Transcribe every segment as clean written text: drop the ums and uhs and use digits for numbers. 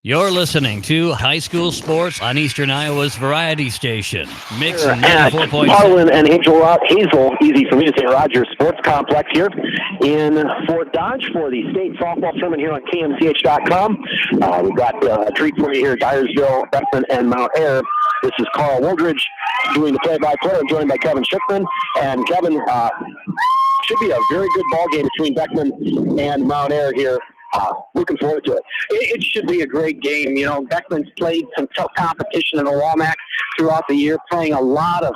You're listening to high school sports on Eastern Iowa's Variety Station. Mix At 94.7. Harlan and Hazel, easy for me to say, Rogers Sports Complex here in Fort Dodge for the state softball tournament here on KMCH.com. We've got a treat for you here at Dyersville, Beckman, and Mount Ayr. This is Carl Woldridge doing the play-by-play. I'm joined by Kevin Schickman. And Kevin, should be a very good ball game between Beckman and Mount Ayr here. Looking forward to it. It should be a great game. You know, Beckman's played some tough competition in the WAMAC throughout the year, playing a lot of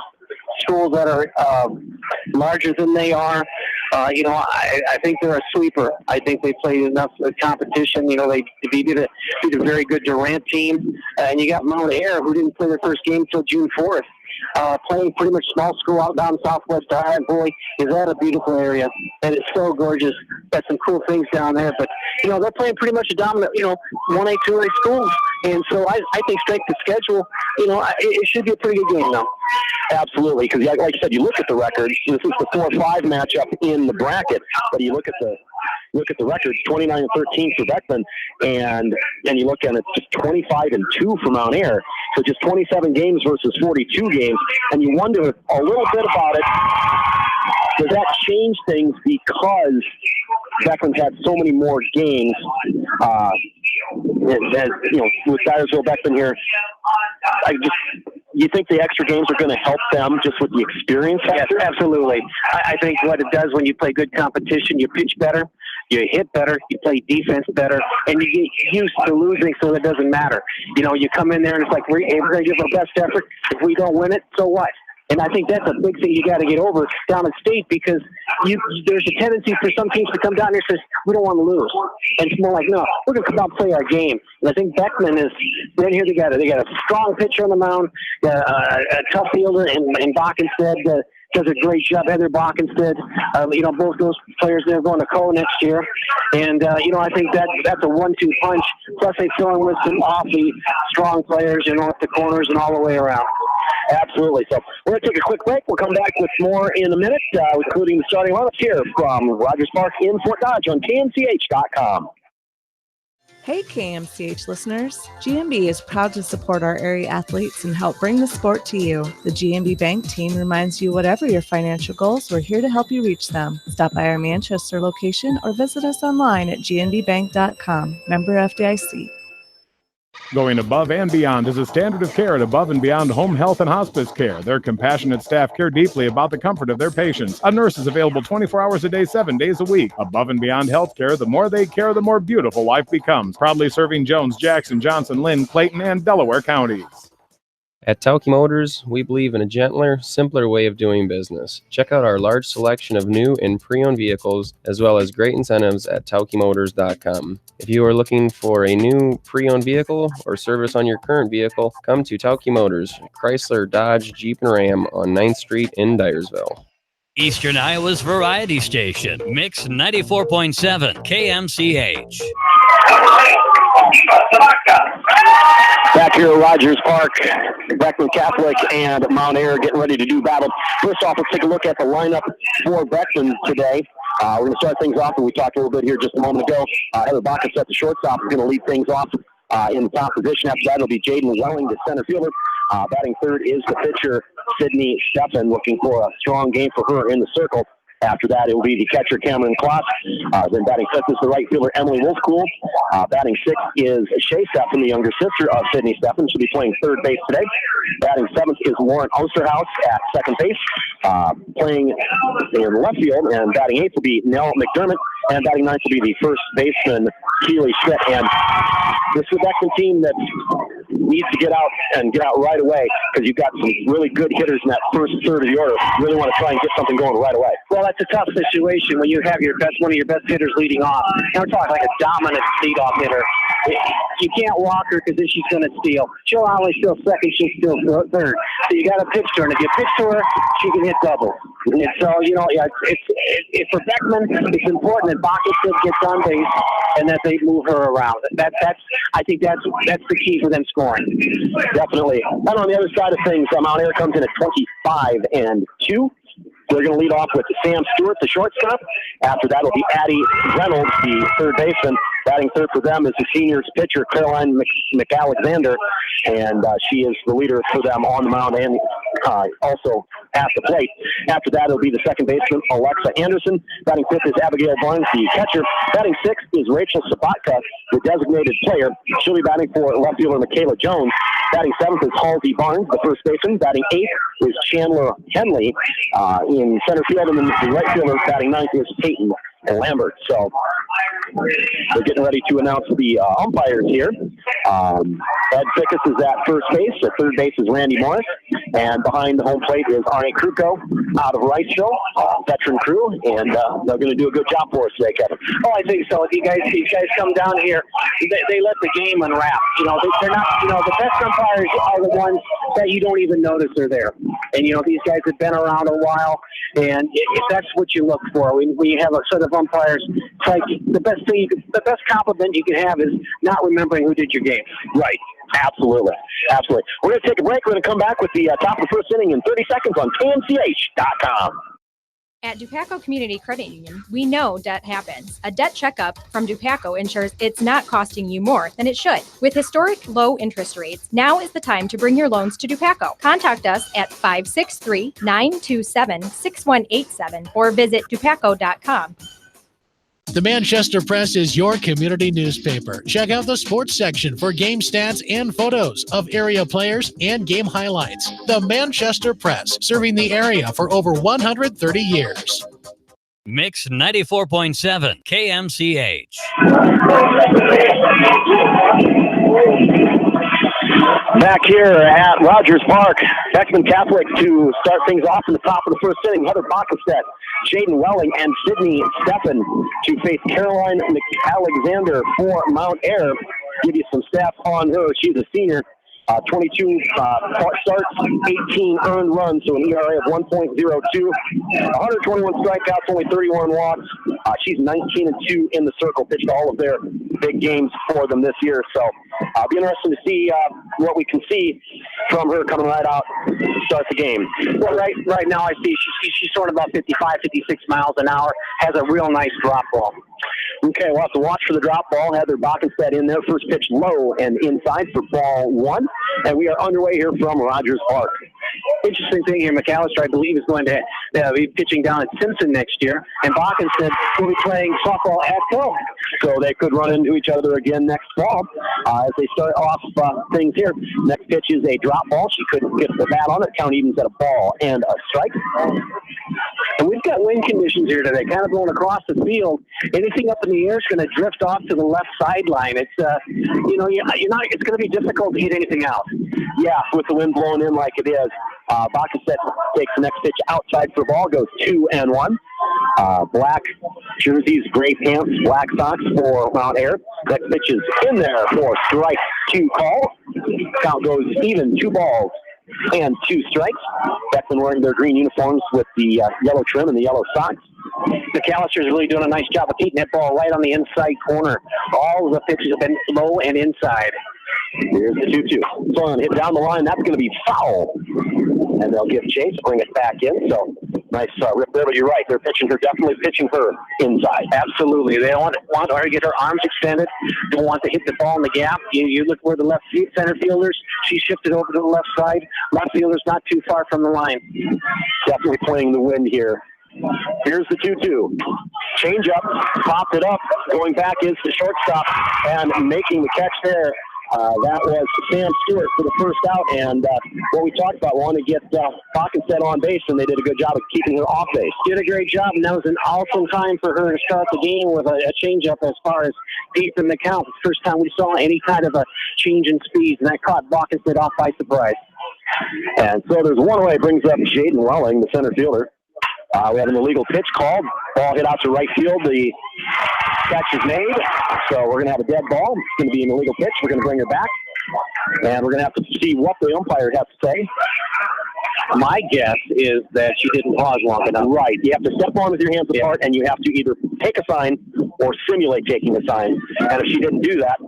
schools that are larger than they are. I think they're a sweeper. I think they played enough competition. You know, they beat a very good Durant team. And you got Mount Ayr, who didn't play their first game until June 4th. Playing pretty much small school out down Southwest Ohio. Boy, is that a beautiful area. And it's so gorgeous. Got some cool things down there. But, you know, they're playing pretty much a dominant, 1A, 2A schools. And so I think strength of schedule, it should be a pretty good game, though. Absolutely, because like you said, you look at the records. This is the 4-5 matchup in the bracket, but you look at the records, 29-13 for Beckman, and you look at it, just 25-2 for Mount Ayr. So just 27 games versus 42 games, and you wonder a little bit about it. Does that change things because Beckman's had so many more games? With Dyersville Beckman here, you think the extra games are going to help them just with the experience factor? Yes, absolutely. I think what it does when you play good competition, you pitch better, you hit better, you play defense better, and you get used to losing so it doesn't matter. You know, you come in there and it's like, we're going to give our best effort. If we don't win it, so what? And I think that's a big thing you got to get over down in state, because there's a tendency for some teams to come down here and say, we don't want to lose. And it's more like, no, we're going to come out and play our game. And I think Beckman is right here. They got a strong pitcher on the mound, a tough fielder, and Bockenstead does a great job. Heather Bockenstead, both those players, they're going to Co next year. And, I think that's a 1-2 punch. Plus they fill in with some awfully strong players, at the corners and all the way around. Absolutely. So we're going to take a quick break. We'll come back with more in a minute, including the starting lineup here from Rogers Park in Fort Dodge on KMCH.com. Hey KMCH listeners, GMB is proud to support our area athletes and help bring the sport to you. The GMB Bank team reminds you whatever your financial goals, we're here to help you reach them. Stop by our Manchester location or visit us online at gnbbank.com. Member FDIC. Going above and beyond is a standard of care at Above and Beyond Home Health and Hospice Care. Their compassionate staff care deeply about the comfort of their patients. A nurse is available 24 hours a day, 7 days a week. Above and Beyond Healthcare, the more they care, the more beautiful life becomes. Proudly serving Jones, Jackson, Johnson, Lynn, Clayton, and Delaware counties. At Tauke Motors, we believe in a gentler, simpler way of doing business. Check out our large selection of new and pre-owned vehicles, as well as great incentives at taukemotors.com. If you are looking for a new pre-owned vehicle or service on your current vehicle, come to Tauke Motors, Chrysler, Dodge, Jeep, and Ram on 9th Street in Dyersville. Eastern Iowa's Variety Station. Mix 94.7 KMCH. Back here at Rogers Park, Beckman Catholic and Mount Ayr getting ready to do battle. First off, let's take a look at the lineup for Beckman today. We're going to start things off, and we talked a little bit here just a moment ago. Heather Bockenstead at the shortstop is going to lead things off in the top position. After that, it'll be Jaden Welling, the center fielder. Batting third is the pitcher, Sydney Steffen, looking for a strong game for her in the circle. After that, it will be the catcher, Cameron Kloss. Then batting fifth is the right fielder, Emily Wolfcool. Batting sixth is Shay Steffen, the younger sister of Sydney Steffen. She'll be playing third base today. Batting seventh is Lauren Osterhaus at second base. Playing in left field, and batting eighth will be Nell McDermott. And batting ninth will be the first baseman, Keely Schmidt. And this is a Beckman team that needs to get out right away, because you've got some really good hitters in that first third of the order. You really want to try and get something going right away. Well, that's a tough situation when you have one of your best hitters leading off. And we're talking like a dominant leadoff hitter. You can't walk her, because then she's going to steal. She'll not only steal second, she'll steal third. So you got to pitch to her. And if you pitch to her, she can hit double. And so, it's for Beckman, it's important that Bockenstead gets on base and that they move her around. I think that's the key for them scoring. Definitely. And on the other side of things, Mount Ayr comes in at 25-2. They're going to lead off with Sam Stewart, the shortstop. After that will be Addie Reynolds, the third baseman. Batting third for them is the seniors pitcher, Caroline McAlexander, and she is the leader for them on the mound and also at the plate. After that, it'll be the second baseman, Alexa Anderson. Batting fifth is Abigail Barnes, the catcher. Batting sixth is Rachel Sabatka, the designated player. She'll be batting for left fielder Michaela Jones. Batting seventh is Halsey Barnes, the first baseman. Batting eighth is Chandler Henley in center field, and then the right fielder batting ninth is Peyton Lambert. So they're getting ready to announce the umpires here. Ed Pickus is at first base. At third base is Randy Morris. And behind the home plate is Arnie Kruko out of Wrightsville, veteran crew. And they're going to do a good job for us today, Kevin. Oh, I think so. These guys come down here. They let the game unwrap. They're not. The best umpires are the ones that you don't even notice are there. And these guys have been around a while. And if that's what you look for, when you have a set of umpires, it's like the best compliment you can have is not remembering who did your game. Right. Absolutely. Absolutely. We're going to take a break. We're going to come back with the top of the first inning in 30 seconds on KMCH.com. At Dupaco Community Credit Union, we know debt happens. A debt checkup from Dupaco ensures it's not costing you more than it should. With historic low interest rates, now is the time to bring your loans to Dupaco. Contact us at 563-927-6187 or visit dupaco.com. The Manchester Press is your community newspaper. Check out the sports section for game stats and photos of area players and game highlights. The Manchester Press, serving the area for over 130 years. Mix 94.7 KMCH. Back here at Rogers Park, Beckman Catholic to start things off in the top of the first inning. Heather Bockenstedt, Jaden Welling, and Sydney Steffen to face Caroline McAlexander for Mount Air. Give you some stats on her. She's a senior. 22 starts, 18 earned runs, so an ERA of 1.02. 121 strikeouts, only 31 walks. She's 19-2 in the circle, pitched all of their big games for them this year. So it'll be interesting to see what we can see from her coming right out to start the game. Well, right now I see she's sort of about 55, 56 miles an hour, has a real nice drop ball. Okay, we'll have to watch for the drop ball. Heather Bockenstedt in there. First pitch low and inside for ball one. And we are underway here from Rogers Park. Interesting thing here, McAllister, I believe, is going to be pitching down at Simpson next year. And Bockenstedt will be playing softball at Hill. So they could run into each other again next fall as they start off things here. Next pitch is a drop ball. She couldn't get the bat on it. Count evens at a ball and a strike. And we've got wind conditions here today, kind of going across the field. Anything up in the air is going to drift off to the left sideline. It's it's going to be difficult to hit anything out. Yeah, with the wind blowing in like it is. Bockenstedt takes the next pitch outside for ball, goes 2-1. Black jerseys, gray pants, black socks for Mount Air. Next pitch is in there for strike two call. Count goes even, 2 balls and 2 strikes. Beckman wearing their green uniforms with the yellow trim and the yellow socks. McAllister's really doing a nice job of keeping that ball right on the inside corner. All of the pitches have been low and inside. Here's the 2-2. So on hit down the line, that's going to be foul. And they'll give chase, bring it back in. So nice rip there, but you're right. They're definitely pitching her inside. Absolutely. They don't want her to get her arms extended. Don't want to hit the ball in the gap. You look where the left center fielders, she shifted over to the left side. Left fielder's not too far from the line. Definitely playing the wind here. Here's the 2-2. Change up, popped it up. Going back is the shortstop and making the catch there. That was Sam Stewart for the first out, and what we talked about, wanted to get Bockenstedt on base, and they did a good job of keeping her off base. Did a great job, and that was an awesome time for her to start the game with a changeup as far as deep in the count. The first time we saw any kind of a change in speed, and that caught Bockenstedt off by surprise. And so there's one away, brings up Jaden Welling, the center fielder. We have an illegal pitch called. Ball hit out to right field. The catch is made. So we're going to have a dead ball. It's going to be an illegal pitch. We're going to bring her back. And we're going to have to see what the umpire has to say. My guess is that she didn't pause long enough. Right. You have to step on with your hands apart, and you have to either take a sign or simulate taking a sign. And if she didn't do that,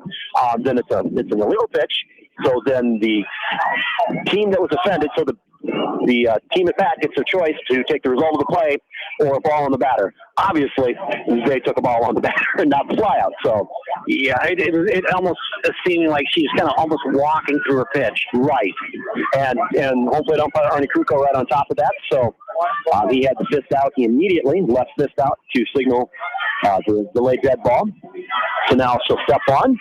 then it's an illegal pitch. So then the team that was offended, so the team at bat gets a choice to take the result of the play or a ball on the batter. Obviously, they took a ball on the batter and not the flyout. So, yeah, it almost seemed like she's kind of almost walking through her pitch. Right. And hopefully umpire Arnie Kruko right on top of that. So he had the fist out immediately, left fist out to signal the delayed dead ball. So now she'll step on.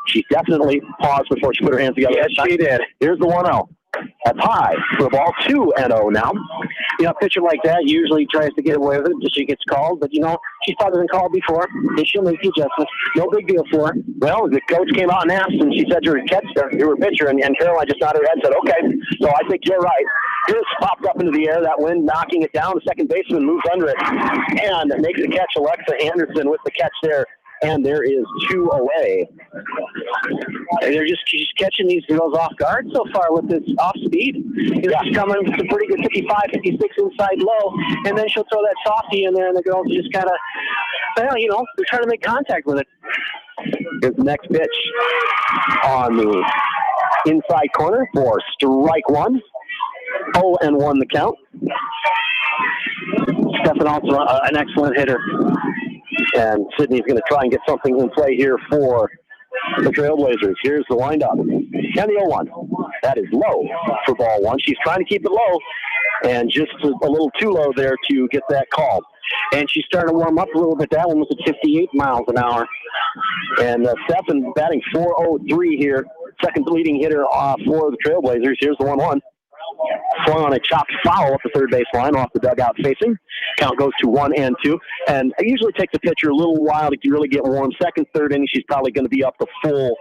She definitely paused before she put her hands together. Yes, she did. Here's the 1-0. That's high for the ball, 2-0 now. You know, a pitcher like that usually tries to get away with it until she gets called, but, you know, she's probably been called before, and she'll make the adjustments. No big deal for her. Well, the coach came out and asked, and she said to her pitcher, and Caroline just nodded her head and said, okay. So I think you're right. Here's popped up into the air, that wind knocking it down. The second baseman moves under it and makes the catch. Alexa Anderson with the catch there. And there is 2 away. She's catching these girls off guard so far with this off speed. She's coming with a pretty good 55, 56 inside low, and then she'll throw that softie in there, and the girls just kind of, well, you know, they're trying to make contact with it. Here's the next pitch on the inside corner for strike 1. 0-1 the count. Stefan also an excellent hitter. And Sydney's going to try and get something in play here for the Trailblazers. Here's the windup. And the 0-1. That is low for ball 1. She's trying to keep it low, and just a little too low there to get that call. And she's starting to warm up a little bit. That one was at 58 miles an hour. And Stefan batting .403 here. Second leading hitter for the Trailblazers. Here's the 1-1. Swung on a chopped foul up the third base line off the dugout facing. Count goes to 1-2. And it usually takes the pitcher a little while to really get warm. Second, third inning, she's probably going to be up to full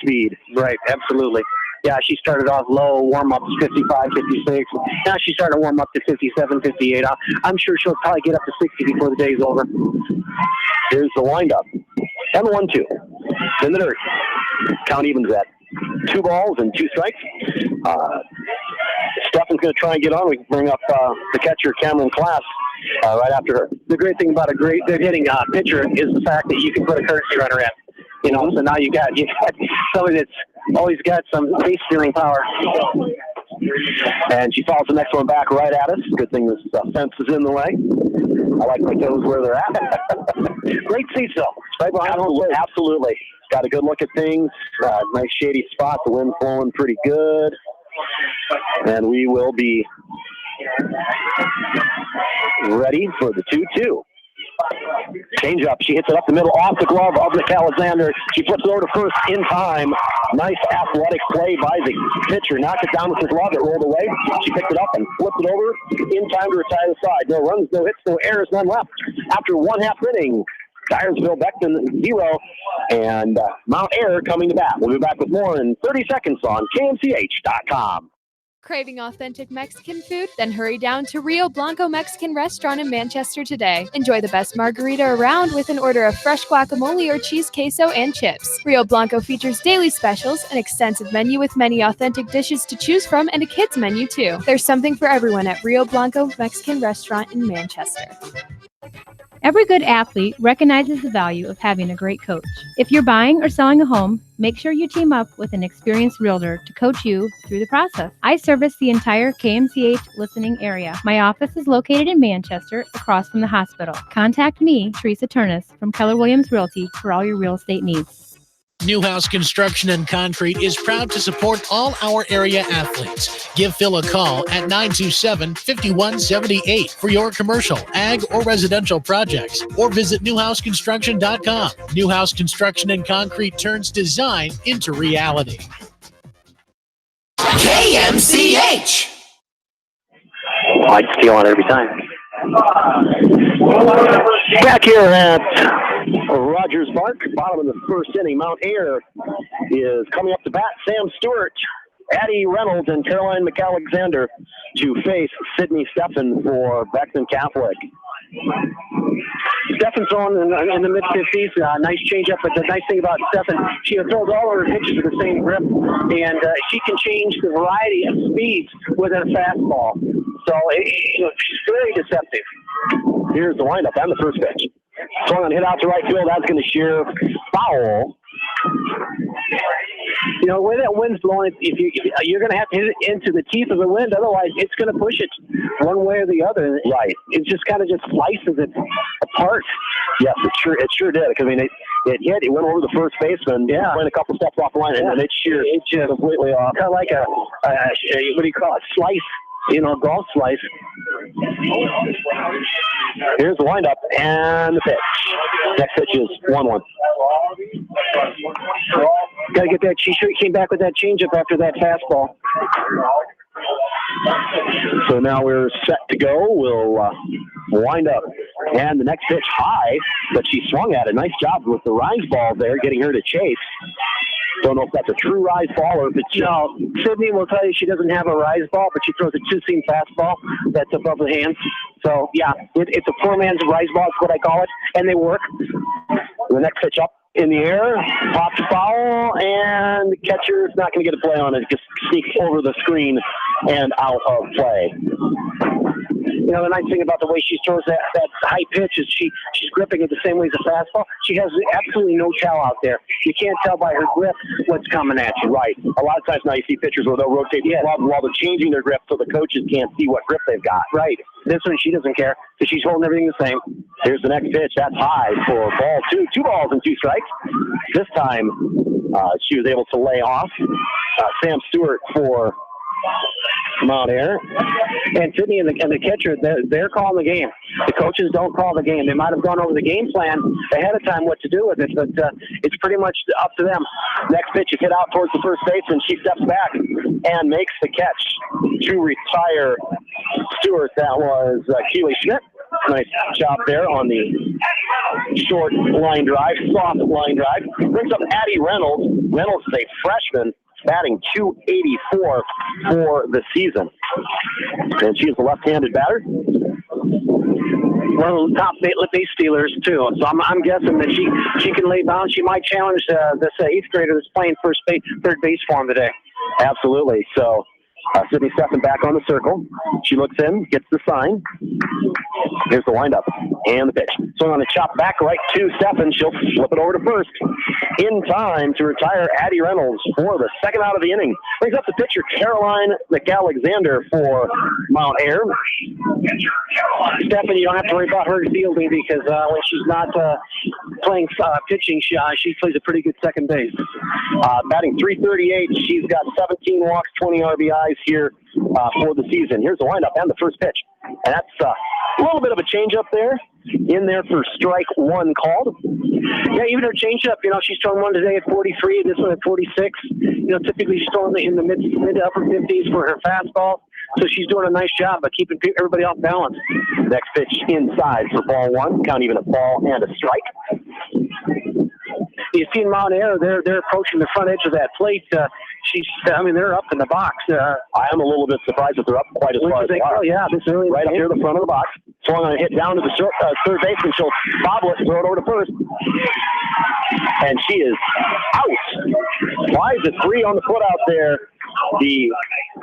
speed. Right, absolutely. Yeah, she started off low, warm-ups 55, 56. Now she started to warm up to 57, 58. I'm sure she'll probably get up to 60 before the day's over. Here's the windup. And the 1-2. In the dirt. Count evens at 2 balls and 2 strikes. Stefan's going to try and get on. We can bring up the catcher, Cameron Class, right after her. The great thing about a great hitting pitcher is the fact that you can put a courtesy runner in. You know, so now you got somebody that's always got some base stealing power. And she follows the next one back right at us. Good thing this fence is in the way. I like my toes where they're at. Great seats, though. Right behind home. Absolutely. Got a good look at things. Nice shady spot. The wind flowing pretty good. And we will be ready for the 2-2. Change up. She hits it up the middle off the glove of Nick Alexander. She flips it over to first in time. Nice athletic play by the pitcher. Knocked it down with the glove. It rolled away. She picked it up and flipped it over in time to retire the side. No runs, no hits, no errors, none left. After 1/2 inning, Dyersville, Beckman 0, and Mount Air coming to bat. We'll be back with more in 30 seconds on KMCH.com. Craving authentic Mexican food? Then hurry down to Rio Blanco Mexican Restaurant in Manchester today. Enjoy the best margarita around with an order of fresh guacamole or cheese queso and chips. Rio Blanco features daily specials, an extensive menu with many authentic dishes to choose from, and a kids menu too. There's something for everyone at Rio Blanco Mexican Restaurant in Manchester. Every good athlete recognizes the value of having a great coach. If you're buying or selling a home, make sure you team up with an experienced realtor to coach you through the process. I service the entire KMCH listening area. My office is located in Manchester, across from the hospital. Contact me, Teresa Turnus, from Keller Williams Realty for all your real estate needs. Newhouse Construction and Concrete is proud to support all our area athletes. Give Phil a call at 927-5178 for your commercial, ag, or residential projects, or visit newhouseconstruction.com. Newhouse Construction and Concrete turns design into reality. KMCH! I'd steal on it every time. Back here at Rogers Park, bottom of the first inning, Mount Air is coming up to bat. Sam Stewart, Addie Reynolds, and Caroline McAlexander to face Sydney Stefan for Beckman Catholic. Stefan's throwing in the mid-50s. Nice changeup, but the nice thing about Stefan, she throws all of her pitches with the same grip, and she can change the variety of speeds with a fastball. So she's very deceptive. Here's the windup and the first pitch. Swung on, hit out to right field. That's going to shear foul You know, the way that wind's blowing, if you're going to have to hit it into the teeth of the wind, otherwise it's going to push it one way or the other. Right. It just kind of just slices it apart. Yes, it sure did. I mean, it hit. It went over the first baseman. Yeah. Went a couple steps off the line, and it just completely off. Kind of like a what do you call it? Slice. You know, golf slice. Here's the windup and the pitch. Next pitch is 1-1. Got to get that. She came back with that changeup after that fastball. So now we're set to go. We'll wind up. And the next pitch high, but she swung at it. Nice job with the rise ball there, getting her to chase. Don't know if that's a true rise ball or if it's just... No, Sydney will tell you she doesn't have a rise ball, but she throws a two-seam fastball that's above the hands. So, yeah, it's a poor man's rise ball is what I call it, and they work. The next pitch up in the air, pops foul, and the catcher's not going to get a play on it. It just sneaks over the screen and out of play. You know, the nice thing about the way she throws that high pitch is she's gripping it the same way as a fastball. She has absolutely no chow out there. You can't tell by her grip what's coming at you. Right. A lot of times now you see pitchers where they'll rotate the glove while they're changing their grip so the coaches can't see what grip they've got. Right. This one, she doesn't care because she's holding everything the same. Here's the next pitch. That's high for ball two. 2 balls and 2 strikes. This time she was able to lay off Sam Stewart for Mount Air. And Sydney and the catcher, they're calling the game. The coaches don't call the game. They might have gone over the game plan ahead of time what to do with it, but it's pretty much up to them. Next pitch is hit out towards the first baseman. She steps back and makes the catch to retire Stewart. That was Keely Schmidt. Nice job there on the short line drive, soft line drive. Brings up Addie Reynolds. Reynolds is a freshman, batting .284 for the season. And she is a left-handed batter. One of the top base stealers, too. So I'm guessing that she can lay down. She might challenge this 8th grader that's playing third base for him today. Absolutely. So Sydney Steffen back on the circle. She looks in, gets the sign. Here's the windup and the pitch. So on a chop back right to Steffen. She'll flip it over to first. In time to retire Addie Reynolds for the second out of the inning. Brings up the pitcher, Caroline McAlexander for Mount Air. Steffen, you don't have to worry about her fielding because when she's not playing pitching, she plays a pretty good second base. Batting .338. She's got 17 walks, 20 RBIs here for the season. Here's the windup and the first pitch. And that's a little bit of a changeup there. In there for strike 1 called. Yeah, even her changeup, you know, she's throwing one today at 43, this one at 46. You know, typically she's throwing in the mid to upper 50s for her fastball. So she's doing a nice job of keeping everybody off balance. Next pitch inside for ball 1. Count even a ball and a strike. You see in Mount Air, they're approaching the front edge of that plate. They're up in the box. I am a little bit surprised that they're up quite as far as they are. Oh, yeah, this early. Right up near the front of the box. So I'm going to hit down to the third baseman. She'll bobble it, throw it over to first. And she is out. Flies a 3 on the foot out there. The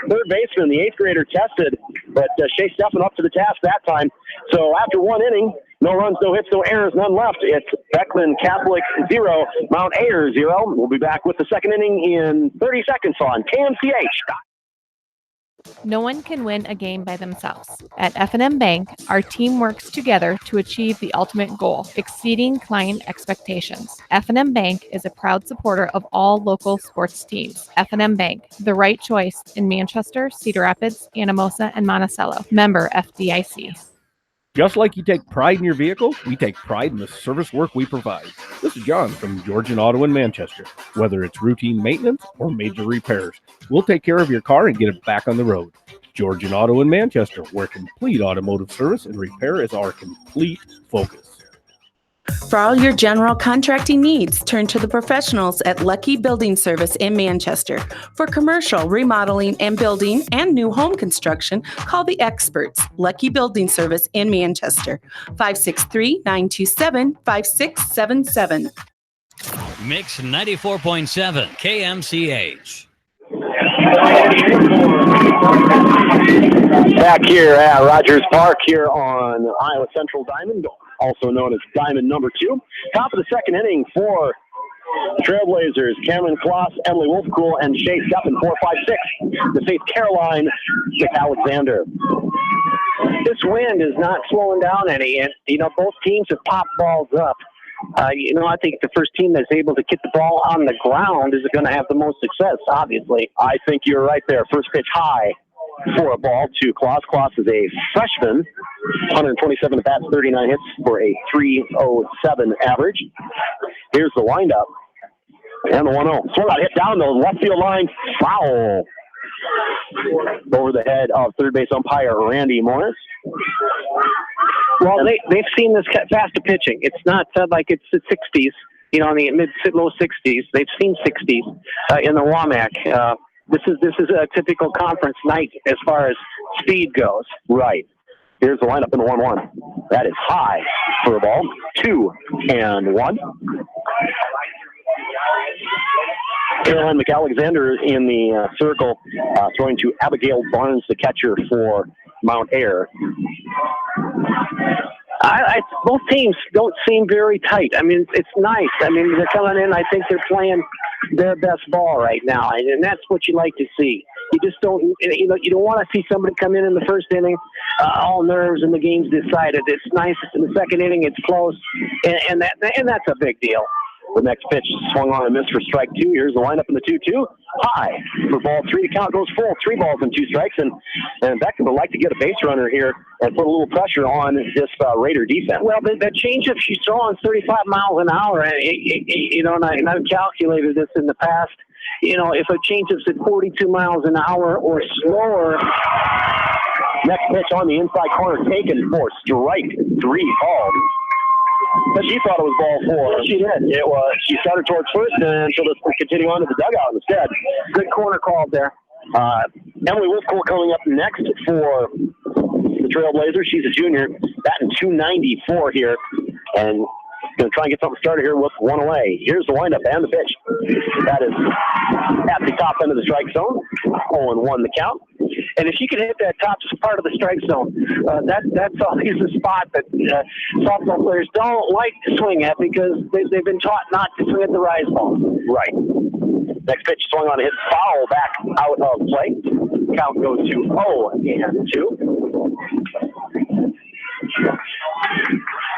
third baseman, the 8th grader, tested, but Shea Steffen up to the task that time. So after 1 inning, no runs, no hits, no errors, none left. It's Beckman Catholic 0, Mount Air 0. We'll be back with the second inning in 30 seconds on KMCH. No one can win a game by themselves. At F&M Bank, our team works together to achieve the ultimate goal, exceeding client expectations. F&M Bank is a proud supporter of all local sports teams. F&M Bank, the right choice in Manchester, Cedar Rapids, Anamosa, and Monticello. Member FDIC. Just like you take pride in your vehicle, we take pride in the service work we provide. This is John from Georgian Auto in Manchester. Whether it's routine maintenance or major repairs, we'll take care of your car and get it back on the road. Georgian Auto in Manchester, where complete automotive service and repair is our complete focus. For all your general contracting needs, turn to the professionals at Lucky Building Service in Manchester. For commercial, remodeling, and building and new home construction, call the experts, Lucky Building Service in Manchester, 563-927-5677. Mix 94.7 KMCH. Back here at Rogers Park here on Iowa Central Diamond, also known as Diamond number 2. Top of the second inning for The Trailblazers, Cameron Kloss, Emily Wolfcool, and Shay Steppen, 4-5-6. To face Caroline McAlexander. This wind is not slowing down any, and, both teams have popped balls up. I think the first team that's able to get the ball on the ground is going to have the most success, obviously. I think you're right there. First pitch high for a ball to Kloss. Kloss is a freshman, 127 at bats, 39 hits for a 307 average. Here's the windup. And the 1-0. Swung out, hit down the left field line. Foul. Over the head of third base umpire Randy Morris. Well, they've seen this faster pitching. It's not like it's the 60s, in the low 60s. They've seen 60s in the WAMAC. This is a typical conference night as far as speed goes. Right. Here's the lineup in the 1-1. That is high for a ball. 2-1. Caroline McAlexander in the circle, throwing to Abigail Barnes, the catcher for Mount Ayr. Both teams don't seem very tight. I mean, it's nice. I mean, they're coming in. I think they're playing their best ball right now, and that's what you like to see. You just don't, you don't want to see somebody come in the first inning, all nerves, and the game's decided. It's nice in the second inning. It's close, and that's a big deal. The next pitch swung on and missed for strike 2. Here's the lineup in the 2-2. High for ball 3. The count goes full. 3 balls and 2 strikes. And Beckman would like to get a base runner here and put a little pressure on this Raider defense. Well, that changeup she's throwing 35 miles an hour. And I've calculated this in the past. If a changeup's at 42 miles an hour or slower. Next pitch on the inside corner taken for strike 3 called. But she thought it was ball 4. She did. It was. She started towards first, and she'll just continue on to the dugout instead. Good corner call there. Emily Wolfcool coming up next for the Trailblazers. She's a junior, batting .294 here, and going to try and get something started here with 1 away. Here's the windup and the pitch. That is at the top end of the strike zone. 0-1 the count. And if she can hit that top part of the strike zone, that's always a spot that softball players don't like to swing at because they've been taught not to swing at the rise ball. Right. Next pitch swung on a hit foul back out of play. Count goes to 0-2.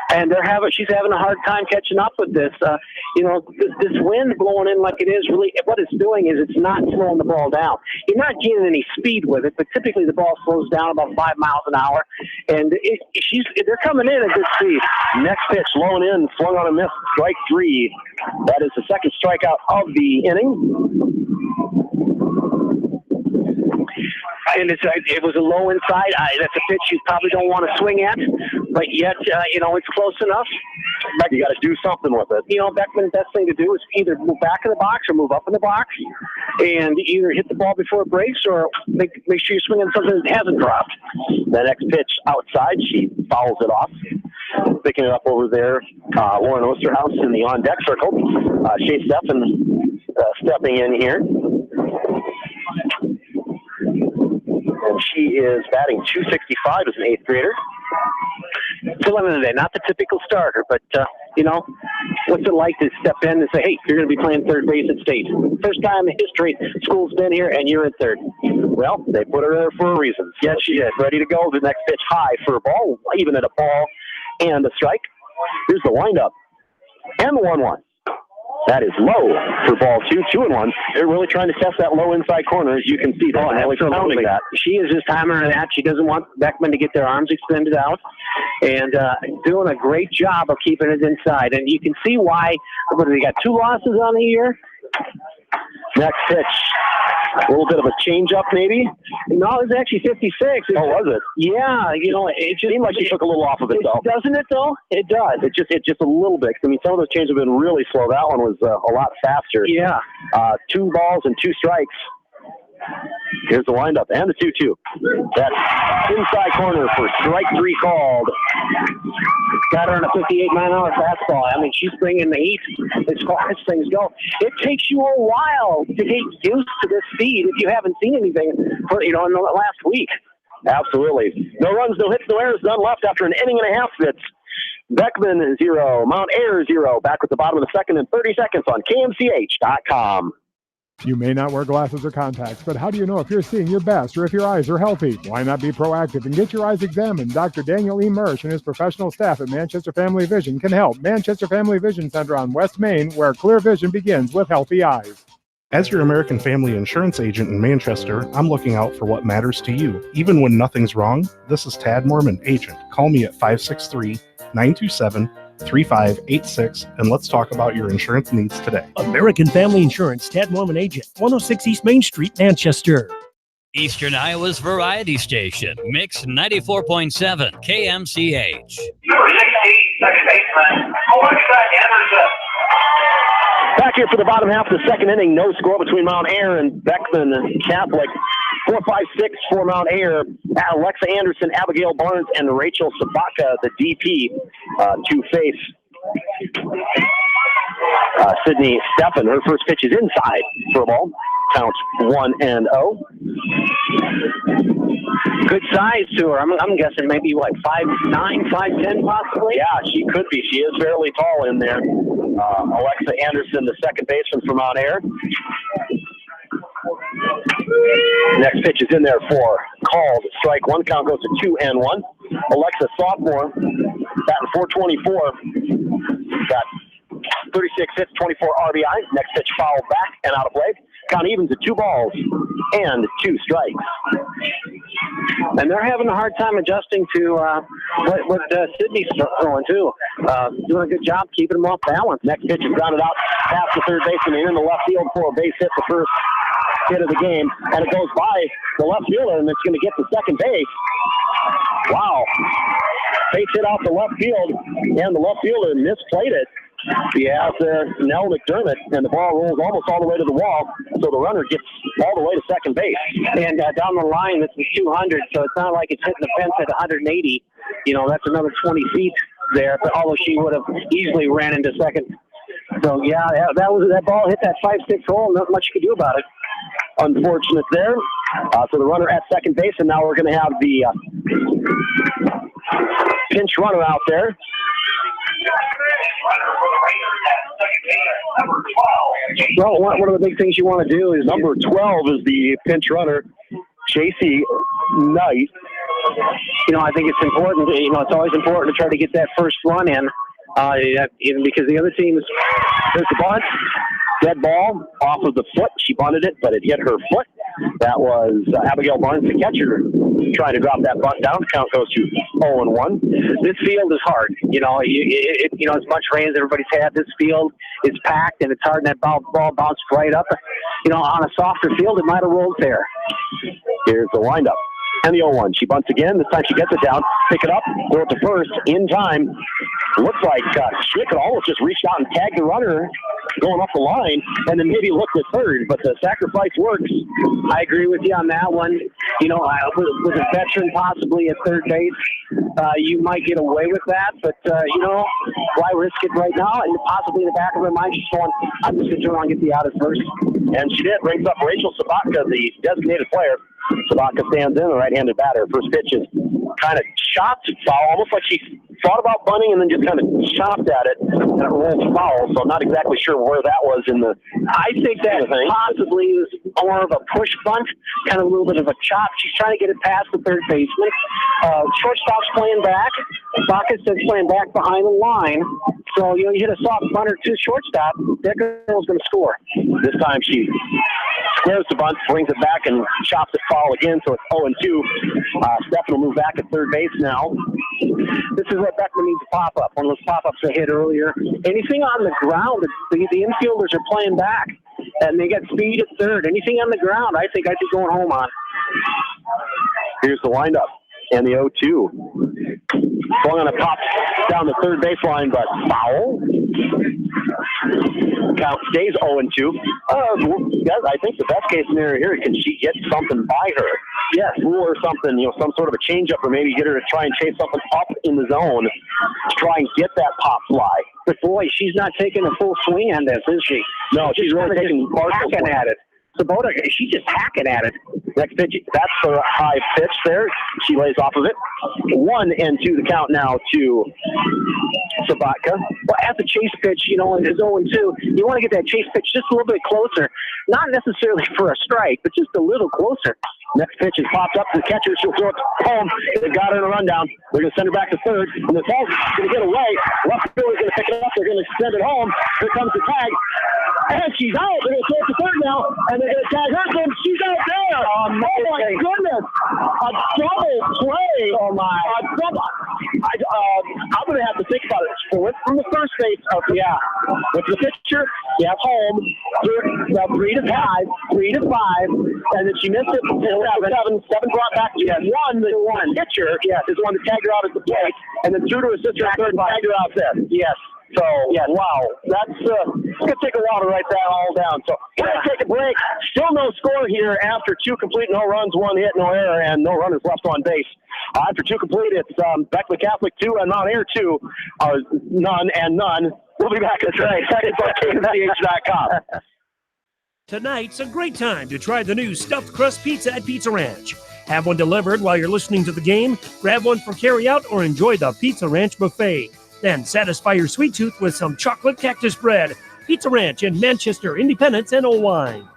And she's having a hard time catching up with this. This wind blowing in like it is, really what it's doing is it's not slowing the ball down. You're not getting any speed with it, but typically the ball slows down about 5 miles an hour. And they're coming in at good speed. Next pitch, low and in, swung on a miss, strike 3. That is the second strikeout of the inning. And it was a low inside. That's a pitch you probably don't want to swing at, but yet, it's close enough. You got to do something with it. Beckman's best thing to do is either move back in the box or move up in the box, and either hit the ball before it breaks or make sure you're swinging something that hasn't dropped. The next pitch outside, she fouls it off. Picking it up over there, Lauren Osterhaus in the on-deck circle. Shay Steffen stepping in here. And she is batting .265 as an 8th grader. Still in the day, not the typical starter, but, what's it like to step in and say, hey, you're going to be playing third base at state. First time in history school's been here, and you're at third. Well, they put her there for a reason. Yes, she is. Ready to go. The next pitch high for a ball, even at a ball and a strike. Here's the windup. And the 1-1. That is low for ball 2, 2-1. They're really trying to test that low inside corner, as you can see. Absolutely. That. She is just hammering that. She doesn't want Beckman to get their arms extended out, and doing a great job of keeping it inside. And you can see why. They got 2 losses on the year. Next pitch. A little bit of a change-up, maybe? No, it was actually 56. Oh, was it? Yeah, it just seemed like she took a little off of it, though. Doesn't it, though? It does. It just a little bit. I mean, some of those changes have been really slow. That one was a lot faster. Yeah. 2 balls and 2 strikes. Here's the windup and the 2-2. That's inside corner for strike 3 called. Got her on a 58-mile-an-hour fastball. I mean, she's bringing the heat as far as things go. It takes you a while to get used to this speed if you haven't seen anything for, in the last week. Absolutely. No runs, no hits, no errors, none left after an inning and a half. That's Beckman 0, Mount Air 0. Back with the bottom of the second in 30 seconds on KMCH.com. You may not wear glasses or contacts, but how do you know if you're seeing your best or if your eyes are healthy? Why not be proactive and get your eyes examined? Dr. Daniel E. Mersch and his professional staff at Manchester Family Vision can help. Manchester Family Vision Center on West Main, where clear vision begins with healthy eyes. As your American Family Insurance agent in Manchester, I'm looking out for what matters to you. Even when nothing's wrong, this is Tad Mormon, agent. Call me at 563-927-3586 and let's talk about your insurance needs today. American Family Insurance, Tad Mormon agent, 106 East Main Street, Manchester. Eastern Iowa's variety station, Mix 94.7 KMCH. Back here for the bottom half of the second inning, no score between Mount Air and Beckman Catholic. 4-5-6 for Mount Air. Alexa Anderson, Abigail Barnes, and Rachel Sabaka, the DP, to face Sydney Steffen. Her first pitch is inside for a ball. Count 1-0. Good size to her. I'm guessing maybe, 5'9", 5'10", possibly? Yeah, she could be. She is fairly tall in there. Alexa Anderson, the second baseman for Mount Air. Next pitch is in there for called strike one. Count goes to 2-1. Alexa, sophomore, batting .424. Got 36 hits, 24 RBI. Next pitch fouled back and out of play. Count evens at 2 balls and 2 strikes. And they're having a hard time adjusting to what Sydney's throwing, too. Doing a good job keeping them off balance. Next pitch is grounded out past the third baseman and in the left field for a base hit, the first hit of the game. And it goes by the left fielder, and it's going to get to second base. Wow. Base hit off the left field, and the left fielder misplayed it. He has there Nell McDermott, and the ball rolls almost all the way to the wall, so the runner gets all the way to second base. And down the line, this is 200, so it's not like it's hitting the fence at 180. That's another 20 feet there, but although she would have easily ran into second. So, yeah, that ball hit that 5-6 hole, not much you could do about it. Unfortunate there. So the runner at second base, and now we're going to have the pinch runner out there. Well, one of the big things you want to do is number 12 is the pinch runner, JC Knight. I think it's important. It's always important to try to get that first run in, even because the other teams. There's the bunt. Dead ball off of the foot. She bunted it, but it hit her foot. That was Abigail Barnes, the catcher, trying to drop that bunt down. Count goes to 0-1. This field is hard. As much rain as everybody's had, this field is packed and it's hard, and that ball bounced right up. On a softer field, it might have rolled fair. Here's the windup. And the 0-1. She bunts again. This time she gets it down. Pick it up. Throw it to first. In time. Looks like Schmidt could almost just reach out and tag the runner going up the line and then maybe look at third. But the sacrifice works. I agree with you on that one. With a veteran possibly at third base, you might get away with that. But, why risk it right now? And possibly in the back of her mind, she's going, I'm just going to turn around and get the out at first. And she did. Brings up Rachel Sabaka, the designated player. Sabaka stands in, the right-handed batter. First pitch is kind of chopped foul, almost like she thought about bunting and then just kind of chopped at it, and it rolls foul. So I'm not exactly sure where that was in the. I think that possibly is more of a push bunt, kind of a little bit of a chop. She's trying to get it past the third baseman. Shortstop's playing back. Sabaka's playing back behind the line. So you hit a soft bunter to shortstop. That girl's going to score. This time she squares the bunt, brings it back, and chops it foul again. So it's 0-2. Steffen will move back at third base now. This is what Beckman needs to pop up. One of those pop-ups I hit earlier. Anything on the ground, the infielders are playing back, and they got speed at third. Anything on the ground, I think I'd be going home on. Here's the windup and the 0-2. Swung on a pop down the third baseline, but foul. Count stays 0-2. I think the best case scenario here, can she get something by her? Yes, rule or something, some sort of a changeup, or maybe get her to try and chase something up in the zone to try and get that pop fly. But boy, she's not taking a full swing on this, is she? No, she's really taking partial at it. Sabota, she's just hacking at it. Next pitch, that's the high pitch there. She lays off of it. 1-2 the count now to Sabatka. Well, at the chase pitch, you know, is 0-2. You want to get that chase pitch just a little bit closer. Not necessarily for a strike, but just a little closer. Next pitch is popped up to the catcher. She'll throw it home. They've got her in a rundown. They're going to send her back to third. And the ball's going to get away. Left fielder's going to pick it up. They're going to send it home. Here comes the tag. And she's out. They're going to throw it to third now. And they're going to tag her. And she's out there. Oh, my goodness. A double play. Oh, my. I'm going to have to think about it. So went from the first base up, with the pitcher, home, 3 to 5, 3 to 5, and then she missed it. 7 brought back. She had one pitcher, is the one that tagged her out at the plate, and then threw to her sister at third and tagged her out there. Yes. So, wow, that's it's going to take a while to write that all down. So, we're going to take a break. Still no score here after 2 complete, no runs, 1 hit, no error, and no runners left on base. After 2 complete, it's Beckman Catholic 2 and Mount Air 2, none and none. We'll be back. That's right. Second by KMCH.com. Tonight's a great time to try the new stuffed crust pizza at Pizza Ranch. Have one delivered while you're listening to the game, grab one for carryout, or enjoy the Pizza Ranch buffet. Then satisfy your sweet tooth with some chocolate cactus bread. Pizza Ranch in Manchester, Independence, and Owine.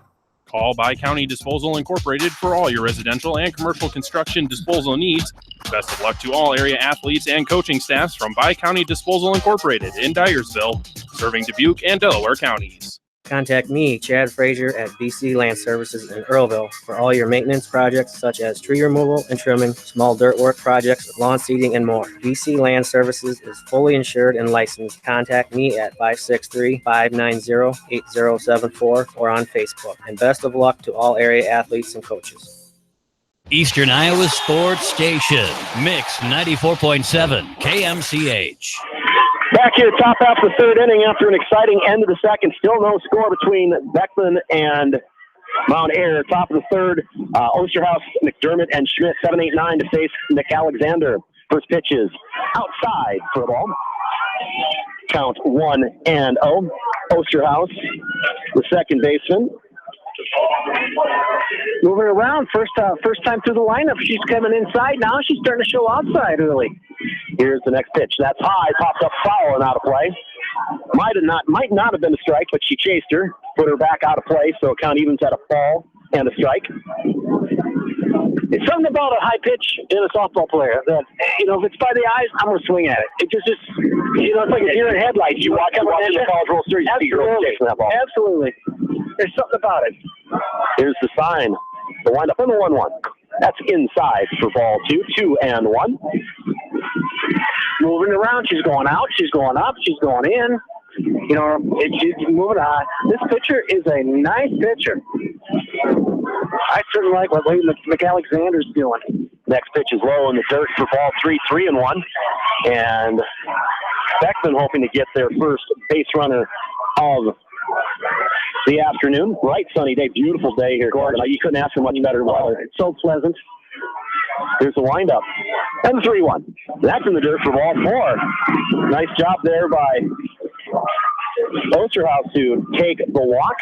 Call Bi-County Disposal Incorporated for all your residential and commercial construction disposal needs. Best of luck to all area athletes and coaching staffs from Bi-County Disposal Incorporated in Dyersville, serving Dubuque and Delaware counties. Contact me, Chad Frazier, at BC Land Services in Earlville for all your maintenance projects such as tree removal and trimming, small dirt work projects, lawn seeding, and more. BC Land Services is fully insured and licensed. Contact me at 563-590-8074 or on Facebook. And best of luck to all area athletes and coaches. Eastern Iowa Sports Station, Mix 94.7 KMCH. Back here, top half of the third inning after an exciting end of the second. Still no score between Beckman and Mount Air. Top of the third, Osterhaus, McDermott, and Schmidt, 7-8-9 to face McAlexander. First pitch is outside for a ball. Count 1-0. Osterhaus, the second baseman. Moving around, first time through the lineup. She's coming inside now. She's starting to show outside early. Here's the next pitch. That's high, pops up foul and out of play. Might not have been a strike, but she chased her, put her back out of play, so count evens at a ball and a strike. It's something about a high pitch in a softball player that, if it's by the eyes, I'm going to swing at it. It just it's like a deer in headlights. You watch the College World Series, you see girls chasing that ball. Absolutely. There's something about it. Here's the sign. The windup on the 1-1. That's inside for ball 2. 2-1. Moving around. She's going out. She's going up. She's going in. She's moving on. This pitcher is a nice pitcher. I certainly like what McAlexander's doing. Next pitch is low in the dirt for ball 3. 3-1. And Beckman hoping to get their first base runner of the afternoon. Bright sunny day, beautiful day here. You couldn't ask for much better weather. It's so pleasant. Here's the windup. And 3-1. That's in the dirt for ball 4. Nice job there by Osterhaus to take the walk.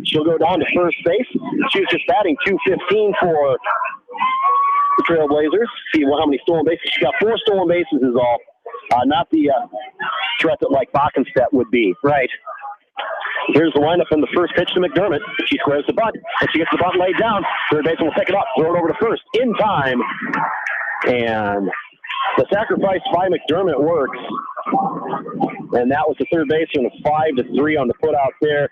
She'll go down to first base. She was just batting .215 for the Trailblazers. See how many stolen bases. She got 4 stolen bases is all. Not the threat that like Backenstedt would be. Right. Here's the windup in the first pitch to McDermott. She squares the bunt, and she gets the bunt laid down. Third baseman will pick it up, throw it over to first in time. And the sacrifice by McDermott works. And that was the third baseman, 5-3 on the put out there.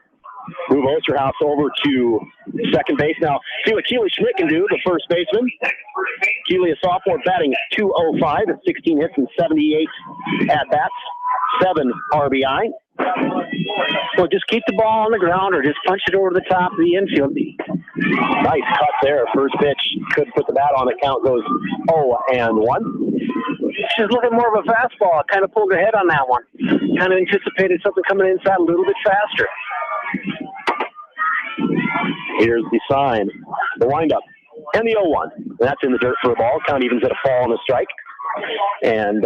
Move Osterhaus over to second base. Now, see what Keely Schmidt can do, the first baseman. Keely, a sophomore, batting .205 at 16 hits and 78 at-bats, 7 RBI. So just keep the ball on the ground or just punch it over the top of the infield. Nice cut there. First pitch. Couldn't put the bat on it. Count goes 0-1. She's looking more of a fastball. Kind of pulled her head on that one. Kind of anticipated something coming inside a little bit faster. Here's the sign. The windup. And the 0-1. That's in the dirt for a ball. Count evens at a ball and a strike. And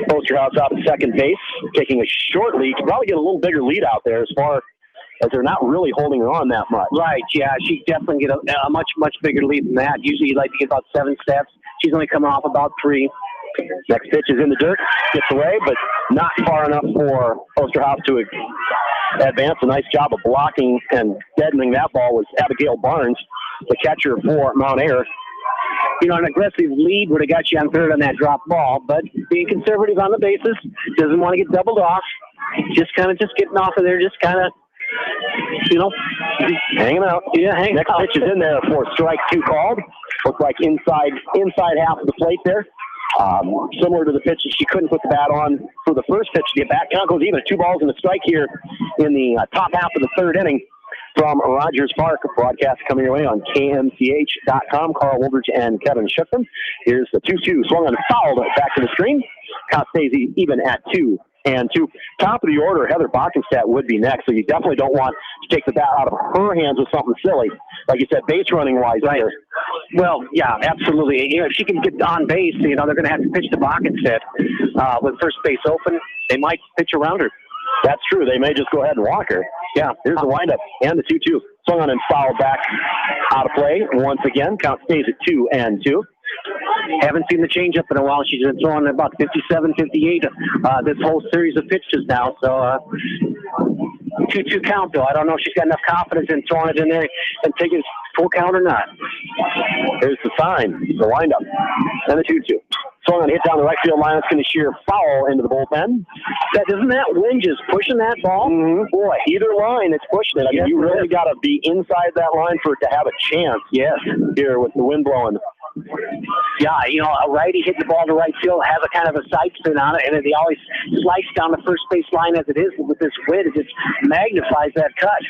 Osterhaus out at second base, taking a short lead. Could probably get a little bigger lead out there as far as they're not really holding her on that much. Right, yeah, she definitely get a much, much bigger lead than that. Usually you like to get about 7 steps. She's only coming off about 3. Next pitch is in the dirt, gets away, but not far enough for Osterhoff to advance. A nice job of blocking and deadening that ball was Abigail Barnes, the catcher for Mount Ayr. You know, an aggressive lead would have got you on third on that drop ball, but being conservative on the bases, doesn't want to get doubled off. Just getting off of there, just kind of, you know, hanging out. Yeah, hanging Next out. pitch is in there for strike 2 called. Looks like inside half of the plate there. Similar to the pitch she couldn't put the bat on for the first pitch. The bat count goes even. 2 balls and a strike here in the top half of the third inning from Rogers Park. A broadcast coming your way on KMCH.com. Carl Woldridge and Kevin Schiffman. Here's the 2-2 swung on and fouled back to the screen. Count stays even at 2-2. Top of the order, Heather Bockenstadt would be next, so you definitely don't want to take the bat out of her hands with something silly. Like you said, base running wise. Right. Well, yeah, absolutely. You know, if she can get on base, you know, they're going to have to pitch to Bockenstadt. With first base open, they might pitch around her. That's true. They may just go ahead and walk her. Yeah, here's the windup and the 2-2. Swung on and fouled back out of play once again. Count stays at 2-2. Haven't seen the changeup in a while. She's been throwing about 57, 58 this whole series of pitches now. So 2-2 count, though. I don't know if she's got enough confidence in throwing it in there and taking full count or not. Here's the sign, the windup, and the 2-2. Swung on, hit down the right field line. It's going to shear foul into the bullpen. Isn't that wind just pushing that ball? Mm-hmm. Boy, either line, it's pushing it. I mean, you really got to be inside that line for it to have a chance. Yes. Here with the wind blowing. Yeah, you know, a righty hitting the ball to right field has a kind of a side spin on it, and they always slice down the first base line as it is. But with this wind, it just magnifies that cut.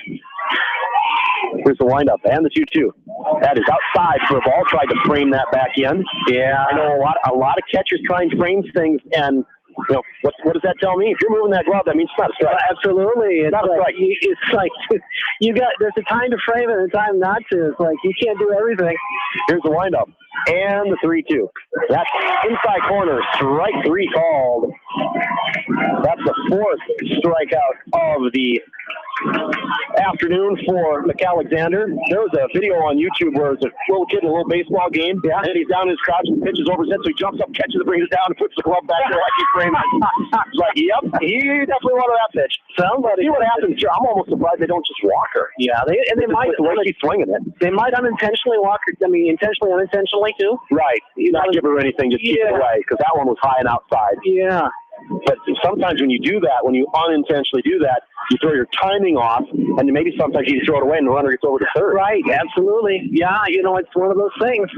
Here's the windup and the 2-2. That is outside for a ball. Tried to frame that back in. Yeah, I know a lot of catchers try and frame things, and you know what does that tell me? If you're moving that glove, that means it's not a strike. Absolutely, it's not a strike. It's like there's a time to frame it and a time not to. It's like you can't do everything. Here's the windup and the 3-2. That's inside corner. Strike 3 called. That's the 4th strikeout of the afternoon for McAlexander. There was a video on YouTube where it's a little kid in a little baseball game, and he's down in his crouch and pitches over his head, so he jumps up, catches it, brings it down, and puts the glove back there like he framed it. He's like, yep, he definitely wanted that pitch. See what happens here. I'm almost surprised they don't just walk her. Yeah, they might the way she's swinging it. They might unintentionally walk her. I mean, intentionally, unintentionally too. Right. Not give her anything, just keep it away, because that one was high and outside. Yeah. But sometimes when you do that, when you unintentionally do that, you throw your timing off, and maybe sometimes you throw it away and the runner gets over to third. Right, absolutely. Yeah, you know, it's one of those things.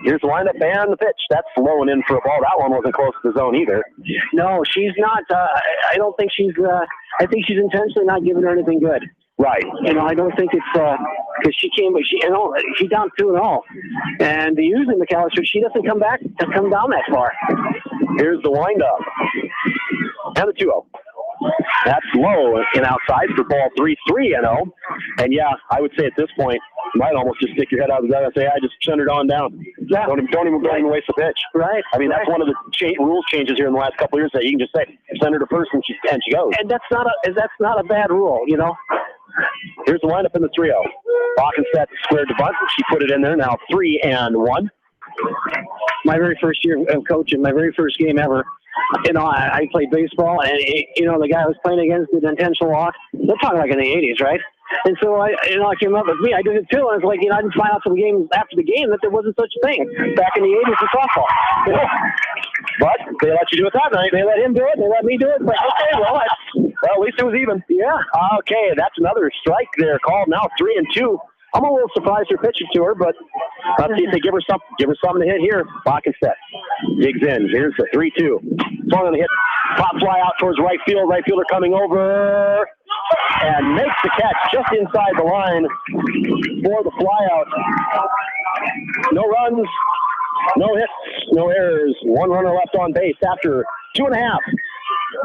Here's the windup and the pitch. That's low and in for a ball. That one wasn't close to the zone either. No, she's not. I don't think she's. I think she's intentionally not giving her anything good. Right. You know, I don't think it's because she came, but she's down 2-0, and usually McAllister, she doesn't come down that far. Here's the windup and the 2-0. That's low and outside for ball 3-3-0. And yeah, I would say at this point, you might almost just stick your head out of the gun and say, I just send her on down. Yeah. Don't even waste the pitch. Right. I mean, that's one of the rules changes here in the last couple of years that you can just say, send her to first and she goes. And that's not a bad rule, you know. Here's the windup in the 3-0. Bockenstadt squared the bunt. She put it in there. Now 3-1. My very first year of coaching, my very first game ever. You know, I played baseball, and you know, the guy I was playing against did intentional walk. We're talking like in the 80s, right? And so I came up with me. I did it too. And it's like, you know, I didn't find out after the game that there wasn't such a thing back in the 80s for softball. You know? But they let you do it that night. They let him do it. They let me do it. But okay, well, at least it was even. Yeah. Okay, that's another strike there called. Now 3-2. I'm a little surprised they're pitching to her, but let's see if they give her something to hit here. Bockenstadt digs in. Here's the 3-2. Swung on the hit. Pop fly out towards right field. Right fielder coming over and makes the catch just inside the line for the flyout. No runs, no hits, no errors. One runner left on base after 2.5.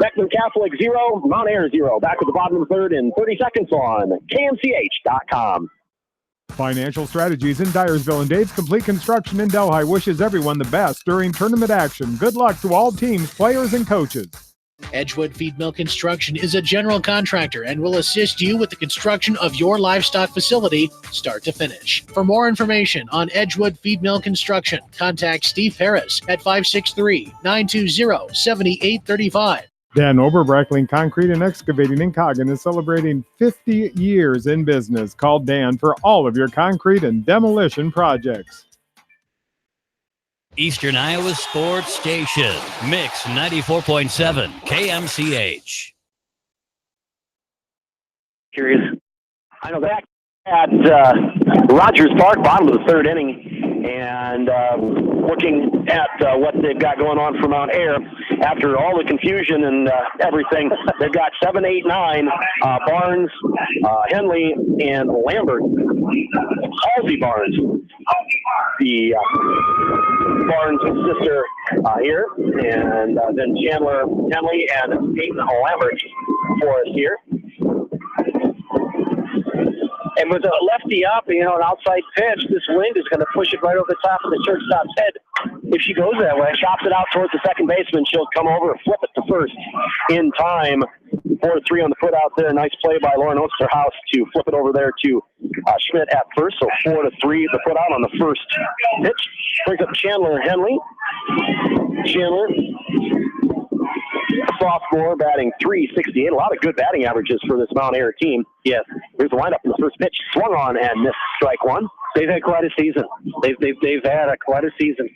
Beckman Catholic 0, Mount Ayr 0. Back at the bottom of the third in 30 seconds on KMCH.com. Financial Strategies in Dyersville and Dave's Complete Construction in Delhi wishes everyone the best during tournament action. Good luck to all teams, players, and coaches. Edgewood Feed Mill Construction is a general contractor and will assist you with the construction of your livestock facility, start to finish. For more information on Edgewood Feed Mill Construction, contact Steve Harris at 563-920-7835. Dan Oberbreckling Concrete and Excavating in Coggan is celebrating 50 years in business. Call Dan for all of your concrete and demolition projects. Eastern Iowa Sports Station, Mix 94.7, KMCH. Curious. I know back at Rogers Park, bottom of the third inning, and looking at what they've got going on for Mount Air. After all the confusion and everything, they've got 7, 8, 9, Barnes, Henley, and Lambert. Halsey Barnes, the Barnes sister here, and then Chandler Henley and Peyton Lambert for us here. And with a lefty up, an outside pitch, this wind is going to push it right over the top of the shortstop's head if she goes that way. Chops it out towards the second baseman. She'll come over and flip it to first in time. 4-3 on the put out there. Nice play by Lauren Osterhaus to flip it over there to Schmidt at first. So 4-3 the put out on the first pitch. Brings up Chandler Henley. Chandler, sophomore, batting .368. A lot of good batting averages for this Mount Air team. Yes. Here's the lineup in the first pitch. Swung on and missed strike one. They've had quite a season. They've had quite a season.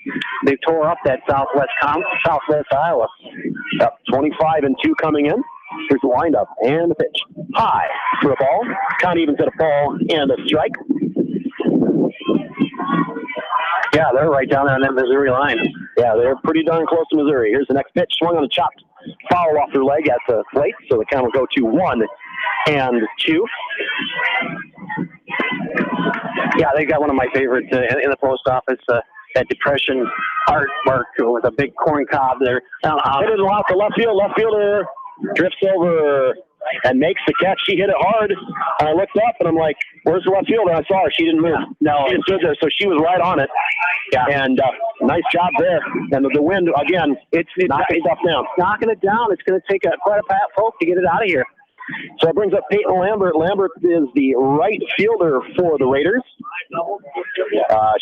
They tore up that Southwest Iowa. Up 25-2 coming in. Here's the windup and the pitch. High for a ball. Count evens at a ball and a strike. Yeah, they're right down there on that Missouri line. Yeah, they're pretty darn close to Missouri. Here's the next pitch. Swung on a chopped foul off their leg at the plate. So the count will go to 1-2. Yeah, they got one of my favorites in the post office. That depression artwork with a big corn cob there. Hit it out to left field. Left fielder drifts over and makes the catch. She hit it hard. I looked up and I'm like, where's the left fielder? I saw her. She didn't move. No. She just stood there, so she was right on it. Yeah. And nice job there. And the wind, again, it's knocking stuff down. Knocking it down. It's going to take quite a pat poke to get it out of here. So that brings up Peyton Lambert. Lambert is the right fielder for the Raiders.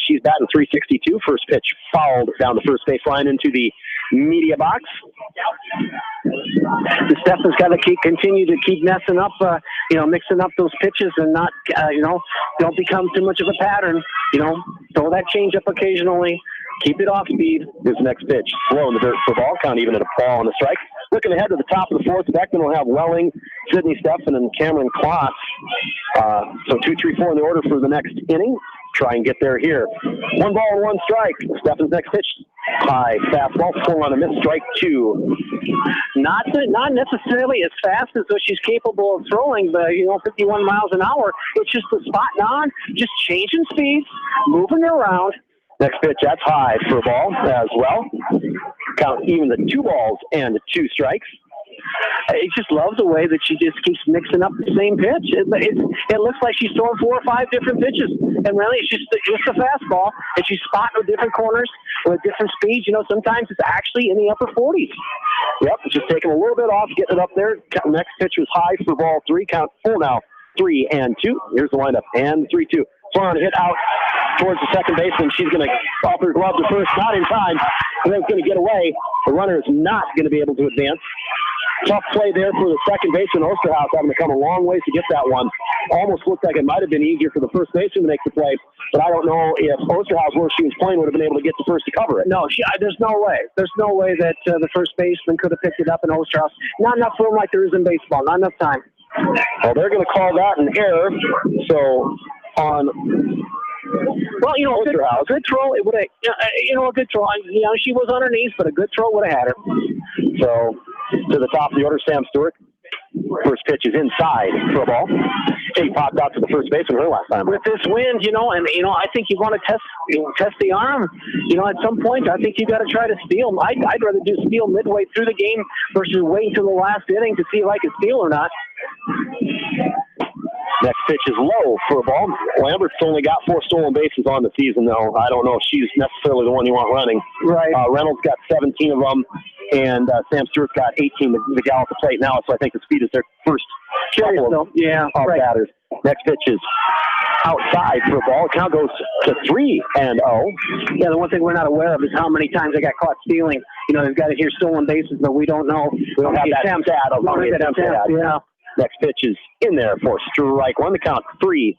She's batting .362. First pitch fouled down the first baseline into the media box. Stefan's got to continue to keep messing up, mixing up those pitches and not, don't become too much of a pattern. Throw that change up occasionally. Keep it off speed. His next pitch, slow in the dirt for ball count, even at a ball on the strike. Looking ahead to the top of the fourth, Beckman will have Welling, Sydney Stephan, and Cameron Kloss. So 2, 3, 4 in the order for the next inning. Try and get there here. 1 ball and 1 strike. Stephan's next pitch, high fastball, swung on a miss, strike 2. Not necessarily as fast as what she's capable of throwing, but 51 miles an hour. It's just the spotting on, just changing speeds, moving around. Next pitch, that's high for a ball as well. Count even the 2 balls and 2 strikes. I just love the way that she just keeps mixing up the same pitch. It looks like she's throwing 4 or 5 different pitches, and really it's just a fastball, and she's spotting with different corners with different speeds. Sometimes it's actually in the upper 40s. Yep, just taking a little bit off, getting it up there. Next pitch was high for ball 3. Count full now, 3-2. Here's the windup, and 3-2. Florida hit out towards the second baseman. She's going to pop her glove to first, not in time. And then it's going to get away. The runner is not going to be able to advance. Tough play there for the second baseman. Osterhaus having to come a long ways to get that one. Almost looked like it might have been easier for the first baseman to make the play, but I don't know if Osterhaus, where she was playing, would have been able to get to first to cover it. No, there's no way. There's no way that the first baseman could have picked it up in Osterhaus. Not enough room like there is in baseball. Not enough time. Well, they're going to call that an error. So on. Well, a good throw. It would have, a good throw. She was on her knees, but a good throw would have had her. So to the top of the order, Sam Stewart. First pitch is inside for a ball. She popped out to the first baseman her last time. With this wind, I think you want to test the arm. At some point, I think you got to try to steal. I'd rather do steal midway through the game versus wait until the last inning to see if I can steal or not. Next pitch is low for a ball. Lambert's only got 4 stolen bases on the season, though. I don't know if she's necessarily the one you want running. Right. Reynolds got 17 of them. and Sam Stewart's got 18 to gal at the plate now, so I think the speed is their first couple of batters. Next pitch is outside for a ball. Count goes to 3-0. Yeah, the one thing we're not aware of is how many times they got caught stealing. They've got it here stolen bases, but we don't know. We don't have that stat of how many attempts they had. Yeah. Next pitch is in there for strike one. The count 3-1.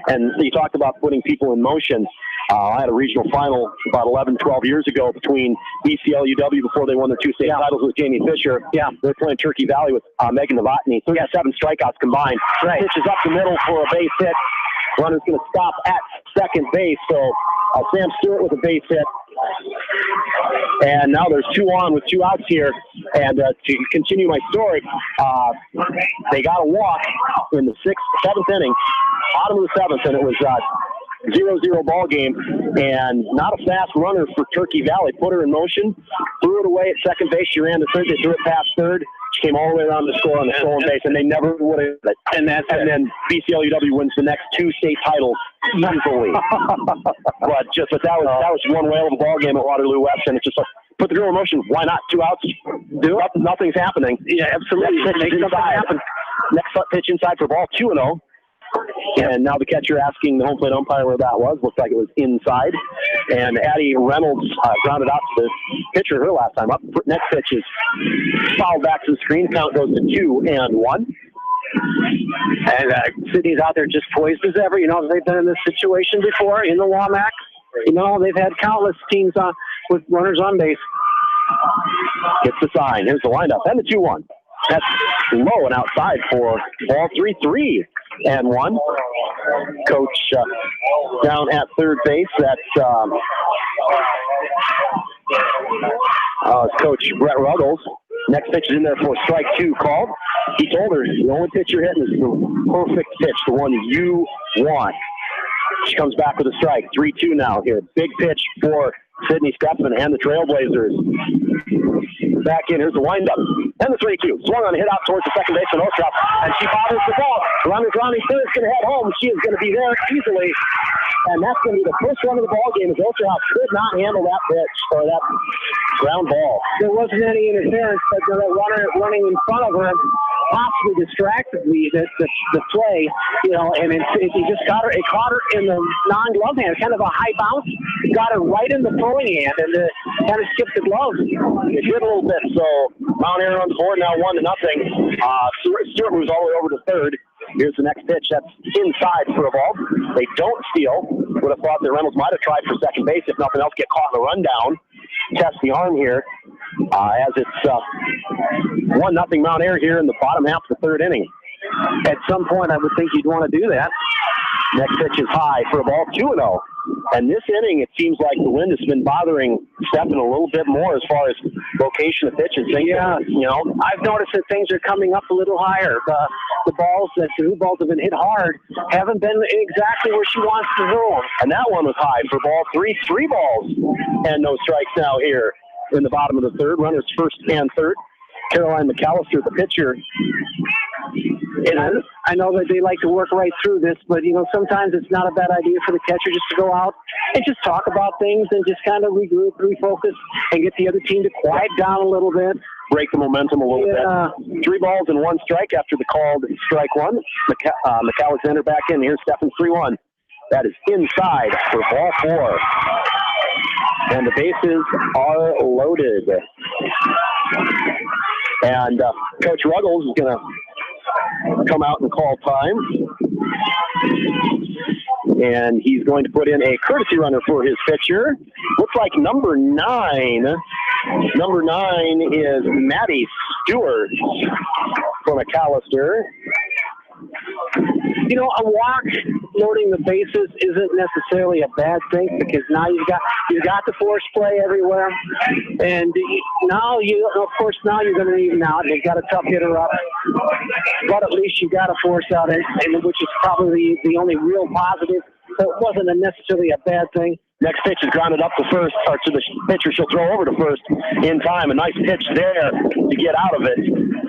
And you talked about putting people in motion. I had a regional final about 11, 12 years ago between BCLUW before they won their 2 state titles with Jamie Fisher. Yeah. They're playing Turkey Valley with Megan Novotny. 37 strikeouts combined. Right. Pitch is up the middle for a base hit. Runner's going to stop at second base. So Sam Stewart with a base hit. And now there's 2 on with 2 outs here. And to continue my story, they got a walk in the 7th inning, bottom of the 7th, and it was 0-0 ball game, and not a fast runner for Turkey Valley. Put her in motion, threw it away at second base. She ran to third. They threw it past third. She came all the way around to score on the stolen base, and they never would have. And then BCLUW wins the next 2 state titles easily. but that was one whale of a ball game at Waterloo West, and it's just like, put the girl in motion. Why not? 2 outs. Do it. Nothing's happening. Yeah, absolutely. Next pitch inside for ball 2-0. And now the catcher asking the home plate umpire where that was. Looks like it was inside. And Addie Reynolds grounded out to the pitcher her last time up. Next pitch is fouled back to the screen. Count goes to 2-1. And Sydney's out there just poised as ever. They've been in this situation before in the WAMAC. They've had countless teams with runners on base. Gets the sign. Here's the windup. And the 2-1. That's low and outside for ball 3-1. Coach down at third base. That's Coach Brett Ruggles. Next pitch is in there for strike 2 called. He told her the only pitch you're hitting is the perfect pitch, the one you want. She comes back with a strike. 3-2 now here. Big pitch for Sydney Stepman and the Trailblazers. Back in, here's the windup. And the 3-2. Swung on a hit out towards the second baseman, Ostrop, and she bobbles the ball. Runner's running third, is going to head home. She is going to be there easily. And that's going to be the first run of the ball game as Ostrop could not handle that pitch or that ground ball. There wasn't any interference, but the runner running in front of her possibly distracted the play, and it just got her. It caught her in the non-glove hand, kind of a high bounce, got her right in the throwing hand, and kind of skipped the glove. It did a little bit. So Mount Airy on the board now, 1-0. Stewart moves all the way over to third. Here's the next pitch. That's inside for a ball. They don't steal. Would have thought that Reynolds might have tried for second base, if nothing else, get caught in the rundown. Test the arm here as it's 1-0 Mount Airy here in the bottom half of the third inning. At some point, I would think you'd want to do that. Next pitch is high for a ball, 2-0. And this inning, it seems like the wind has been bothering Stephen a little bit more as far as location of pitches. Yeah, I've noticed that things are coming up a little higher. The new balls have been hit hard, haven't been exactly where she wants to throw them. And that one was high for ball 3 balls. And no strikes now here in the bottom of the third. Runners first and third. Caroline McAllister, the pitcher. And I know that they like to work right through this, but, sometimes it's not a bad idea for the catcher just to go out and just talk about things and just kind of regroup, refocus, and get the other team to quiet down a little bit. Break the momentum a little bit. 3 balls and 1 strike after the called strike 1. McAlexander back in. Here's Stephen 3-1. That is inside for ball 4. And the bases are loaded. And Coach Ruggles is going to come out and call time. And he's going to put in a courtesy runner for his pitcher. Looks like number 9. Number 9 is Maddie Stewart for McAllister. A walk loading the bases isn't necessarily a bad thing because now you've got the force play everywhere, and now you're going to even out. They've got a tough hitter up, but at least you got a force out, and which is probably the only real positive. So it wasn't necessarily a bad thing. Next pitch is grounded up to first, or to the pitcher. She'll throw over to first in time. A nice pitch there to get out of it.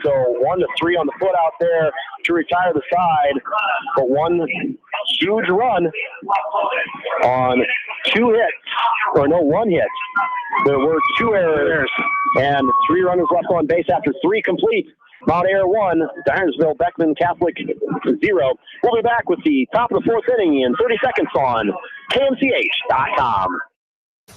So 1-3 on the foot out there to retire the side. But one huge run on 2 hits, or no, 1 hit. There were 2 errors And 3 runners left on base after 3 complete. Mount Air 1, Dyersville Beckman Catholic 0. We'll be back with the top of the 4th inning in 30 seconds on KMCH.com.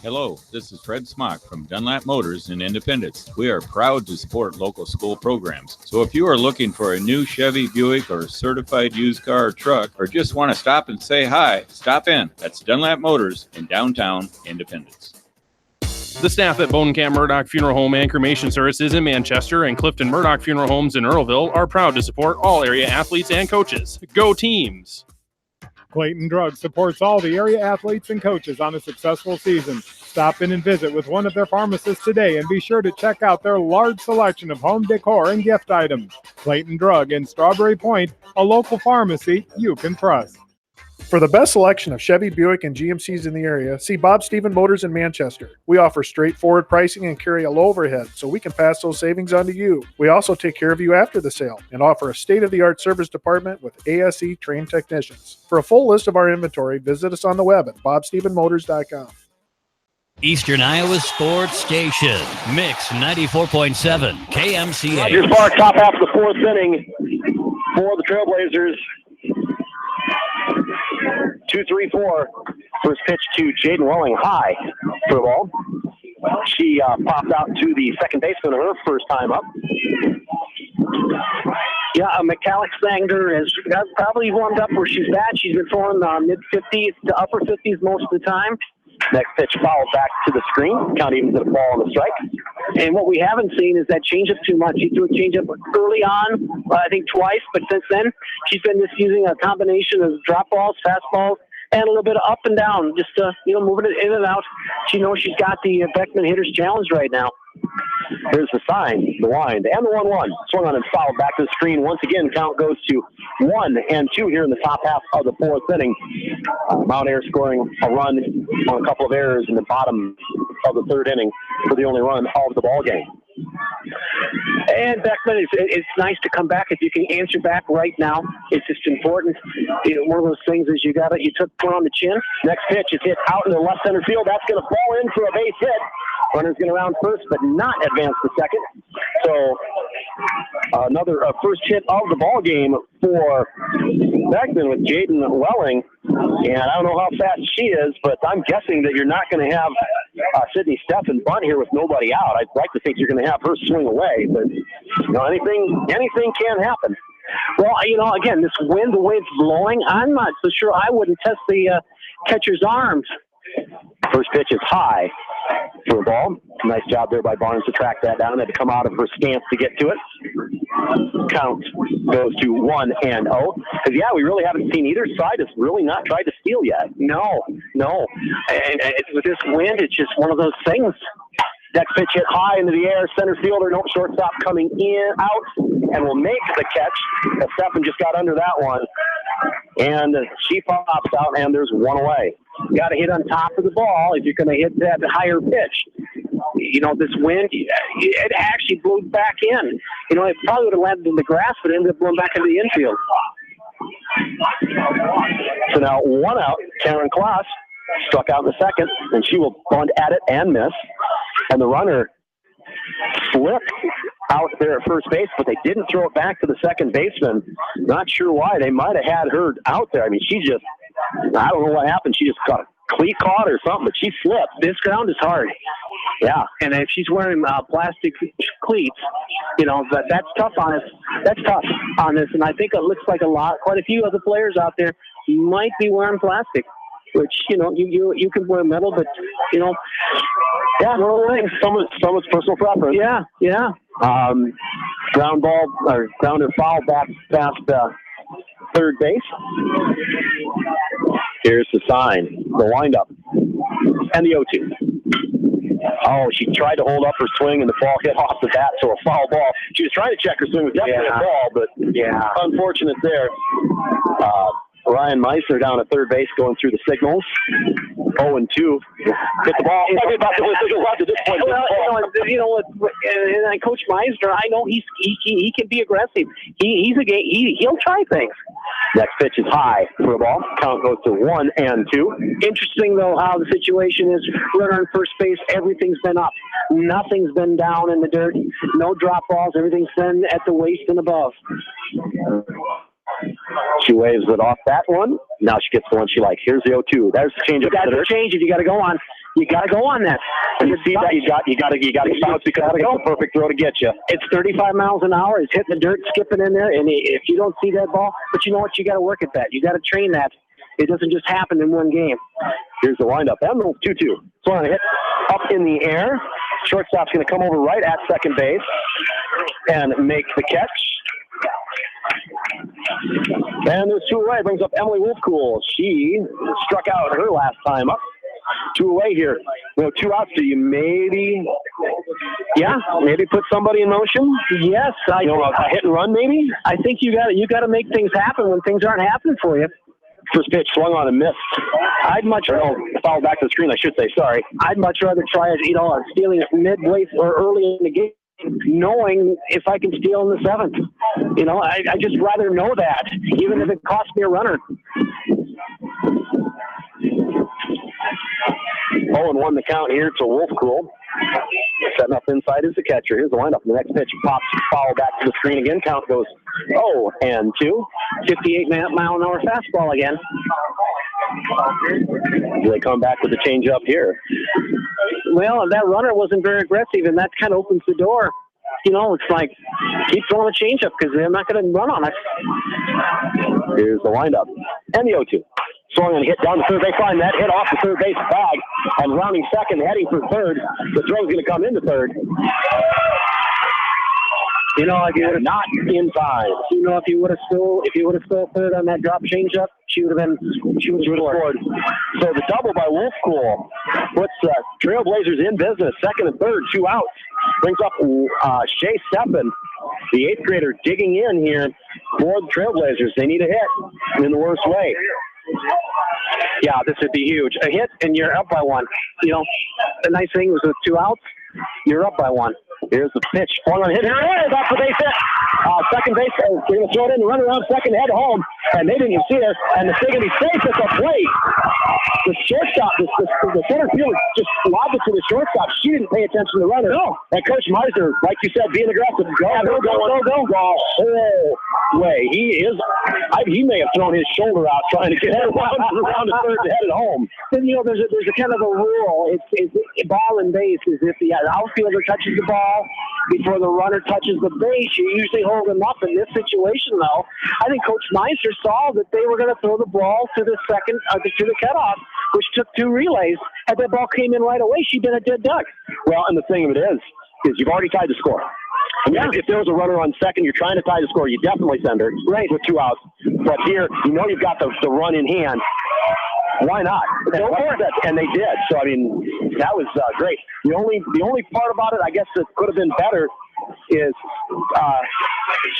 Hello, this is Fred Smock from Dunlap Motors in Independence. We are proud to support local school programs. So if you are looking for a new Chevy, Buick, or certified used car or truck, or just want to stop and say hi, stop in. That's Dunlap Motors in downtown Independence. The staff at Bonecamp Murdoch Funeral Home and Cremation Services in Manchester and Clifton Murdoch Funeral Homes in Earlville are proud to support all area athletes and coaches. Go teams! Clayton Drug supports all the area athletes and coaches on a successful season. Stop in and visit with one of their pharmacists today and be sure to check out their large selection of home decor and gift items. Clayton Drug in Strawberry Point, a local pharmacy you can trust. For the best selection of Chevy, Buick, and GMCs in the area, see Bob Stephen Motors in Manchester. We offer straightforward pricing and carry a low overhead, so we can pass those savings on to you. We also take care of you after the sale and offer a state-of-the-art service department with ASE trained technicians. For a full list of our inventory, visit us on the web at bobstephenmotors.com. Eastern Iowa Sports Station, Mix 94.7, KMCH. Rogers Park, top half of the 4th inning for the Trailblazers. 2-3-4. First pitch to Jaden Welling, high for the ball. She popped out to the second baseman her first time up. Yeah, McCallick Sanger has probably warmed up where she's at. She's been throwing mid-50s to upper 50s most of the time. Next pitch fouled back to the screen. Count even to the ball on the strike. And what we haven't seen is that changeup too much. He threw a changeup early on, I think twice, but since then she's been just using a combination of drop balls, fastballs, and a little bit of up and down, just moving it in and out. She knows she's got the Beckman Hitters Challenge right now. Here's the sign, the wind, and the 1-1. Swung on and fouled back to the screen. Once again, count goes to 1-2 here in the top half of the 4th inning. Mount Air scoring a run on a couple of errors in the bottom of the 3rd inning for the only run of the ball game. And Beckman, it's nice to come back if you can answer back right now. It's just important. One of those things is you took one on the chin. Next pitch is hit out in the left center field. That's going to fall in for a base hit. Runner's going to round first, but not advance to second. So another first hit of the ball game for Beckman with Jaden Welling. And I don't know how fast she is, but I'm guessing that you're not going to have Sydney Steffen bunt here with nobody out. I'd like to think you're going to have her swing away, but anything can happen. Well, again, this wind, the way it's blowing, I'm not so sure I wouldn't test the catcher's arms. First pitch is high for a ball. Nice job there by Barnes to track that down. Had to come out of her stance to get to it. Count goes to 1-0. Because, we really haven't seen either side has really not tried to steal yet. No. And with this wind, it's just one of those things. Next pitch hit high into the air. Center fielder, shortstop coming in, out, and will make the catch. Steffen just got under that one. And she pops out, and there's one away. You got to hit on top of the ball if you're going to hit that higher pitch. This wind, it actually blew back in. It probably would have landed in the grass, but it ended up blowing back into the infield. So now 1 out. Karen Kloss struck out in the second, and she will bunt at it and miss. And the runner slipped out there at first base, but they didn't throw it back to the second baseman. Not sure why. They might have had her out there. I mean, I don't know what happened. She just got a cleat caught or something, but she slipped. This ground is hard. Yeah. And if she's wearing plastic cleats, that's tough on us. That's tough on this. And I think it looks like quite a few other players out there might be wearing plastic, which, you can wear metal, but, one of the things. Some it's personal preference. Yeah. Ground ball or grounder foul back past third base. Here's the sign, the windup, and the 0-2. Oh, she tried to hold up her swing, and the ball hit off the bat, so a foul ball. She was trying to check her swing. It was definitely a ball, but unfortunate there. Ryan Meisner down at third base going through the signals. 0-2. Hit the ball. At this point. And Coach Meisner, I know he can be aggressive. He'll try things. Next pitch is high for a ball. Count goes to 1-2. Interesting, though, how the situation is. Runner on first base, everything's been up. Nothing's been down in the dirt. No drop balls. Everything's been at the waist and above. She waves it off that one. Now she gets the one she likes. Here's the 0-2. There's the change. You got to change it. You got to go on. You got to go on that. And you see that you got to bounce because it's a perfect throw to get you. It's 35 miles an hour. It's hitting the dirt, skipping in there. And if you don't see that ball, but you know what? You got to work at that. You got to train that. It doesn't just happen in one game. Here's the windup. And the 2-2. So on a hit up in the air. Shortstop's going to come over right at second base and make the catch. And there's 2 away. Brings up Emily Wolfcool. She struck out her last time up. 2 away here. 2 outs. Do you maybe put somebody in motion? Yes. A hit and run maybe? I think you got to make things happen when things aren't happening for you. First pitch swung on and missed. I'd much rather foul back to the screen, I should say. Sorry. I'd much rather try it, stealing it midway or early in the game, knowing if I can steal in the 7th. I just rather know that, even if it costs me a runner. 0-1 the count here to Wolfcool. Setting up inside is the catcher. Here's the windup. The next pitch pops foul back to the screen again. Count goes 0-2. 58-mile-an-hour fastball again. They come back with the change up here. Well, that runner wasn't very aggressive, and that kind of opens the door. It's like, keep throwing a change up because they're not going to run on it. Here's the windup. And the 0-2. Swung and hit down the third base line. That hit off the third base bag. And rounding second, heading for third. The throw's going to come into third. If you would have not in time. If you would have stole third on that drop changeup, she would have scored. So the double by Wolfcool puts Trailblazers in business. Second and third, 2 outs. Brings up Shea Steppen, the 8th grader, digging in here for the Trailblazers. They need a hit in the worst way. Yeah, this would be huge. A hit, and you're up by 1. The nice thing was with 2 outs, you're up by 1. Here's the pitch. Swung on hit. Here it is. Off the base hit. Second base. They're going to throw it in. Run around second. Head home. And they didn't even see her. And the thing going to be safe at the plate. The shortstop, the center fielder just lobbed it to the shortstop. She didn't pay attention to the runner. No. And Coach Meiser, like you said, being aggressive. Go. The whole way. He may have thrown his shoulder out trying to get it around to third to head it home. And, there's a kind of a rule. It's ball and base is if the outfielder touches the ball before the runner touches the base, you usually hold them up. In this situation, though, I think Coach Meister saw that they were going to throw the ball to the second, to the cutoff, which took 2 relays. Had that ball came in right away, she'd been a dead duck. Well, and the thing of it is you've already tied the score. If there was a runner on second, you're trying to tie the score, you definitely send her with 2 outs. But here, you've got the run in hand. Why not? And they did. So, that was great. The only part about it, I guess, that could have been better is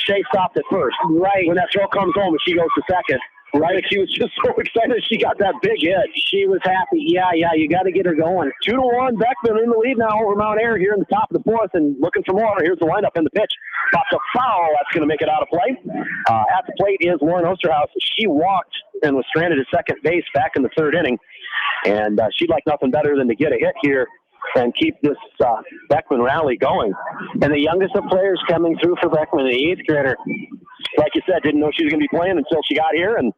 Shea stopped at first. Right. When that throw comes home and she goes to second. Right? She was just so excited she got that big hit. She was happy. Yeah, you got to get her going. 2-1. Beckman in the lead now over Mount Air here in the top of the 4th and looking for more. Here's the windup and the pitch. Pops a foul. That's going to make it out of play. At the plate is Lauren Osterhaus. She walked and was stranded at second base back in the 3rd inning. And she'd like nothing better than to get a hit here and keep this Beckman rally going. And the youngest of players coming through for Beckman, the 8th grader. Like you said, didn't know she was going to be playing until she got here. And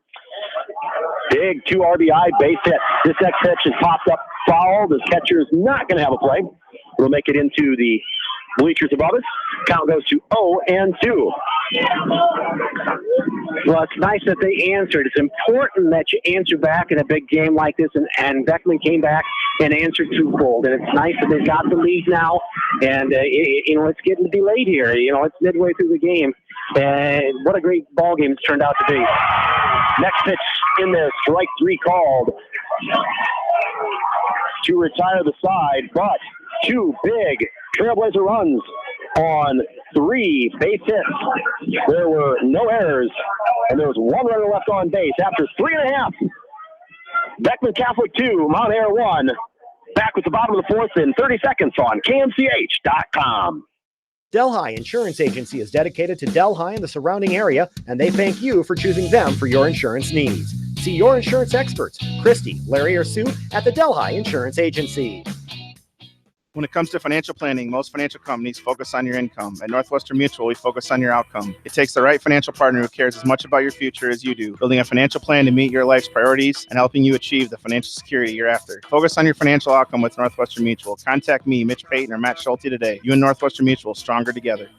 big 2 RBI base hit. This next pitch is popped up foul. The catcher is not going to have a play. We'll make it into the bleachers above us. Count goes to 0-2. Well, it's nice that they answered. It's important that you answer back in a big game like this, and Beckman came back and answered twofold. And it's nice that they've got the lead now, and it's getting to be late here. It's midway through the game, and what a great ball game it's turned out to be. Next pitch in there, strike 3 called to retire the side, but 2 big Trailblazer runs on 3 base hits. There were no errors, and there was 1 runner left on base after 3.5. Beckman Catholic 2, Mount Air 1. Back with the bottom of the 4th in 30 seconds on KMCH.com. Delhi Insurance Agency is dedicated to Delhi and the surrounding area, and they thank you for choosing them for your insurance needs. See your insurance experts, Christy, Larry, or Sue at the Delhi Insurance Agency. When it comes to financial planning, most financial companies focus on your income. At Northwestern Mutual, we focus on your outcome. It takes the right financial partner who cares as much about your future as you do, building a financial plan to meet your life's priorities and helping you achieve the financial security you're after. Focus on your financial outcome with Northwestern Mutual. Contact me, Mitch Payton, or Matt Schulte today. You and Northwestern Mutual, stronger together.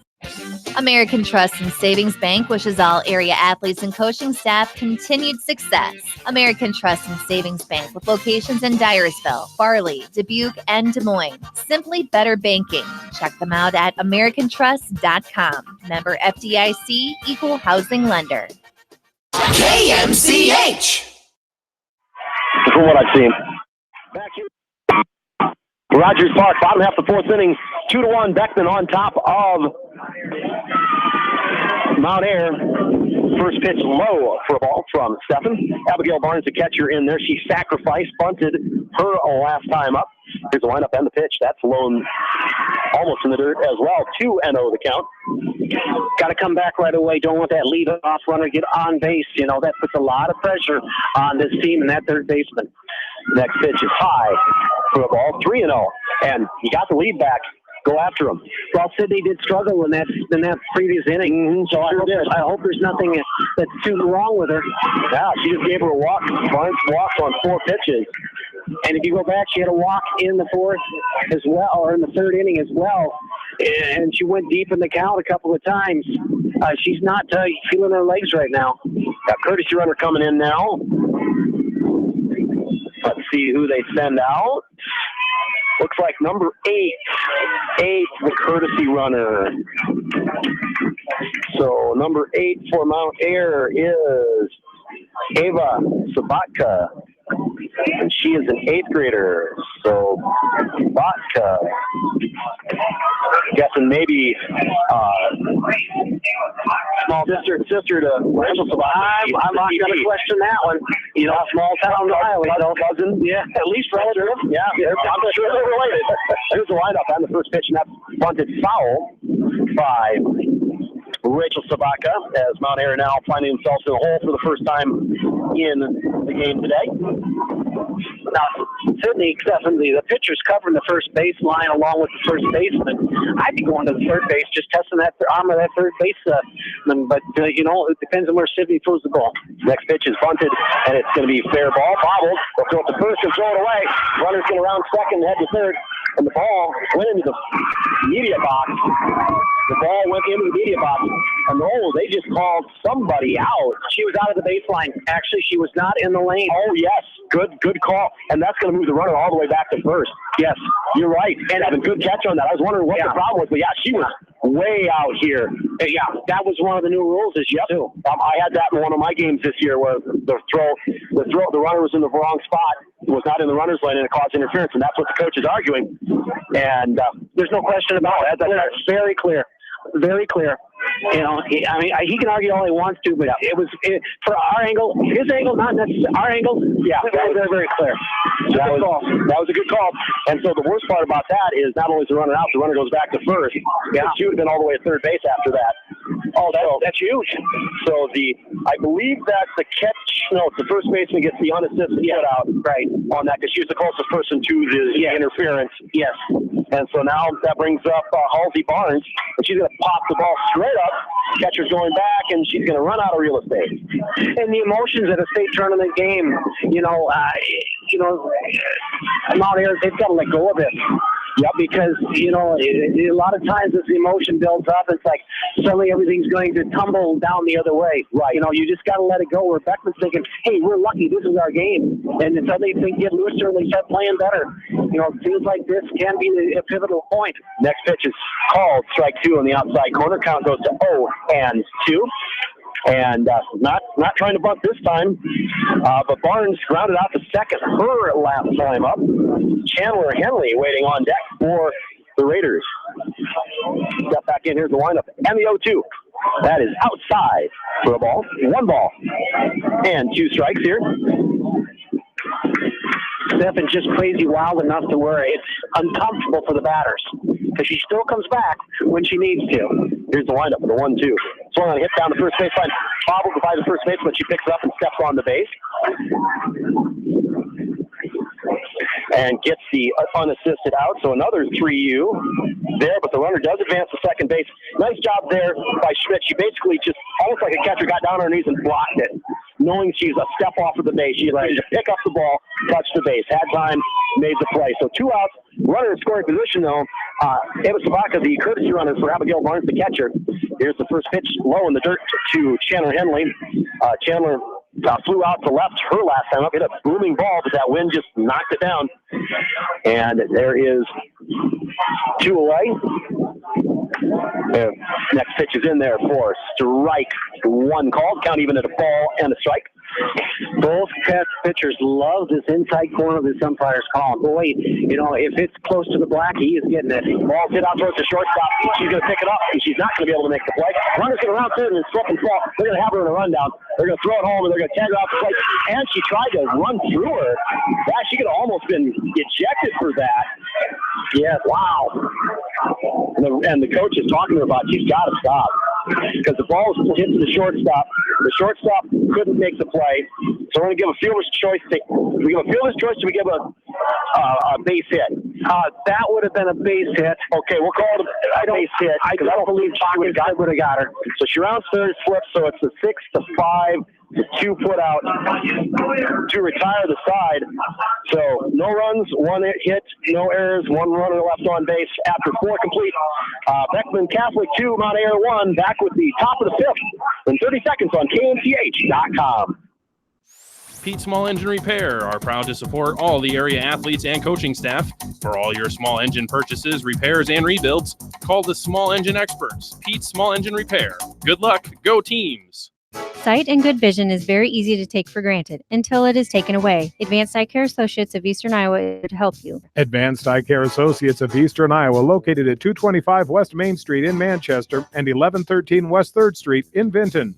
American Trust and Savings Bank wishes all area athletes and coaching staff continued success. American Trust and Savings Bank with locations in Dyersville, Farley, Dubuque, and Des Moines. Simply better banking. Check them out at americantrust.com. Member FDIC, equal housing lender. KMCH. From what I've seen. Back here. Rogers Park, bottom half of the fourth inning, 2-1. Beckman on top of Mount Air. First pitch low for a ball from Stephen. Abigail Barnes, the catcher, in there. She sacrificed, bunted her last time up. Here's the lineup and the pitch. That's low, almost in the dirt as well. 2-0 the count. Got to come back right away. Don't want that lead-off runner get on base. You know, that puts a lot of pressure on this team and that third baseman. Next pitch is high for a ball. 3-0. And he got the lead back. Go after him. Well, Sydney did struggle in that previous inning, so I hope there's nothing that's too wrong with her. Yeah, she just gave her a walk. Barnes walked on 4 pitches. And if you go back, she had a walk in the fourth as well, or in the third inning as well. And she went deep in the count a couple of times. She's not feeling her legs right now. Got courtesy runner coming in now. Let's see who they send out. Looks like number 8, the courtesy runner. So number 8 for Mount Air is Ava Sabatka. And she is an 8th grader. So Sabatka, guessing maybe small sister to Rachel Sabatka. I'm not going to question that one. You know, small town Iowa, cousin. Yeah, at least relative. Yeah, I'm sure they're related. Here's the lineup on the first pitch, and that's bunted foul by Rachel Sabatka, as Mount Air now finding themselves in the hole for the first time in the game today. Now, Sydney, the pitcher's covering the first baseline along with the first baseman. I'd be going to the third base, just testing that arm of that third base. But you know, it depends on where Sydney throws the ball. Next pitch is bunted, and it's going to be fair ball. Bobbled. They'll throw it to first and throw it away. Runner's going around second, head to third, and the ball went into the media box. The ball went into the media box. And they just called somebody out. She was out of the baseline. Actually, she was not in the lane. Oh, yes. Good call. And that's going to move the runner all the way back to first. Yes, you're right. And having good catch on that. I was wondering what the problem was, but yeah, she was way out here. Yeah, that was one of the new rules this year, too. I had that in one of my games this year where the runner was in the wrong spot, was not in the runner's lane, and it caused interference, and that's what the coach is arguing. And there's no question about it. That's very clear. Very clear. You know, I mean, he can argue all he wants to, but it was for our angle, his angle, not necessarily our angle. Yeah, that was very, very clear. That was a good call. And so the worst part about that is not only is the runner out, the runner goes back to first. Yeah, she would have been all the way at third base after that. Oh, that's huge. So I believe that the the first baseman gets the unassisted put out on that because she was the closest person to the interference. Yes. And so now that brings up Halsey Barnes, and she's going to pop the ball straight up. Catcher's going back, and she's going to run out of real estate. And the emotions at a state tournament game, Mount Air, they've got to let go of it. Yeah, because, a lot of times as the emotion builds up, it's like suddenly everything's going to tumble down the other way. Right. You just got to let it go. Where Beckman's thinking, hey, we're lucky. This is our game. And until they get looser and they start playing better, things like this can be a pivotal point. Next pitch is called strike 2 on the outside corner. Count goes to 0-2. And not trying to bunt this time, but Barnes grounded out to second, her last time up. Chandler Henley waiting on deck for the Raiders. Step back in, here's the lineup, and the 0-2. That is outside for a ball. 1 ball. And 2 strikes here. Stephen just crazy wild enough to where it's uncomfortable for the batters. because she still comes back when she needs to. Here's the windup, the 1-2. Swung on a hit down the first baseline. Bobbled by the first baseman. She picks it up and steps on the base. And gets the unassisted out. So another 3U there, but the runner does advance to second base. Nice job there by Schmidt. She basically just, almost like a catcher, got down on her knees and blocked it. Knowing she's a step off of the base, she's ready to pick up the ball, touch the base. Had time, made the play. So 2 outs, runner in scoring position though. Ava Sabaka, the courtesy runner for Abigail Barnes, the catcher. Here's the first pitch, low in the dirt to Chandler Henley. Chandler flew out to left her last time up, hit a booming ball, but that wind just knocked it down. And there is 2 away. Next pitch is in there for strike 1 called. Count even at a ball and a strike. Both pitchers love this inside corner this umpire's calling. Boy, you know, if it's close to the black, he is getting it. Ball's hit out towards the shortstop. She's going to pick it up, and she's not going to be able to make the play. Runner's going to round third and slip and fall. They're going to have her in a rundown. They're going to throw it home, and they're going to tag her out the plate. And she tried to run through her. Yeah, she could have almost been ejected for that. Yeah, wow. And the coach is talking to her about she's got to stop because the ball hits the shortstop. The shortstop couldn't make the play, so we're going to give a fielder's choice. We give a fielder's choice, or we give a base hit. That would have been a base hit. Okay, we'll call it a base hit. I don't believe she would have got her. So she rounds third, flips, so it's a 6-5. The 2 put out to retire the side. So no runs, 1 hit, no errors, 1 runner left on base after 4 complete. Beckman Catholic 2, Mount Ayr 1. Back with the top of the 5th in 30 seconds on KMCH.com. Pete Small Engine Repair are proud to support all the area athletes and coaching staff. For all your small engine purchases, repairs, and rebuilds, call the Small Engine Experts, Pete Small Engine Repair. Good luck, go teams! Sight and good vision is very easy to take for granted until it is taken away. Advanced Eye Care Associates of Eastern Iowa is to help you. Advanced Eye Care Associates of Eastern Iowa, located at 225 West Main Street in Manchester and 1113 West 3rd Street in Vinton.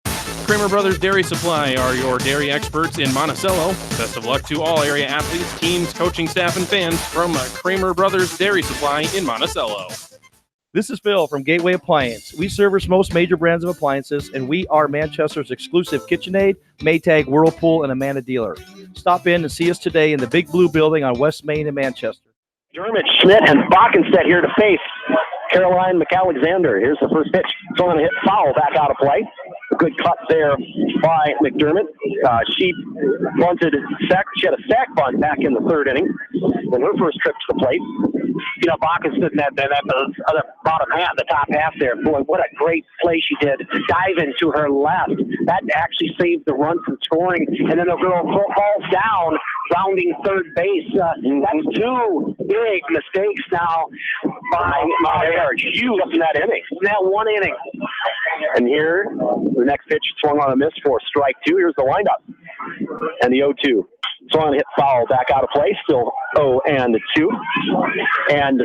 Kramer Brothers Dairy Supply are your dairy experts in Monticello. Best of luck to all area athletes, teams, coaching staff, and fans from Kramer Brothers Dairy Supply in Monticello. This is Phil from Gateway Appliance. We service most major brands of appliances, and we are Manchester's exclusive KitchenAid, Maytag, Whirlpool, and Amana dealer. Stop in and see us today in the Big Blue Building on West Main in Manchester. Dermott, Schmidt, and Bockenstedt here to face Caroline McAlexander. Here's the first pitch. So on a hit foul back out of play. A good cut there by McDermott. She bunted sack. She had a sack bunt back in the 3rd inning in her first trip to the plate. You know, Bockenstedt at the bottom half, the top half there. Boy, what a great play she did. Dive into her left. That actually saved the run from scoring. And then the girl falls down, rounding third base. That's 2 big mistakes now by Mount Ayr. Huge in that inning. In that 1 inning. And here, the next pitch swung on a miss for strike 2. Here's the windup. And the 0-2. Swung on a hit foul back out of play. Still 0-2. And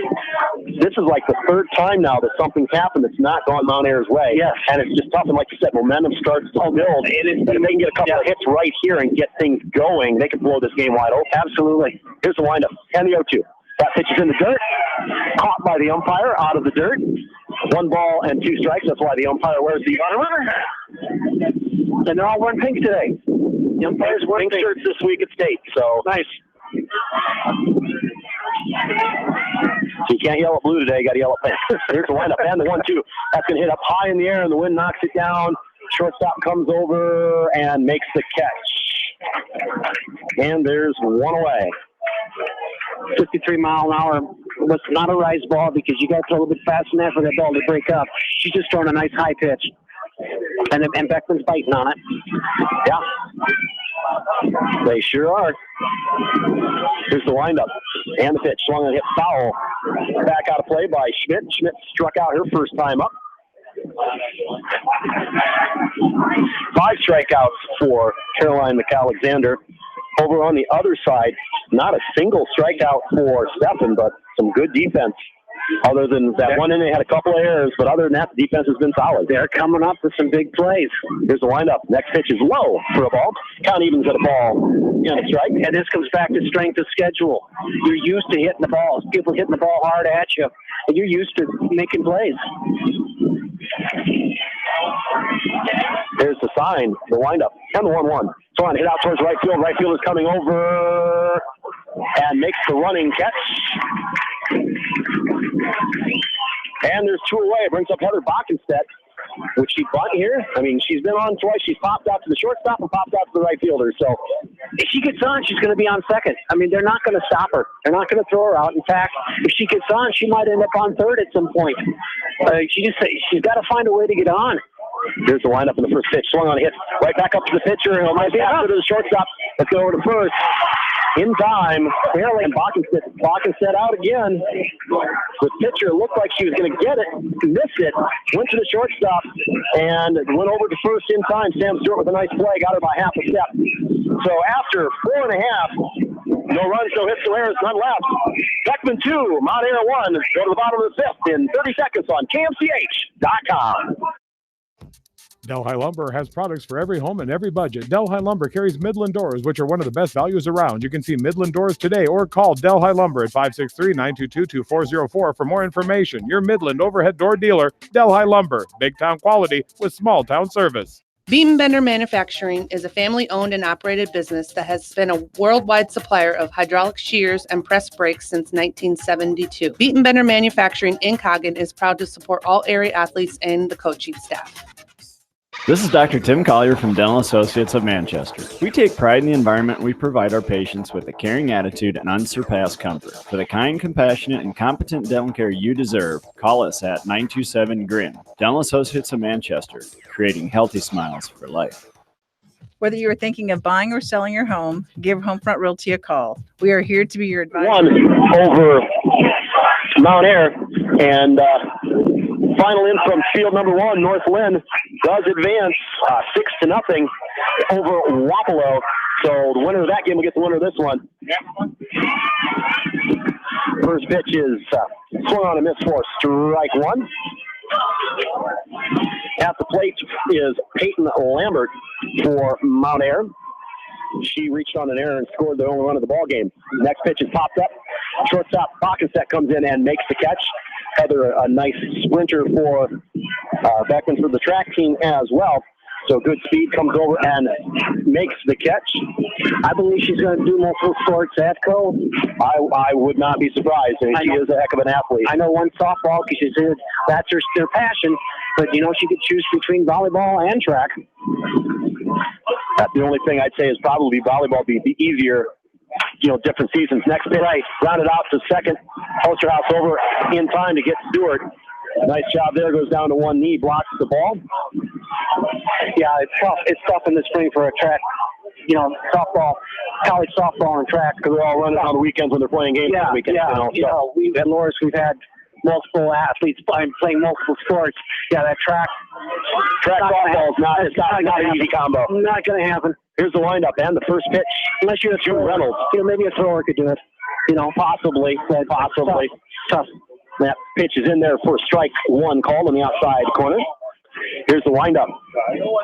this is like the 3rd time now that something's happened that's not gone Mount Ayr's way. Yes. And it's just tough. And like you said, momentum starts to build. And if they can get a couple of hits right here and get things going, they can blow this game wide open. Absolutely. Here's the windup. And the 0-2. That pitch is in the dirt. Caught by the umpire out of the dirt. 1 ball and 2 strikes. That's why the umpire wears the honor. And they're all wearing pink today. The umpires wearing pink shirts this week at state. So nice. So you can't yell at blue today. You got to yell at pink. Here's the windup and the 1-2. That's going to hit up high in the air, and the wind knocks it down. Shortstop comes over and makes the catch. And there's 1 away. 53 mile an hour. That's not a rise ball because you got to throw a little bit fast enough for that ball to break up. She's just throwing a nice high pitch. And Beckman's biting on it. Yeah. They sure are. Here's the windup. And the pitch. Swung and hit foul. Back out of play by Schmidt. Schmidt struck out her first time up. 5 strikeouts for Caroline McAlexander. Over on the other side, not a single strikeout for Stefan, but some good defense Other than that one inning, they had a couple of errors, but other than that, the defense has been solid. They're coming up with some big plays. Here's the windup. Next pitch is low for a ball. Count evens at a ball and a strike. And this comes back to strength of schedule. You're used to hitting the balls. People hitting the ball hard at you, and you're used to making plays. There's the sign, the windup, and the 1-1. So on, hit out towards right field. Right field is coming over and makes the running catch. And there's two away. It brings up Heather Bockenstedt. Would she bunt here? I mean, she's been on twice. She's popped out to the shortstop and popped out to the right fielder. So if she gets on, she's going to be on second. I mean, they're not going to stop her. They're not going to throw her out. In fact, if she gets on, she might end up on third at some point. She's got to find a way to get on. Here's the windup in the first pitch. Swung on a hit. Right back up to the pitcher. It might be after the shortstop. Let's go over to first. In time. Barely. And Bockenstedt out again. The pitcher looked like she was going to get it. Missed it. Went to the shortstop. And went over to first in time. Sam Stewart with a nice play. Got her by half a step. So after 4.5, no runs, no hits, no errors, none left. Beckman 2, Mount Air 1. Go to the bottom of the fifth in 30 seconds on KMCH.com. Delhi Lumber has products for every home and every budget. Delhi Lumber carries Midland doors, which are one of the best values around. You can see Midland doors today or call Delhi Lumber at 563-922-2404 for more information. Your Midland overhead door dealer, Delhi Lumber. Big town quality with small town service. Beam Bender Manufacturing is a family-owned and operated business that has been a worldwide supplier of hydraulic shears and press brakes since 1972. Beam Bender Manufacturing in Coggan is proud to support all area athletes and the coaching staff. This is Dr. Tim Collier from Dental Associates of Manchester. We take pride in the environment we provide our patients with a caring attitude and unsurpassed comfort. For the kind, compassionate, and competent dental care you deserve, call us at 927-GRIN. Dental Associates of Manchester, creating healthy smiles for life. Whether you are thinking of buying or selling your home, give Homefront Realty a call. We are here to be your advisor. One over Mount Air, and final in from field number 1, North Lynn does advance 6-0 over Wapello. So the winner of that game will get the winner of this one. First pitch is swung on a miss for strike 1. At the plate is Peyton Lambert for Mount Air. She reached on an error and scored the only run of the ball game. Next pitch is popped up. Shortstop Bockenstedt comes in and makes the catch. Heather, a nice sprinter for Beckman for the track team as well. So good speed, comes over and makes the catch. I believe she's going to do multiple sports at Co. I would not be surprised. I mean, she is a heck of an athlete. I know one softball because she said that's their passion, but you know she could choose between volleyball and track. That's the only thing I'd say is probably volleyball be easier, different seasons. Next pitch, rounded out to second. Osterhouse over in time to get Stewart. Nice job there. Goes down to one knee, blocks the ball. Yeah, it's tough. It's tough in the spring for a track. Softball, college softball and track because they're all running on the weekends when they're playing games on the weekends. Yeah, we've at Loris, we've had multiple athletes playing multiple sports. Yeah, that track softball is not an easy combo. Not going to happen. Here's the windup and the first pitch. Unless you're a thrower. Reynolds. Maybe a thrower could do it. Possibly. Tough. That pitch is in there for strike 1 called on the outside corner. Here's the windup.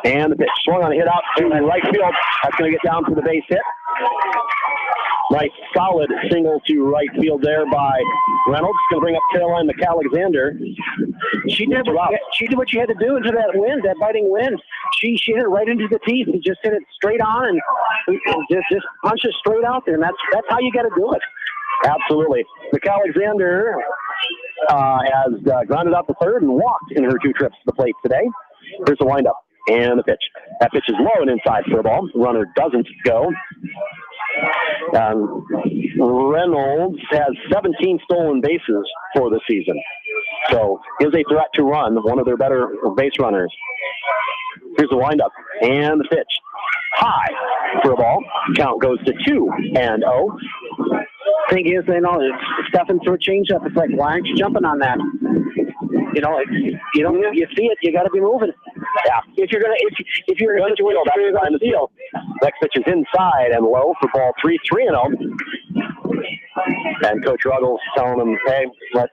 And the pitch swung on a hit out to right field. That's going to get down for the base hit. Nice solid single to right field there by Reynolds. Going to bring up Caroline McAlexander. She did what she had to do into that wind, that biting wind. She hit it right into the teeth and just hit it straight on and just punched it straight out there. And that's how you got to do it. Absolutely. McAlexander has grounded out the third and walked in her 2 trips to the plate today. Here's the windup and the pitch. That pitch is low and inside for a ball. Runner doesn't go. Reynolds has 17 stolen bases for the season. So is a threat to run, one of their better base runners. Here's the windup and the pitch. High for a ball. Count goes to 2-0. Thing is, Stefan threw a changeup. It's like, why aren't you jumping on that? You see it, you got to be moving. Yeah. If you're gonna find the field. Next pitch is inside and low for ball 3-0. And Coach Ruggles telling him, hey, let's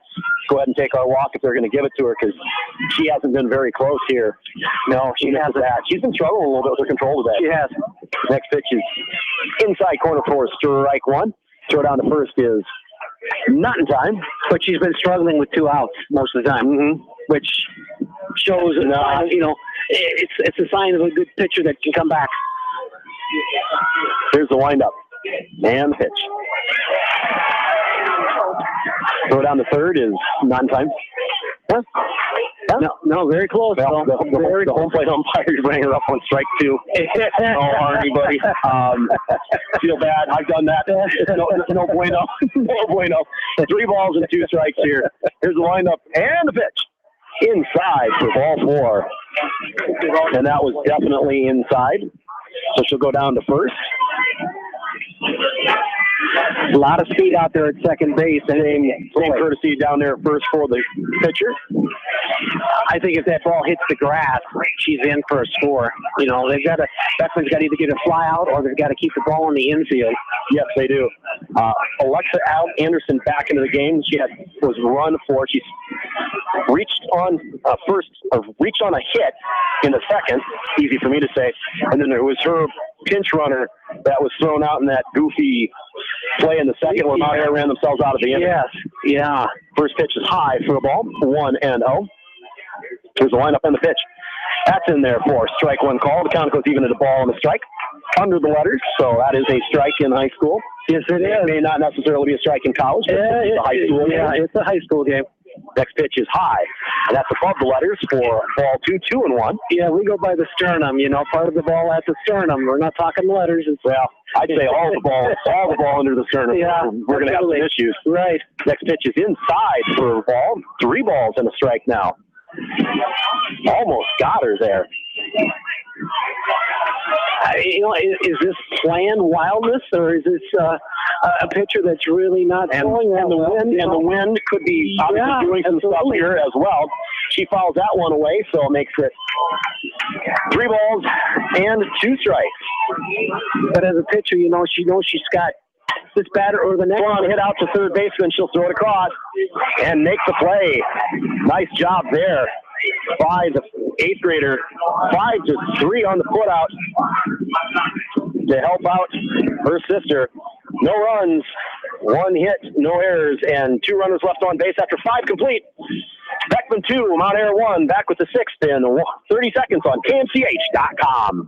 go ahead and take our walk if they're going to give it to her, because she hasn't been very close here. No, she hasn't. She's been struggling a little bit with her control today. She has. Next pitch is inside corner for strike one. Throw down to first is not in time. But she's been struggling with 2 outs most of the time, which shows, it's a sign of a good pitcher that can come back. Here's the windup and the pitch. Throw down to third is not in time. Huh? No, very close. Well, the home plate umpire is bringing her up on strike 2. Oh, anybody. Feel bad. I've done that. No bueno. No bueno. 3 balls and 2 strikes here. Here's the windup and the pitch. Inside for ball 4. And that was definitely inside. So she'll go down to first. A lot of speed out there at second base. Same courtesy down there at first for the pitcher. I think if that ball hits the grass, she's in for a score. Beckman's got to either get a fly out or they've got to keep the ball in the infield. Yes, they do. Alexa Anderson back into the game. She was run for. She's reached on reached on a hit in the second. Easy for me to say. And then there was her pinch runner that was thrown out in that goofy play in the second where Mount Air ran themselves out of the inning. Yes, yeah. First pitch is high for a ball, 1-0. Here's the lineup and the pitch. That's in there for strike one call. The count goes even to the ball and the strike under the letters, so that is a strike in high school. Yes, it is. It may not necessarily be a strike in college, but it's a high school game. Yeah, it's a high school game. Next pitch is high, and that's above the letters for ball 2, 2-1. Yeah, we go by the sternum, part of the ball at the sternum. We're not talking letters. Well, I'd say all the ball under the sternum. Yeah, we're going to have some issues. Right. Next pitch is inside for a ball. 3 balls and a strike now. Almost got her there. Is this planned wildness, or is this a pitcher that's really not throwing that well? The wind could be obviously doing some stuff here as well. She fouls that one away, so it makes it 3 balls and 2 strikes. But as a pitcher, she knows she's got this batter or the next one hit out to third baseman. She'll throw it across and make the play. Nice job there by the 8th grader. 5-3 on the put out to help out her sister. No runs, 1 hit, no errors, and 2 runners left on base after 5 complete. Beckman 2, Mount Air 1, back with the 6th in 30 seconds on KMCH.com.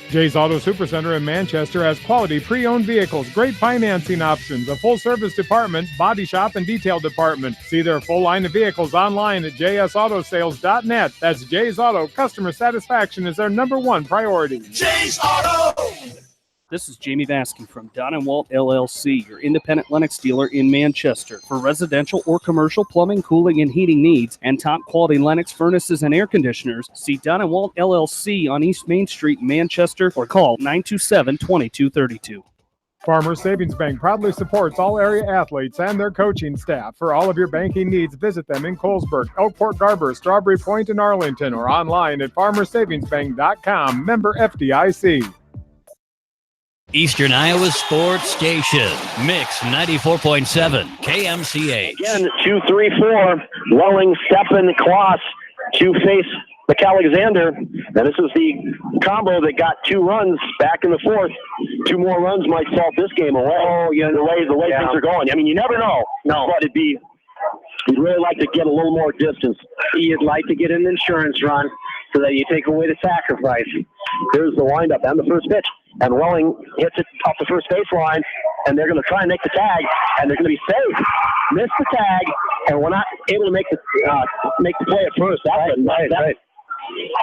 Jay's Auto Supercenter in Manchester has quality pre-owned vehicles, great financing options, a full-service department, body shop, and detail department. See their full line of vehicles online at jsautosales.net. That's Jay's Auto. Customer satisfaction is their #1 priority. Jay's Auto! This is Jamie Vasky from Don & Walt LLC, your independent Lennox dealer in Manchester. For residential or commercial plumbing, cooling, and heating needs, and top-quality Lennox furnaces and air conditioners, see Don & Walt LLC on East Main Street, Manchester, or call 927-2232. Farmers Savings Bank proudly supports all area athletes and their coaching staff. For all of your banking needs, visit them in Colesburg, Elkport Garber, Strawberry Point, and Arlington, or online at farmersavingsbank.com. Member FDIC. Eastern Iowa Sports Station, Mix 94.7, KMCH. Again, 2-3-4, Welling, Steffen, Kloss to face McAlexander. And this is the combo that got 2 runs back in the 4th. 2 more runs might salt this game away. Oh, yeah, the way things are going. I mean, you never know. No, but you'd really like to get a little more distance. You'd like to get an insurance run so that you take away the sacrifice. Here's the windup and the first pitch. And Welling hits it off the first baseline, and they're going to try and make the tag, and they're going to be safe. Miss the tag, and we're not able to make the play at first. That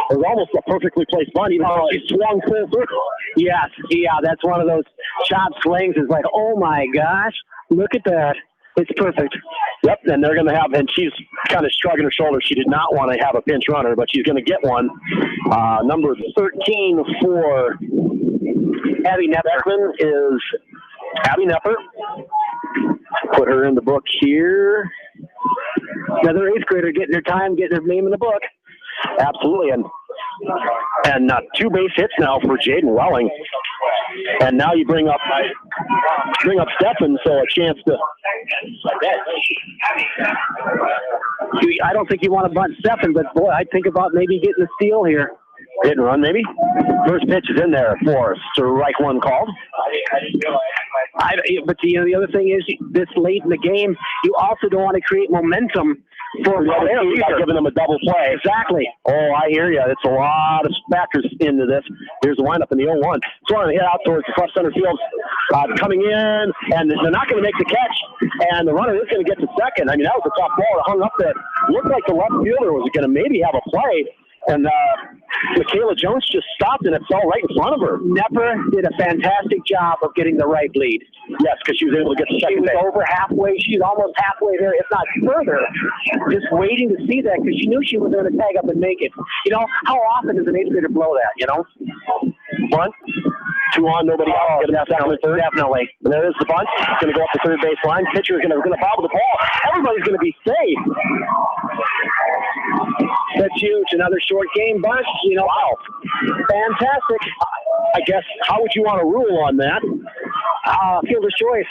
was almost a perfectly placed bunt, even though she swung full through. Yes, yeah, that's one of those chop swings. It's like, oh my gosh, look at that. It's perfect. Yep, and they're going to have, and she's kind of shrugging her shoulders. She did not want to have a pinch runner, but she's going to get one. Number 13 for Abby Beckman is Abby Nepper. Put her in the book here. Another 8th grader getting their time, getting their name in the book. Absolutely, and 2 base hits now for Jaden Welling. And now you bring up Steffen, so a chance to I don't think you want to bunt Steffen, but boy, I'd think about maybe getting a steal here. Hit and run, maybe. First pitch is in there for strike one called. But the other thing is, this late in the game, you also don't want to create momentum for Mount Air. You got giving them a double play. Exactly. Oh, I hear you. It's a lot of factors into this. Here's the windup in the 0-1. Throwing a hit out towards the left center field. Coming in, and they're not going to make the catch. And the runner is going to get to second. I mean, that was a tough ball. It hung up there. Looked like the left fielder was going to maybe have a play. And Michaela Jones just stopped, and it fell right in front of her. Nepper did a fantastic job of getting the right lead. Yes, because she was able to get the second base. She was over halfway. She's almost halfway there, if not further, just waiting to see that because she knew she was going to tag up and make it. You know, how often does an eighth grader blow that, you know? Bunt. 2 on, nobody out. Get him down to third. Definitely. And there is the bunt. It's going to go up the third base line. Pitcher is going to bobble the ball. Everybody's going to be safe. That's huge. Another short game bunt. You know, wow. Fantastic. I guess, how would you want to rule on that? Fielder's choice.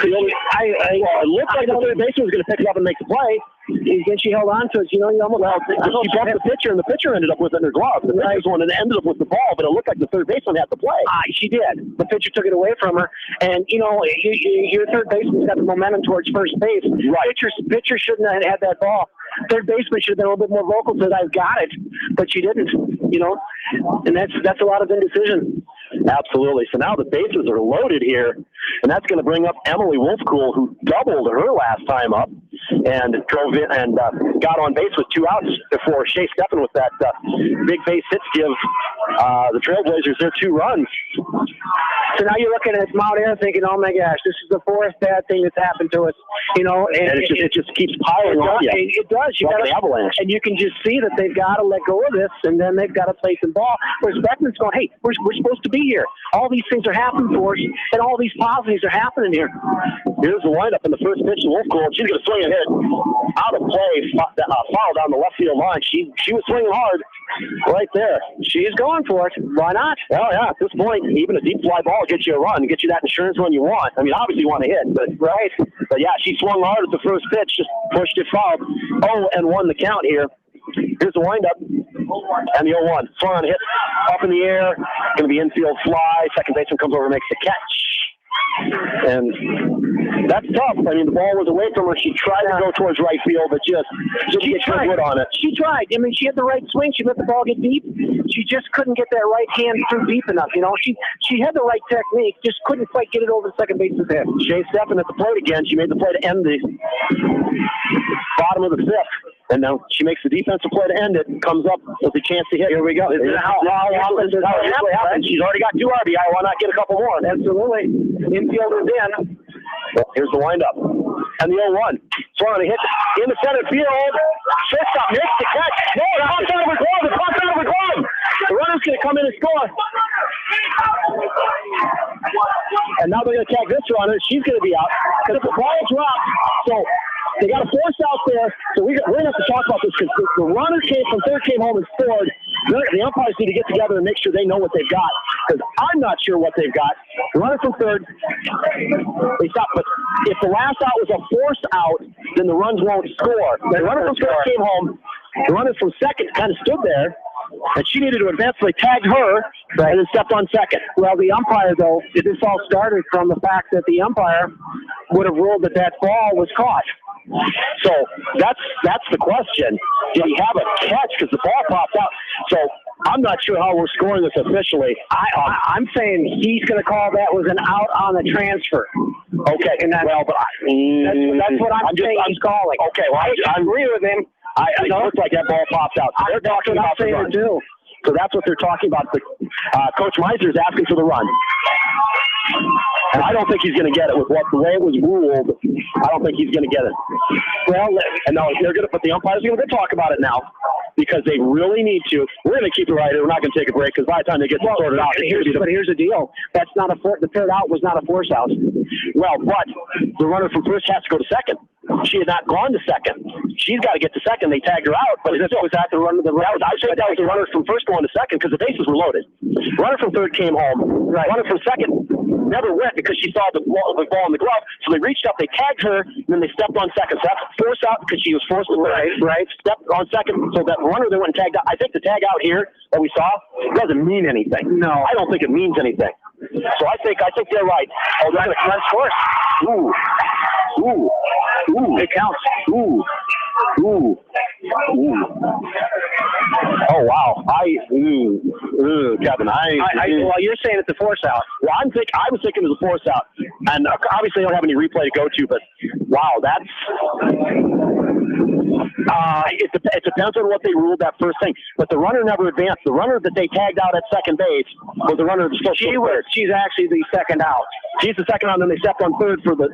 It looked like the third baseman was going to pick it up and make the play. Then she held on to it. You know, she bumped the pitcher, and the pitcher ended up with it in her glove. The pitcher's one and ended up with the ball, but it looked like the third baseman had the play. She did. The pitcher took it away from her. And, you know, your third baseman's got the momentum towards first base. Right. Pitcher shouldn't have had that ball. Third baseman should have been a little bit more vocal, said, I've got it. But she didn't, you know. And that's a lot of indecision. Absolutely. So now the bases are loaded here, and that's going to bring up Emily Wolfcool, who doubled her last time up and drove in and got on base with 2 outs before Shea Steffen with that big base hits give the Trailblazers their 2 runs. So now you're looking at Mount Air thinking, oh my gosh, this is the 4th bad thing that's happened to us. You know, and it just keeps piling on you. It does. You got an avalanche. And you can just see that they've got to let go of this, and then they've got to play some ball. Whereas Beckman's going, hey, we're supposed to be here. All these things are happening for us, and all these positives are happening here. Here's the windup in the first pitch to Wolfcool. She's going to swing and hit out of play, foul down the left field line. She was swinging hard right there. She's going for it. Why not? Oh, yeah. At this point, even a deep fly ball gets you a run, gets you that insurance run you want. I mean, obviously you want to hit, but right. But yeah, she swung hard at the first pitch, just pushed it foul. Oh, and won the count here. Here's the windup. And the 0-1. Swung on, hit up in the air. Going to be infield fly. Second baseman comes over and makes the catch. And that's tough. I mean, the ball was away from her. She tried to go towards right field, but just didn't get good wood on it. She tried. I mean, she had the right swing. She let the ball get deep. She just couldn't get that right hand through deep enough. You know, she had the right technique, just couldn't quite get it over the second baseman's head. Shea Steffen at the plate again. She made the play to end the bottom of the 5th. And now she makes the defensive play to end it. Comes up with a chance to hit. Here we go. This is how it happens. She's already got 2 RBI. Why not get a couple more? Absolutely. Infielders in. Well, here's the windup. And the 0-1. Swung on a hit in the center field. Shortstop makes the catch. No, it pops out of her glove. It pops out of her glove. The runner's going to come in and score. And now they're going to tag this runner. She's going to be out. Because the ball dropped. So they got a force out there. So we're going to have to talk about this because the runner from third came home and scored. The umpires need to get together and make sure they know what they've got. Because I'm not sure what they've got. The runner from third, they stopped. But if the last out was a forced out, then the runs won't score. The runner from third came home. The runner from second kind of stood there. And she needed to advance, so they tagged her and then stepped on second. Well, the umpire, though, this all started from the fact that the umpire would have ruled that ball was caught. So that's the question. Did he have a catch because the ball popped out? So I'm not sure how we're scoring this officially. I'm saying he's going to call that was an out on the transfer. Okay, and that's what I'm saying he's calling. Okay, well, I agree with him. It looks like that ball popped out. So they're talking about the run. Too. So that's what they're talking about. Coach Meiser's asking for the run. And I don't think he's going to get it with the way it was ruled. I don't think he's going to get it. Well, and no, they're going to put the umpires are going to talk about it now. because they really need to. We're going to keep it right here. We're not going to take a break because by the time they get sorted out, But here's the deal. That's not the third out was not a force out. Well, but the runner from first has to go to second. She had not gone to second. She's got to get to second. They tagged her out, but was that the runner? I said that was the runner from first going to second because the bases were loaded. Runner from third came home. Right. Runner from second never went because she saw the ball in the glove. So they reached up, they tagged her, and then they stepped on second. So that's force out because she was forced to right. Stepped on second. So that runner that went and tagged out. I think the tag out here that we saw doesn't mean anything. No, I don't think it means anything. So I think they're right. Oh, they're going to commence force. Ooh. It counts. Ooh. Oh wow! Kevin, well, you're saying it's a force out. Well, I was thinking it was a force out, and obviously I don't have any replay to go to. But wow, that's it depends on what they ruled that first thing. But the runner never advanced. The runner that they tagged out at second base was the runner that was she's actually the second out. She's the second out, and then they stepped on third for the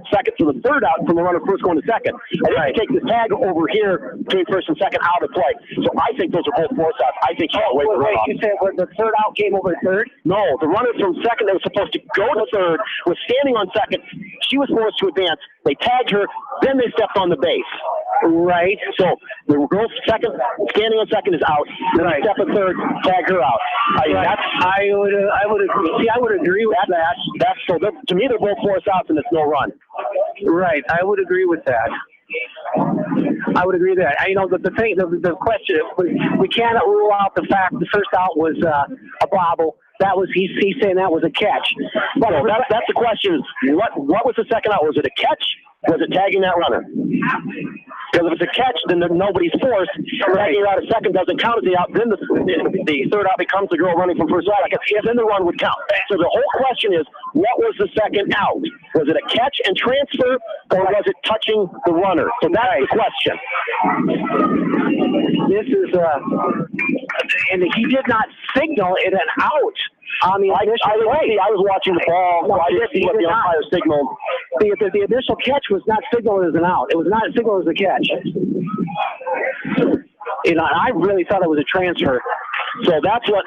third out from the runner first going to second. And they take the tag over here between first and second out of play. So I think those are both force outs. I think you said the third out came over to third? No, the runner from second that was supposed to go to third was standing on second. She was forced to advance. They tagged her, then they stepped on the base. Right. So the girl second, standing on second is out. Then they step at third, tag her out. I would agree. See, I would agree with that. To me, they're both force outs, and it's no run. Right. I would agree with that. I would agree with that. The question, we cannot rule out the fact the first out was a bobble. That was he's saying that was a catch. But that's the question. What was the second out? Was it a catch? Was it tagging that runner? Because if it's a catch, then nobody's forced. Tagging her out a second doesn't count as the out. Then the third out becomes the girl running from first out. Then the run would count. So the whole question is, what was the second out? Was it a catch and transfer, or was it touching the runner? So that's the question. This is and he did not signal it an out. I was watching the ball, so I didn't see what the umpire signaled. The initial catch was not signaled as an out. It was not signaled as a catch. I really thought it was a transfer. So that's what,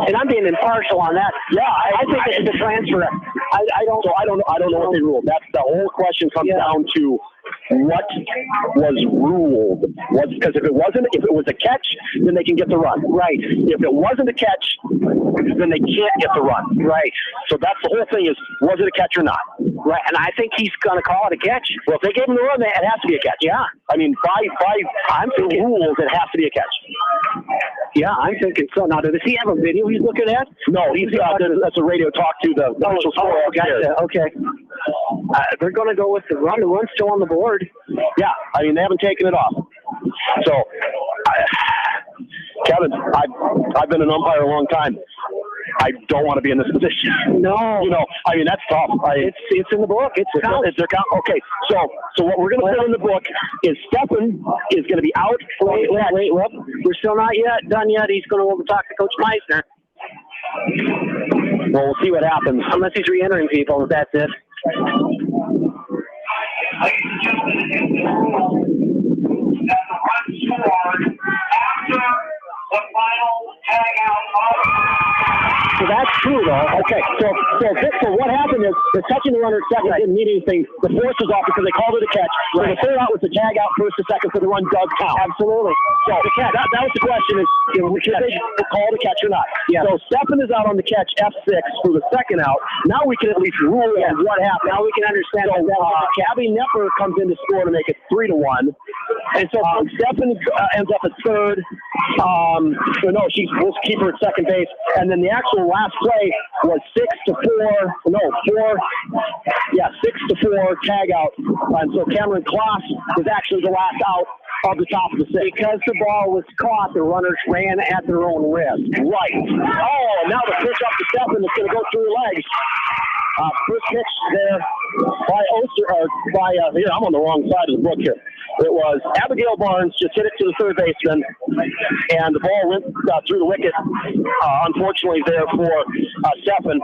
and I'm being impartial on that. Yeah, I think it's a transfer. I don't know what they ruled. That's the whole question comes down to what was ruled. Because if it was a catch, then they can get the run. Right. If it wasn't a catch, then they can't get the run. Right. So that's the whole thing is, was it a catch or not? Right. And I think he's going to call it a catch. Well, if they gave him the run, it has to be a catch. Yeah. I mean, I'm thinking rules, it has to be a catch. Yeah, I'm thinking so. Now, does he have a video he's looking at? No, that's a radio talk to the official score. Okay. They're going to go with the run. The run's still on the board. Yeah, I mean, they haven't taken it off. So, Kevin, I've been an umpire a long time. I don't want to be in this position. No. I mean, that's tough. It's in the book. It's their count. Okay, so what we're going to put in the book is Stefan is going to be out. Wait, we're still not done yet. He's going to talk to Coach Meisner. Well, we'll see what happens. Unless he's re-entering people, if that's it. So that's true, though. Okay, so what happened is the touching the runner at second didn't mean anything. The force was off because they called it a catch. So the third out was the tag out first to second, so the run does count. Absolutely. So that was the question: is should they call it a catch or not? Yeah. So Stefan is out on the catch F6 for the second out. Now we can at least rule on what happened. Now we can understand. So Abby Nepper comes in to score to make it 3-1, and so Stefan ends up at third. We'll keep her at second base, and then the actual last play was 6-4 tag out. And so Cameron Kloss was actually the last out of the top of the sixth. Because the ball was caught, the runners ran at their own risk. Right. Oh, now the pitch up to Stefan is going to go through her legs. First pitch there by Oster, here, I'm on the wrong side of the book here. It was Abigail Barnes just hit it to the third baseman, and the ball went through the wicket. Unfortunately, there for Stefan.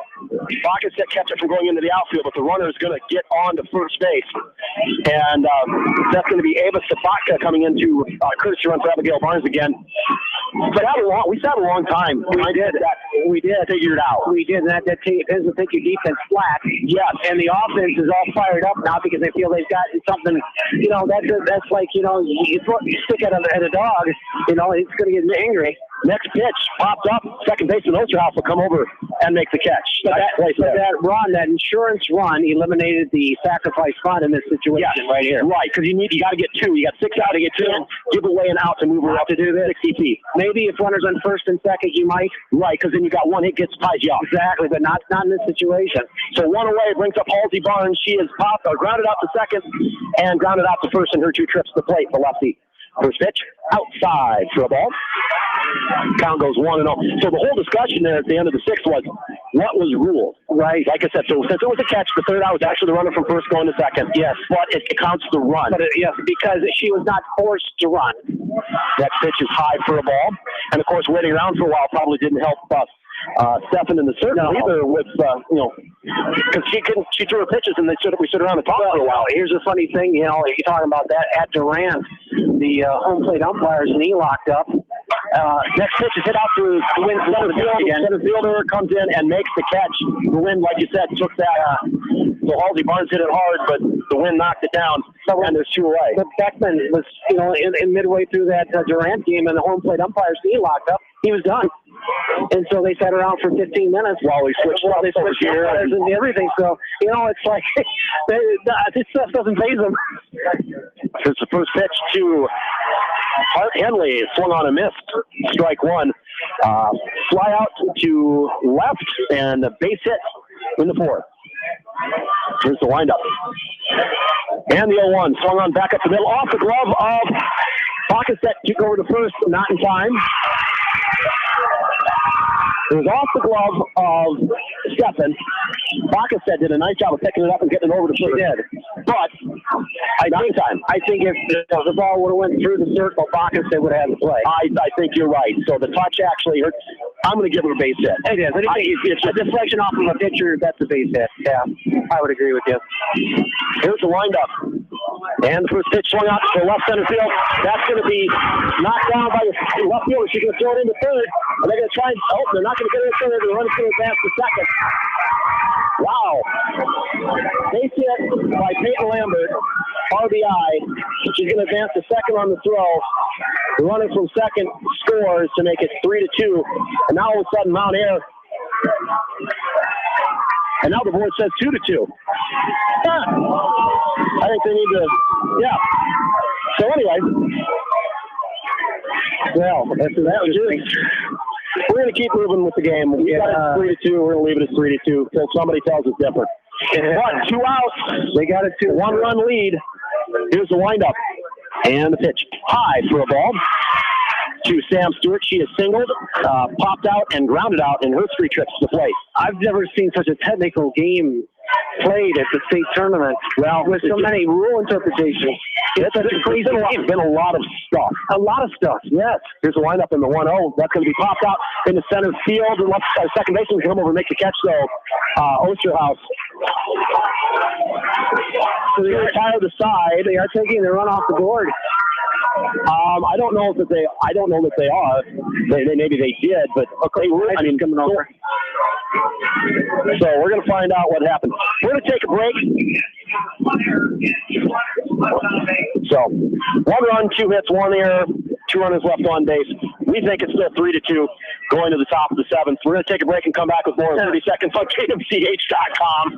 Bacchus kept it from going into the outfield, but the runner is going to get on to first base. And that's going to be Ava Sabatka coming into courtesy run for Abigail Barnes again. But we sat a long time. We did figure it out. We did, and that doesn't take your defense flat. Yes. And the offense is all fired up now because they feel they've got something, that's like, you stick at a dog, it's going to get angry. Next pitch popped up. Second baseman Osterhoff will come over and make the catch. But that insurance run eliminated the sacrifice fund in this situation right here. Right, because you got to get two. You got 6 out to get 2. Give away an out to move her up to do this. 60 feet. Maybe if runners on first and second, you might. Right, because then you got one hit ties you up. Exactly, but not in this situation. So one away brings up Halsey Barnes. She is grounded out to second and grounded out to first in her 2 trips to the plate. The lefty. First pitch outside for a ball. Count goes 1-0. So the whole discussion there at the end of the 6th was what was ruled. Right. Like I said, so since it was a catch, the third out was actually the runner from first going to second. Yes. But it counts the run. But yes, because she was not forced to run. Next pitch is high for a ball. And of course, waiting around for a while probably didn't help Stefan in the circle either with, because she threw her pitches and we stood around and talked for a while. Here's a funny thing, you're talking about that. At Durant, the home plate umpires knee locked up. Next pitch is hit out to the wind center field. Center fielder comes in and makes the catch. The wind, like you said, took that. So Halsey Barnes hit it hard, but the wind knocked it down, and there's 2 away. But Beckman was, in midway through that Durant game, and the home plate umpires knee locked up. He was done. And so they sat around for 15 minutes while they switched gear and everything. So, it's like this stuff doesn't faze them. It's the first pitch to Hart Henley. Swung on a missed. Strike 1. Fly out to left and a base hit in the 4th. Here's the windup. And the 0-1. Swung on back up the middle. Off the glove of Bacchus that took over to first. Not in time. It was off the glove of Stefan. Bacchus did a nice job of picking it up and getting it over to first. He did. But I think if the ball would have went through the circle, Bacchus would have had the play. I think you're right. So the touch actually hurt. I'm going to give it a base hit. It is. It's a deflection off of a pitcher. That's a base hit. Yeah, I would agree with you. Here's the windup. And the first pitch swung out to left center field. That's going to be knocked down by the left fielder. She's going to throw it into third. And they're going to try and they're not going to get it in third. The run's going to advance to second. Wow. Base hit by Peyton Lambert. RBI. She's going to advance to second on the throw. The runner from second scores to make it 3-2. And now all of a sudden, Mount Air. And now the board says 2-2. I think they need to, So anyway, that was it. We're going to keep moving with the game. We got it 3-2. We're going to leave it at 3-2 until somebody tells us different. 2 outs. They got it to 1-run lead. Here's the windup. And the pitch. High for a ball to Sam Stewart. She is singled, popped out, and grounded out in her 3 trips to the plate. I've never seen such a technical game played at the state tournament. Well, with so many rule interpretations. It's been a lot of stuff. A lot of stuff, yes. Here's the windup in the 1-0. That's going to be popped out in the center field. And second baseman can come over and make the catch, though. Osterhouse. So they retire the side. They are taking the run off the board. I don't know that they are. Maybe they did, but okay. Coming over. So we're going to find out what happened. We're going to take a break. So 1 run, 2 hits, 1 error, 2 runners left on base. We think it's still 3-2 going to the top of the 7th. We're going to take a break and come back with more in 30 seconds on KMCH.com.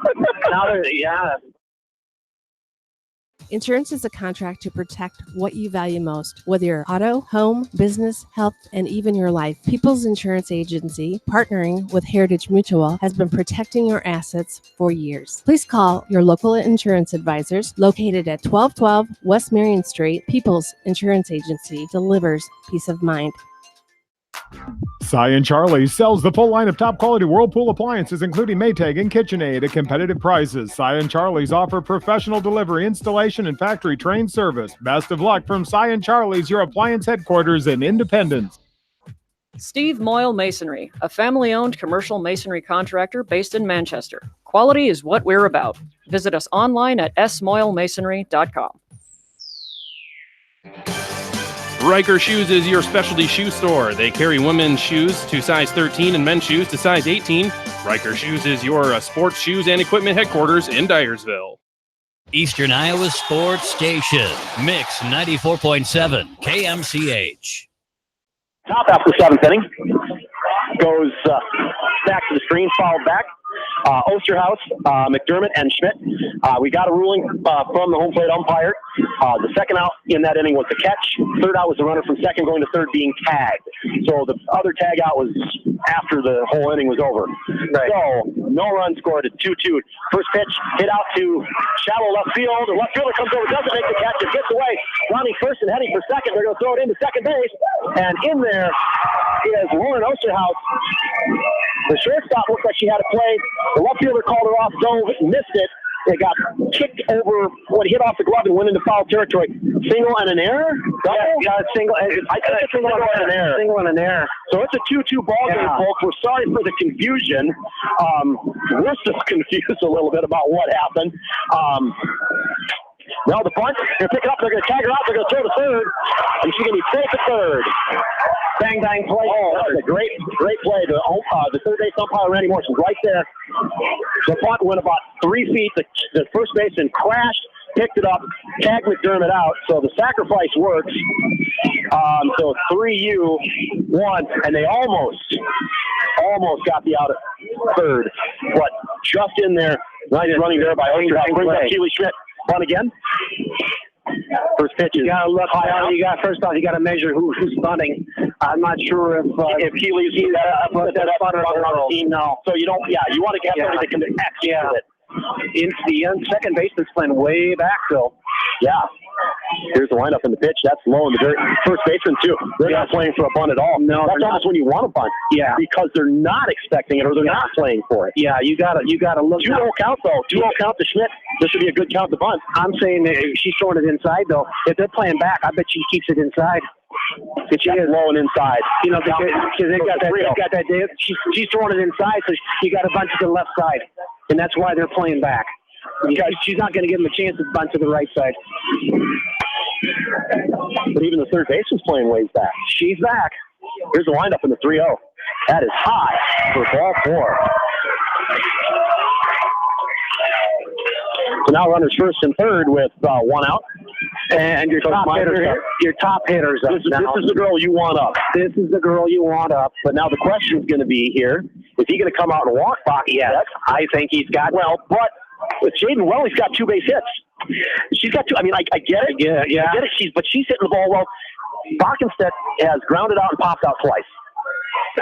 Insurance is a contract to protect what you value most, whether you're auto, home, business, health, and even your life. People's Insurance Agency, partnering with Heritage Mutual, has been protecting your assets for years. Please call your local insurance advisors located at 1212 West Marion Street. People's Insurance Agency delivers peace of mind. Cy and Charlie sells the full line of top-quality Whirlpool appliances, including Maytag and KitchenAid at competitive prices. Cy and Charlie's offer professional delivery, installation, and factory-trained service. Best of luck from Cy and Charlie's, your appliance headquarters in Independence. Steve Moyle Masonry, a family-owned commercial masonry contractor based in Manchester. Quality is what we're about. Visit us online at smoylemasonry.com. Riker Shoes is your specialty shoe store. They carry women's shoes to size 13 and men's shoes to size 18. Riker Shoes is your sports shoes and equipment headquarters in Dyersville. Eastern Iowa Sports Station, Mix 94.7, KMCH. Top after the seventh inning. Goes back to the screen, fouled back. Osterhaus, McDermott, and Schmidt. We got a ruling from the home plate umpire. The second out in that inning was the catch. Third out was the runner from second going to third being tagged. So the other tag out was after the whole inning was over. Right. So no run scored at 2-2. First pitch hit out to shallow left field. The left fielder comes over, doesn't make the catch. It gets away. Rounding first and heading for second. They're going to throw it into second base. And in there is Lauren Osterhaus. The shortstop looked like she had a play. The left fielder called her off, dove, missed it. It got kicked over when it hit off the glove and went into foul territory. Single and an error? Yeah, single. I think it's single and an error. Single and an error. So it's a 2-2 ball game, folks. We're sorry for the confusion. We're just confused a little bit about what happened. Now the bunt, they're picking up, they're going to tag her out, they're going to throw to third, and she's going to be safe at third. Bang, bang play. Oh, that was a great play. The third base umpire, Randy Morrison's right there. The bunt went about 3 feet. The first baseman crashed, picked it up, tagged McDermott out. So the sacrifice works. So 3-1, and they almost got the out at third, but just in there, right in running there by Osterhaus. Brings up Keely Schmidt. Bunt again. First pitch is gotta look high out. First off, you got to measure who's bunting. I'm not sure if Keely's put that bunter on the team now. So you don't. Yeah, you want to get somebody that can execute it. The second baseman's playing way back, though. Yeah. Here's the lineup in the pitch. That's low in the dirt. First baseman, too. They're not playing for a bunt at all. No, that's almost when you want a bunt. Yeah. Because they're not expecting it or they're not playing for it. Yeah, you gotta look. 2-0 count, though. 2-0 count to Schmidt. This would be a good count to bunt. I'm saying that she's throwing it inside, though. If they're playing back, I bet she keeps it inside. If she is low and inside. You know, because they've got that. She's throwing it inside, so you got a bunch to the left side. And that's why they're playing back. Because she's not going to give them a chance to bunt to the right side. But even the third baseman's playing ways back. She's back. Here's the windup in the 3-0. That is high for ball 4. So now runners first and third with 1 out. And your top hitters up. This is the girl you want up. This is the girl you want up. But now the question is going to be here, is he going to come out and walk Bach? Yes, I think he's got. Well, but with Jaden Well, he's got 2 base hits. She's got 2. I mean, I get it. Yeah. I get it. But she's hitting the ball well. Bachenstedt has grounded out and popped out twice.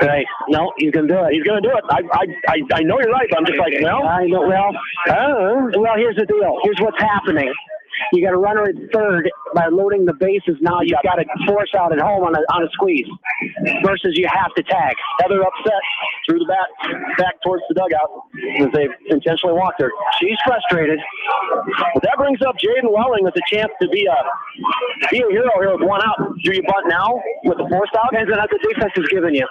Right. No, he's going to do it. He's going to do it. I know you're right, but I'm just like, well. I know. Well, here's the deal. Here's what's happening. You got a runner at third by loading the bases. Now you've got to force out at home on a squeeze versus you have to tag. Heather upset, threw the bat back towards the dugout as they intentionally walked her. She's frustrated. But that brings up Jaden Welling with a chance to be a hero here with 1 out. Do you bunt now with the forced out? Depends on what the defense is giving you.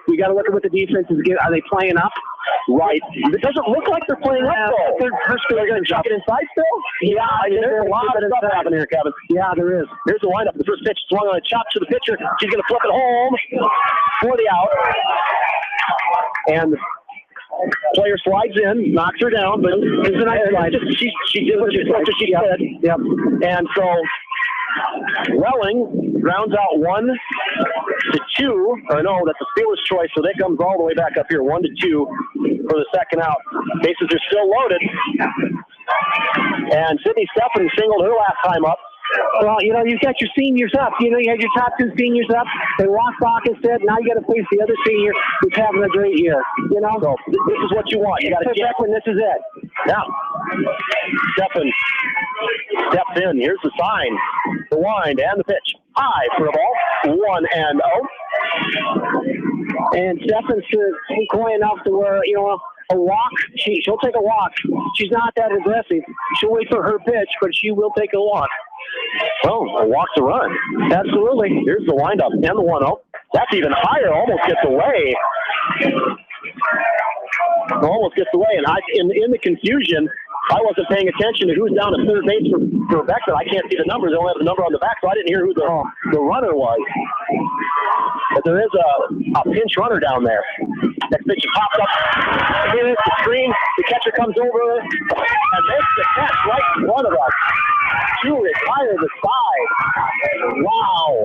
You got to look at what the defense is giving. Are they playing up? Right. It doesn't look like they're playing up, though. They're going to chuck it inside still? Yeah, there's a lot of stuff happening here, Kevin. Yeah, there is. Here's the windup. The first pitch swung on a chop to the pitcher. She's going to flip it home for the out. And the player slides in, knocks her down, but it's a nice slide. She did what she said. Yep. And so Welling rounds out 1-2. Or no, that's a Steelers choice, so that comes all the way back up here. 1-2 for the second out. Bases are still loaded. And Sydney Stephanie singled her last time up. Well, you've got your seniors up. You had your top 2 seniors up. They walked Bachenstedt. Now you got to face the other senior who's having a great year. So this is what you want. You got to check when this is it. Now, Stephen steps in. Here's the sign. The wind and the pitch. High for a ball. 1-0. And Stefan's coy enough to where, a walk, she'll take a walk. She's not that aggressive. She'll wait for her pitch, but she will take a walk. Well, a walk's a run. Absolutely. Here's the windup and the 1-0. That's even higher. Almost gets away. Almost gets away. And in the confusion, I wasn't paying attention to who's down at third base for Beckman. I can't see the numbers. They only have the number on the back, so I didn't hear who the runner was. But there is a pinch runner down there. Next pitch pops up. Here is the screen. The catcher comes over and makes the catch right in front of us. To retire the side. Wow.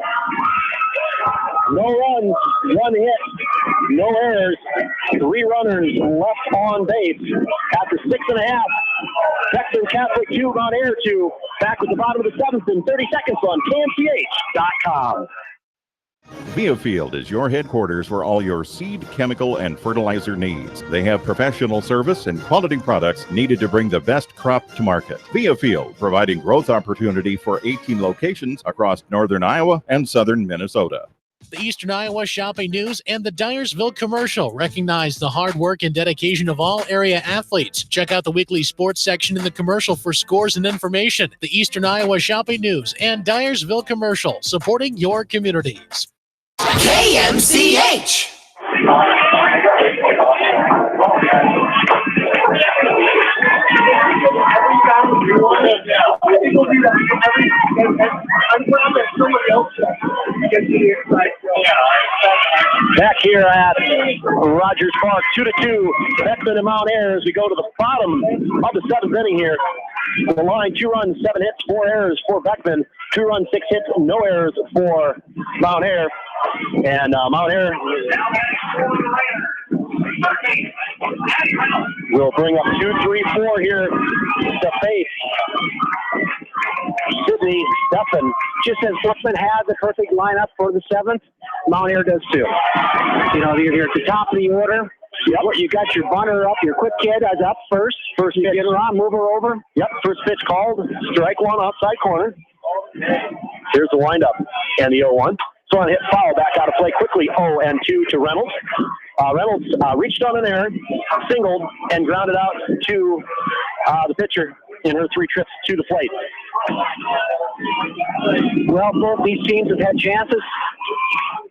No runs, 1 hit, no errors, 3 runners left on base. After 6.5, Beckman Catholic 2, Mount Air 2. Back with the bottom of the 7th in 30 seconds on KMCH.com. Viafield is your headquarters for all your seed, chemical, and fertilizer needs. They have professional service and quality products needed to bring the best crop to market. Viafield, providing growth opportunity for 18 locations across northern Iowa and southern Minnesota. The Eastern Iowa Shopping News and the Dyersville Commercial recognize the hard work and dedication of all area athletes. Check out the weekly sports section in the commercial for scores and information. The Eastern Iowa Shopping News and Dyersville Commercial, supporting your communities. KMCH. Back here at Rogers Park, 2-2, Beckman and Mount Air as we go to the bottom of the 7th inning here. The line, 2 runs, 7 hits, 4 errors for Beckman, 2 runs, 6 hits, no errors for Mount Air. And Mount Air will bring up 2-3-4 here to face Sydney Stephan. Just as Beckman had the perfect lineup for the 7th, Mount Air does too. You're at the top of the order. Yep. You got your bunter up, your quick kid is up first. First pitch. Get her on, move her over. Yep, first pitch called. Strike 1, outside corner. Here's the windup and the 0-1. So on hit foul, back out of play quickly. 0-2 to Reynolds. Reynolds reached on an error, singled, and grounded out to the pitcher in her 3 trips to the plate. Well, both these teams have had chances,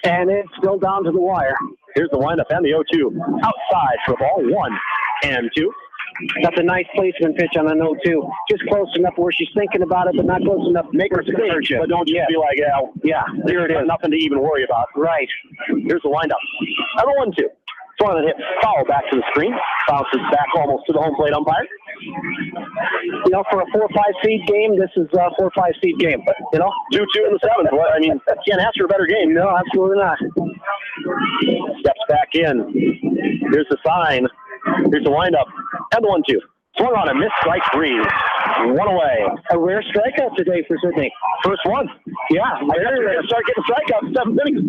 and it's still down to the wire. Here's the windup and the 0-2. Outside for a ball, 1-2. That's a nice placement pitch on an 0-2. Just close enough where she's thinking about it, but not close enough to make her think. But don't just be like, yeah, here it is. Nothing to even worry about. Right. Here's the windup. Another 1-2. Swung and hit foul back to the screen. Bounces back almost to the home plate umpire. For a 4-5 seed game, this is a 4-5 seed game. But, 2-2 in the 7th. Well, I mean, can't ask for a better game. No, absolutely not. Steps back in. Here's the sign. Here's the windup. And the 1-2. Swung on a missed strike 3. 1 away. A rare strikeout today for Sydney. First one. Yeah. They're going to start getting strikeouts in 7th innings.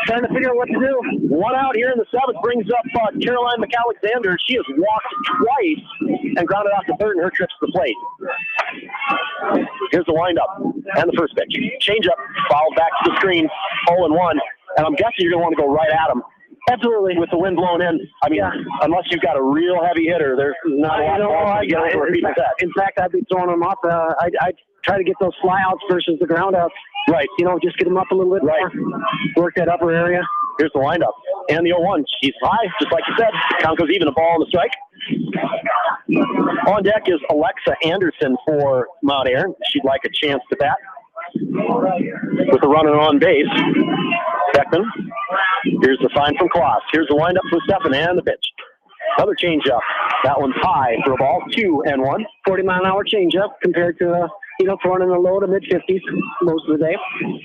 Trying to figure out what to do. 1 out here in the 7th brings up Caroline McAlexander. She has walked twice and grounded out to third in her trips to the plate. Here's the windup and the first pitch. Change up, fouled back to the screen. 0-1. And I'm guessing you're going to want to go right at him. Absolutely. With the wind blowing in. I mean, unless you've got a real heavy hitter, there's not a lot of balls to get over a beat like that. In fact, I'd be throwing them up. I'd try to get those fly outs versus the ground outs. Right. Just get them up a little bit more. Work that upper area. Here's the windup. And the 0-1. She's high, just like you said. Count goes even, a ball on the strike. On deck is Alexa Anderson for Mount Air. She'd like a chance to bat. With the runner on base, Beckman. Here's the sign from Kloss. Here's the windup from Stephan and the pitch. Another changeup. That one's high for a ball. 2-1. 40-mile-an-hour changeup compared to throwing in the low to mid-50s most of the day.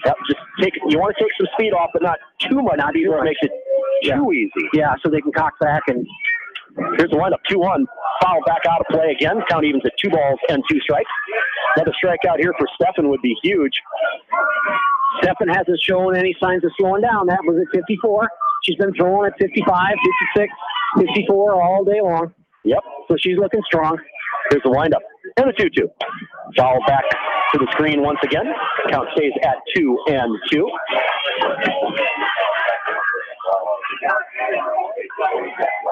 Yep. Just you want to take some speed off, but not too much. Not easy. Makes it too easy. Yeah, so they can cock back and. Here's the windup. 2-1. Foul back out of play again. Count evens at 2 balls and 2 strikes. Another strikeout here for Stephan would be huge. Stephan hasn't shown any signs of slowing down. That was at 54. She's been throwing at 55, 56, 54 all day long. Yep. So she's looking strong. Here's the windup. And the 2-2. Foul back to the screen once again. Count stays at 2-2.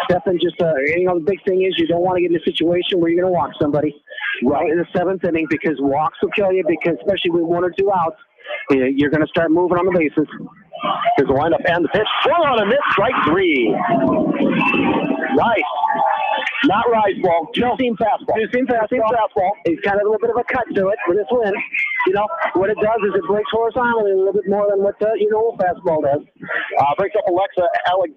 Stefan, just the big thing is you don't want to get in a situation where you're going to walk somebody right in the seventh inning, because walks will kill you, because especially with 1 or 2 outs, you're going to start moving on the bases. Here's the windup and the pitch. Swung on a miss, strike 3. Nice. Not rise ball, two-seam fastball. Two-seam fastball. He's got a little bit of a cut to it with this wind. You know, what it does is it breaks horizontally a little bit more than what fastball does. Breaks up Alex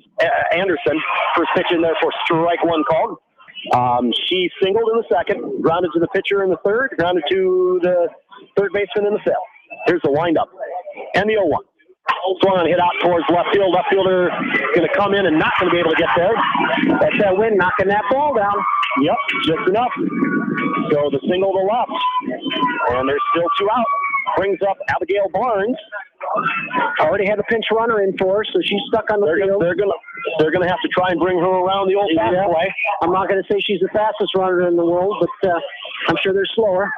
Anderson. First pitch in there for strike 1 called. She singled in the second, grounded to the pitcher in the third, grounded to the third baseman in the fifth. Here's the windup and the 0-1. Swung on, hit out towards left field. Left fielder going to come in and not going to be able to get there. That's that wind knocking that ball down. Yep, just enough. So the single to left, and there's still 2 out. Brings up Abigail Barnes. Already had a pinch runner in for her, so she's stuck on the field. They're gonna have to try and bring her around the old fast way. I'm not going to say she's the fastest runner in the world, but I'm sure they're slower.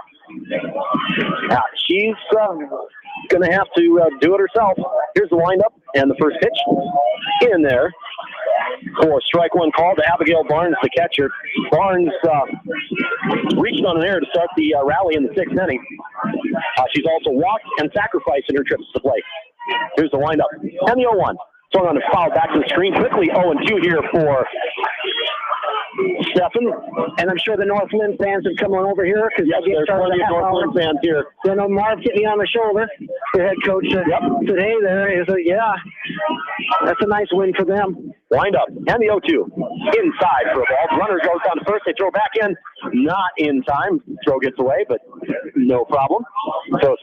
Yeah, she's going to have to do it herself. Here's the windup and the first pitch in there for strike 1 call to Abigail Barnes, the catcher. Barnes reached on an error to start the rally in the 6th inning. She's also walked and sacrificed in her trips to the plate. Here's the windup and the 0-1. Swung on a foul back to the screen quickly. 0-2 here for Stefan. And I'm sure the Northland fans have come on over here, because there's plenty of Northland fans here. Then Marv hit me on the shoulder. The head coach said, said, hey there. He said, yeah, that's a nice win for them. Wind up and the 0-2 inside for a ball. Runner goes down to first. They throw back in. Not in time. Throw gets away, but no problem. So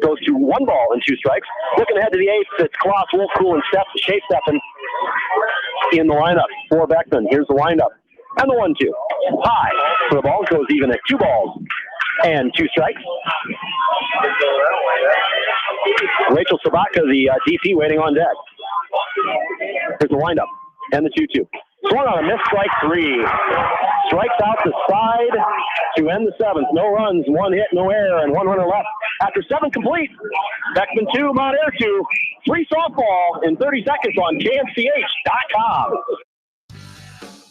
goes to 1 ball and 2 strikes. Looking ahead to the 8th, it's Klaus, Wolfcool, and Shea Steffen in the lineup for Beckman. Here's the windup and the 1-2. High for the ball. Goes even at 2 balls and 2 strikes. Rachel Sabatka, the DP, waiting on deck. Here's the windup and the 2-2. Swung on a miss, strike 3. Strikes out the side to end the 7th. No runs, 1 hit, no error, and 1 runner left. After 7 complete, Beckman 2, Mount Air 2. 3 softball in 30 seconds on KMCH.com.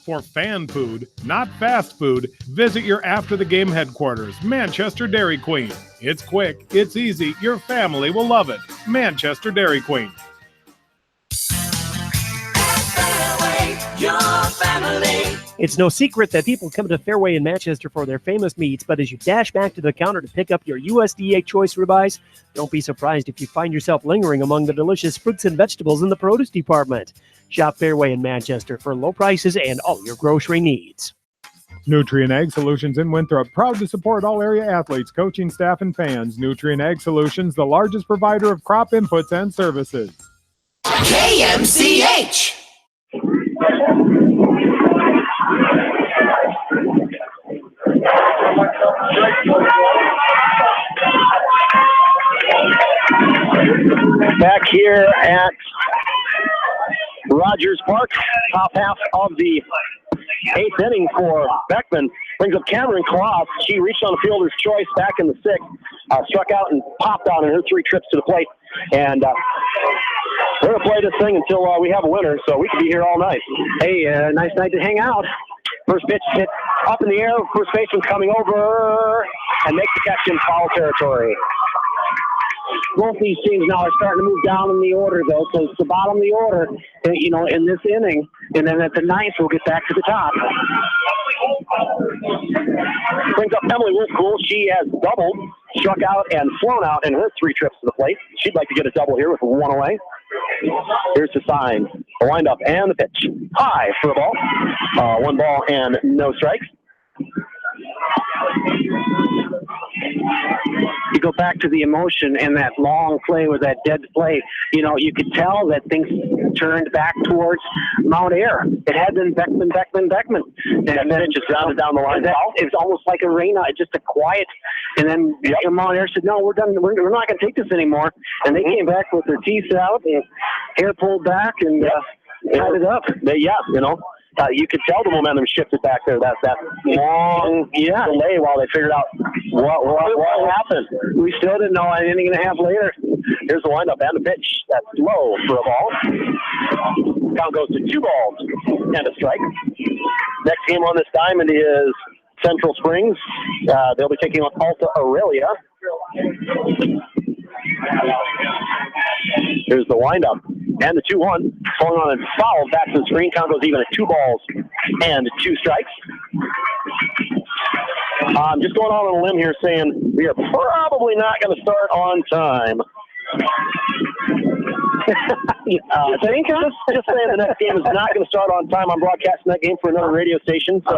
For fan food, not fast food, visit your after-the-game headquarters, Manchester Dairy Queen. It's quick, it's easy, your family will love it. Manchester Dairy Queen. Your family. It's no secret that people come to Fairway in Manchester for their famous meats, but as you dash back to the counter to pick up your USDA choice ribeyes, don't be surprised if you find yourself lingering among the delicious fruits and vegetables in the produce department. Shop Fairway in Manchester for low prices and all your grocery needs. Nutrient Ag Solutions in Winthrop, proud to support all area athletes, coaching staff, and fans. Nutrient Ag Solutions, the largest provider of crop inputs and services. KMCH. Back here at Rogers Park, top half of the 8th inning for Beckman. Brings up Cameron Klaus. She reached on a fielder's choice back in the 6th. Struck out and popped out in her 3 trips to the plate. And we're going to play this thing until we have a winner, so we could be here all night. Hey, nice night to hang out. First pitch hit up in the air. First baseman coming over and makes the catch in foul territory. Both these teams now are starting to move down in the order, though. So it's the bottom of the order, in this inning. And then at the 9th, we'll get back to the top. Brings up Emily Wolfcool. She has doubled, struck out, and flown out in her 3 trips to the plate. She'd like to get a double here with 1 away. Here's the sign. The windup and the pitch. High for a ball. 1 ball and no strikes. You go back to the emotion and that long play with that dead play. You could tell that things turned back towards Mount Air. It had been Beckman. And then it just rounded down the line. It was almost like a rain, just a quiet. And then Mount Air said, no, we're done. We're not going to take this anymore. And they came back with their teeth out and hair pulled back and tied it up. You could tell the momentum shifted back there. That long delay while they figured out what happened. We still didn't know an inning and a half later. Here's the windup and the pitch. That's low for a ball. Count goes to 2 balls and a strike. Next game on this diamond is Central Springs. They'll be taking on Alta Aurelia. Here's the windup and the 2-1. Falling on and foul. Back to the screen. Count goes even at 2 balls and 2 strikes. I'm just going out on a limb here saying we are probably not going to start on time. Just saying the next game is not going to start on time. I'm broadcasting that game for another radio station, so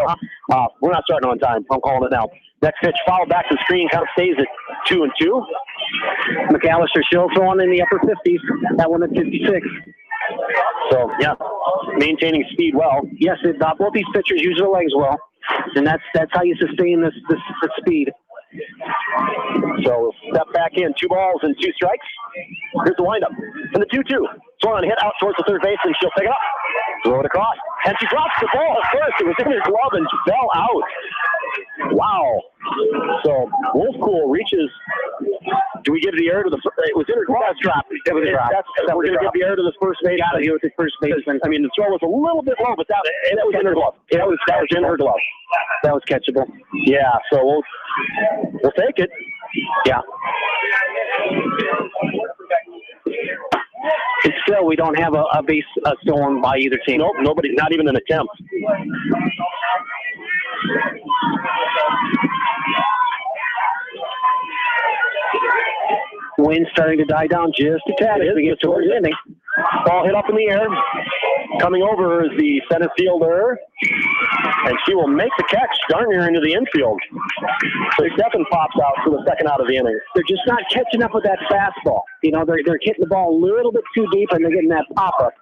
we're not starting on time. I'm calling it now. Next pitch, foul back to the screen, kind of stays at 2-2. McAllister still throwing in the upper 50s. That one at 56. So, yeah, maintaining speed well. Yes, both these pitchers use their legs well, and that's how you sustain this speed. So we'll step back in. 2 balls and 2 strikes. Here's the windup. And the 2-2. Swung on a hit out towards the third base, and she'll pick it up. Throw it across. And she drops the ball at first. It was in her glove and fell out. Wow. So Wolfcool reaches. Do we give the air to the first? It was in her glove. That's dropped. It was a drop. We're going to give the air to the first base. Got to go with the first baseman. I mean, the throw was a little bit low, but that was in her glove. That was in her glove. That was catchable. Yeah, so we'll take it. Yeah. And still, we don't have a base stolen by either team. Nope, nobody, not even an attempt. Wind starting to die down just a tad as we get towards the ending. Ball hit up in the air. Coming over is the center fielder, and she will make the catch darn near into the infield. So Stephen pops out for the second out of the inning. They're just not catching up with that fastball. You know, they're hitting the ball a little bit too deep, and they're getting that pop-up.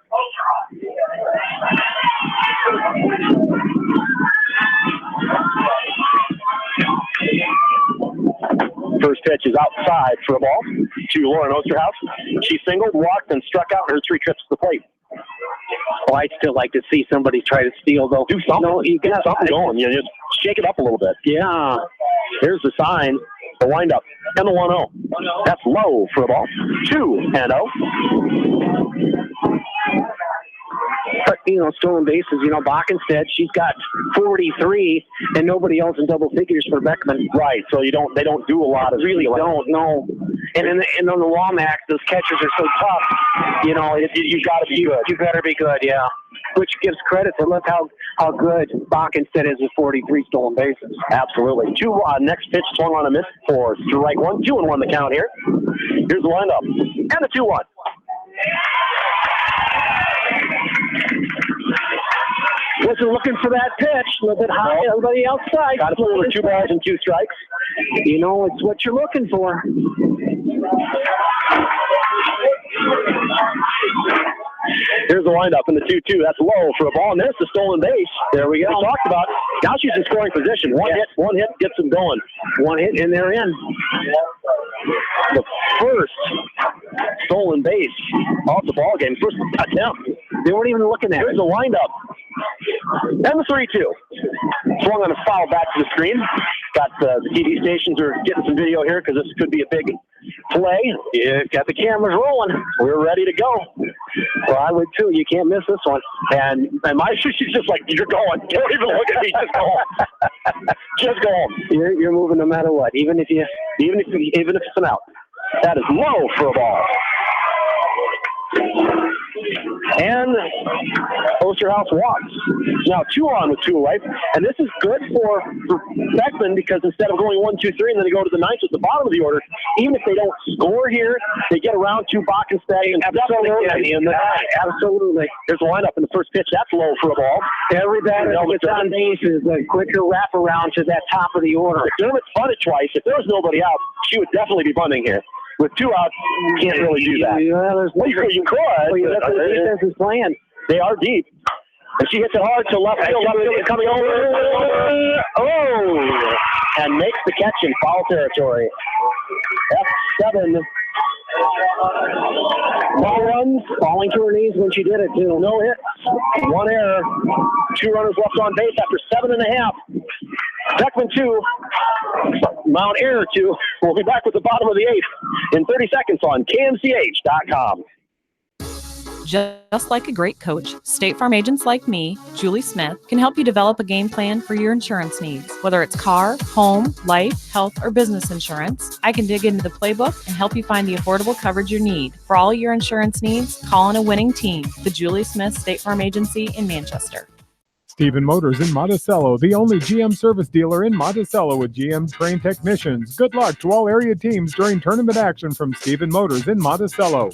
First pitch is outside for a ball to Lauren Osterhouse. She singled, walked, and struck out her 3 trips to the plate. Oh, I'd still like to see somebody try to steal, though. Do something. No, you get something going. You just shake it up a little bit. Yeah. Here's the sign, the windup, and the 1-0. That's low for a ball. 2-0. But, stolen bases, Bockenstead, she's got 43 and nobody else in double figures for Beckman. Right, so they don't do a lot of really stealing. don't, no. And on the Womack, those catchers are so tough. You got to be good. You better be good, yeah. Which gives credit to look how good Bockenstead is with 43 stolen bases. Absolutely. Next pitch swung on a miss for strike 1. 2-1 the count here. Here's the windup. And the 2-1. Wasn't looking for that pitch. A little bit high. Everybody outside. Got to play with 2 balls and 2 strikes. It's what you're looking for. Here's the windup in the 2-2. That's low for a ball, and there's the stolen base. There we go. We talked about. Now she's in scoring position. One hit gets them going. One hit, and they're in. The first stolen base off the ball game. First attempt. They weren't even looking at it. Here's the windup. And the 3-2. Swung on a foul back to the screen. Got the TV stations are getting some video here because this could be a big play. You've got the cameras rolling. We're ready to go. Well, I would too. You can't miss this one. And my she's just like, you're going. Don't even look at me. Just go home. Just go home. You're moving no matter what, even if it's an out. That is low for a ball. And Osterhouse walks. Now 2 on with 2 away. And this is good for Beckman because instead of going 1, 2, 3, and then they go to the 9th at the bottom of the order, even if they don't score here, they get around to Bockenstead and absolutely in the absolutely. There's a lineup in the first pitch. That's low for a ball. Every batter that gets on base is a quicker wraparound to that top of the order. McDermott bunted twice. If there was nobody out, she would definitely be bunting here. With 2 outs, you can't really do that. You could. That's what the defense is playing. They are deep. And she hits it hard to left field. Left field is coming over. Oh! And makes the catch in foul territory. F7. Ball runs, falling to her knees when she did it, too. No hits. 1 error. 2 runners left on base after 7.5. Beckman 2, Mount Air 2. We'll be back with the bottom of the 8th in 30 seconds on KMCH.com. Just like a great coach, State Farm agents like me, Julie Smith, can help you develop a game plan for your insurance needs. Whether it's car, home, life, health, or business insurance, I can dig into the playbook and help you find the affordable coverage you need. For all your insurance needs, call on a winning team. The Julie Smith State Farm Agency in Manchester. Stephen Motors in Monticello, the only GM service dealer in Monticello with GM trained technicians. Good luck to all area teams during tournament action from Stephen Motors in Monticello.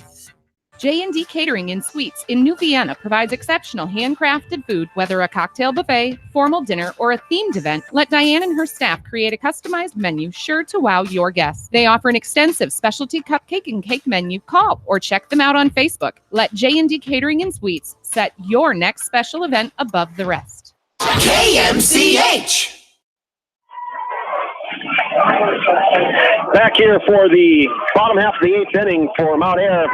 J&D Catering and Suites in New Vienna provides exceptional handcrafted food, whether a cocktail buffet, formal dinner, or a themed event. Let Diane and her staff create a customized menu sure to wow your guests. They offer an extensive specialty cupcake and cake menu. Call or check them out on Facebook. Let J&D Catering and Suites set your next special event above the rest. KMCH. Back here for the bottom half of the 8th inning for Mount Air.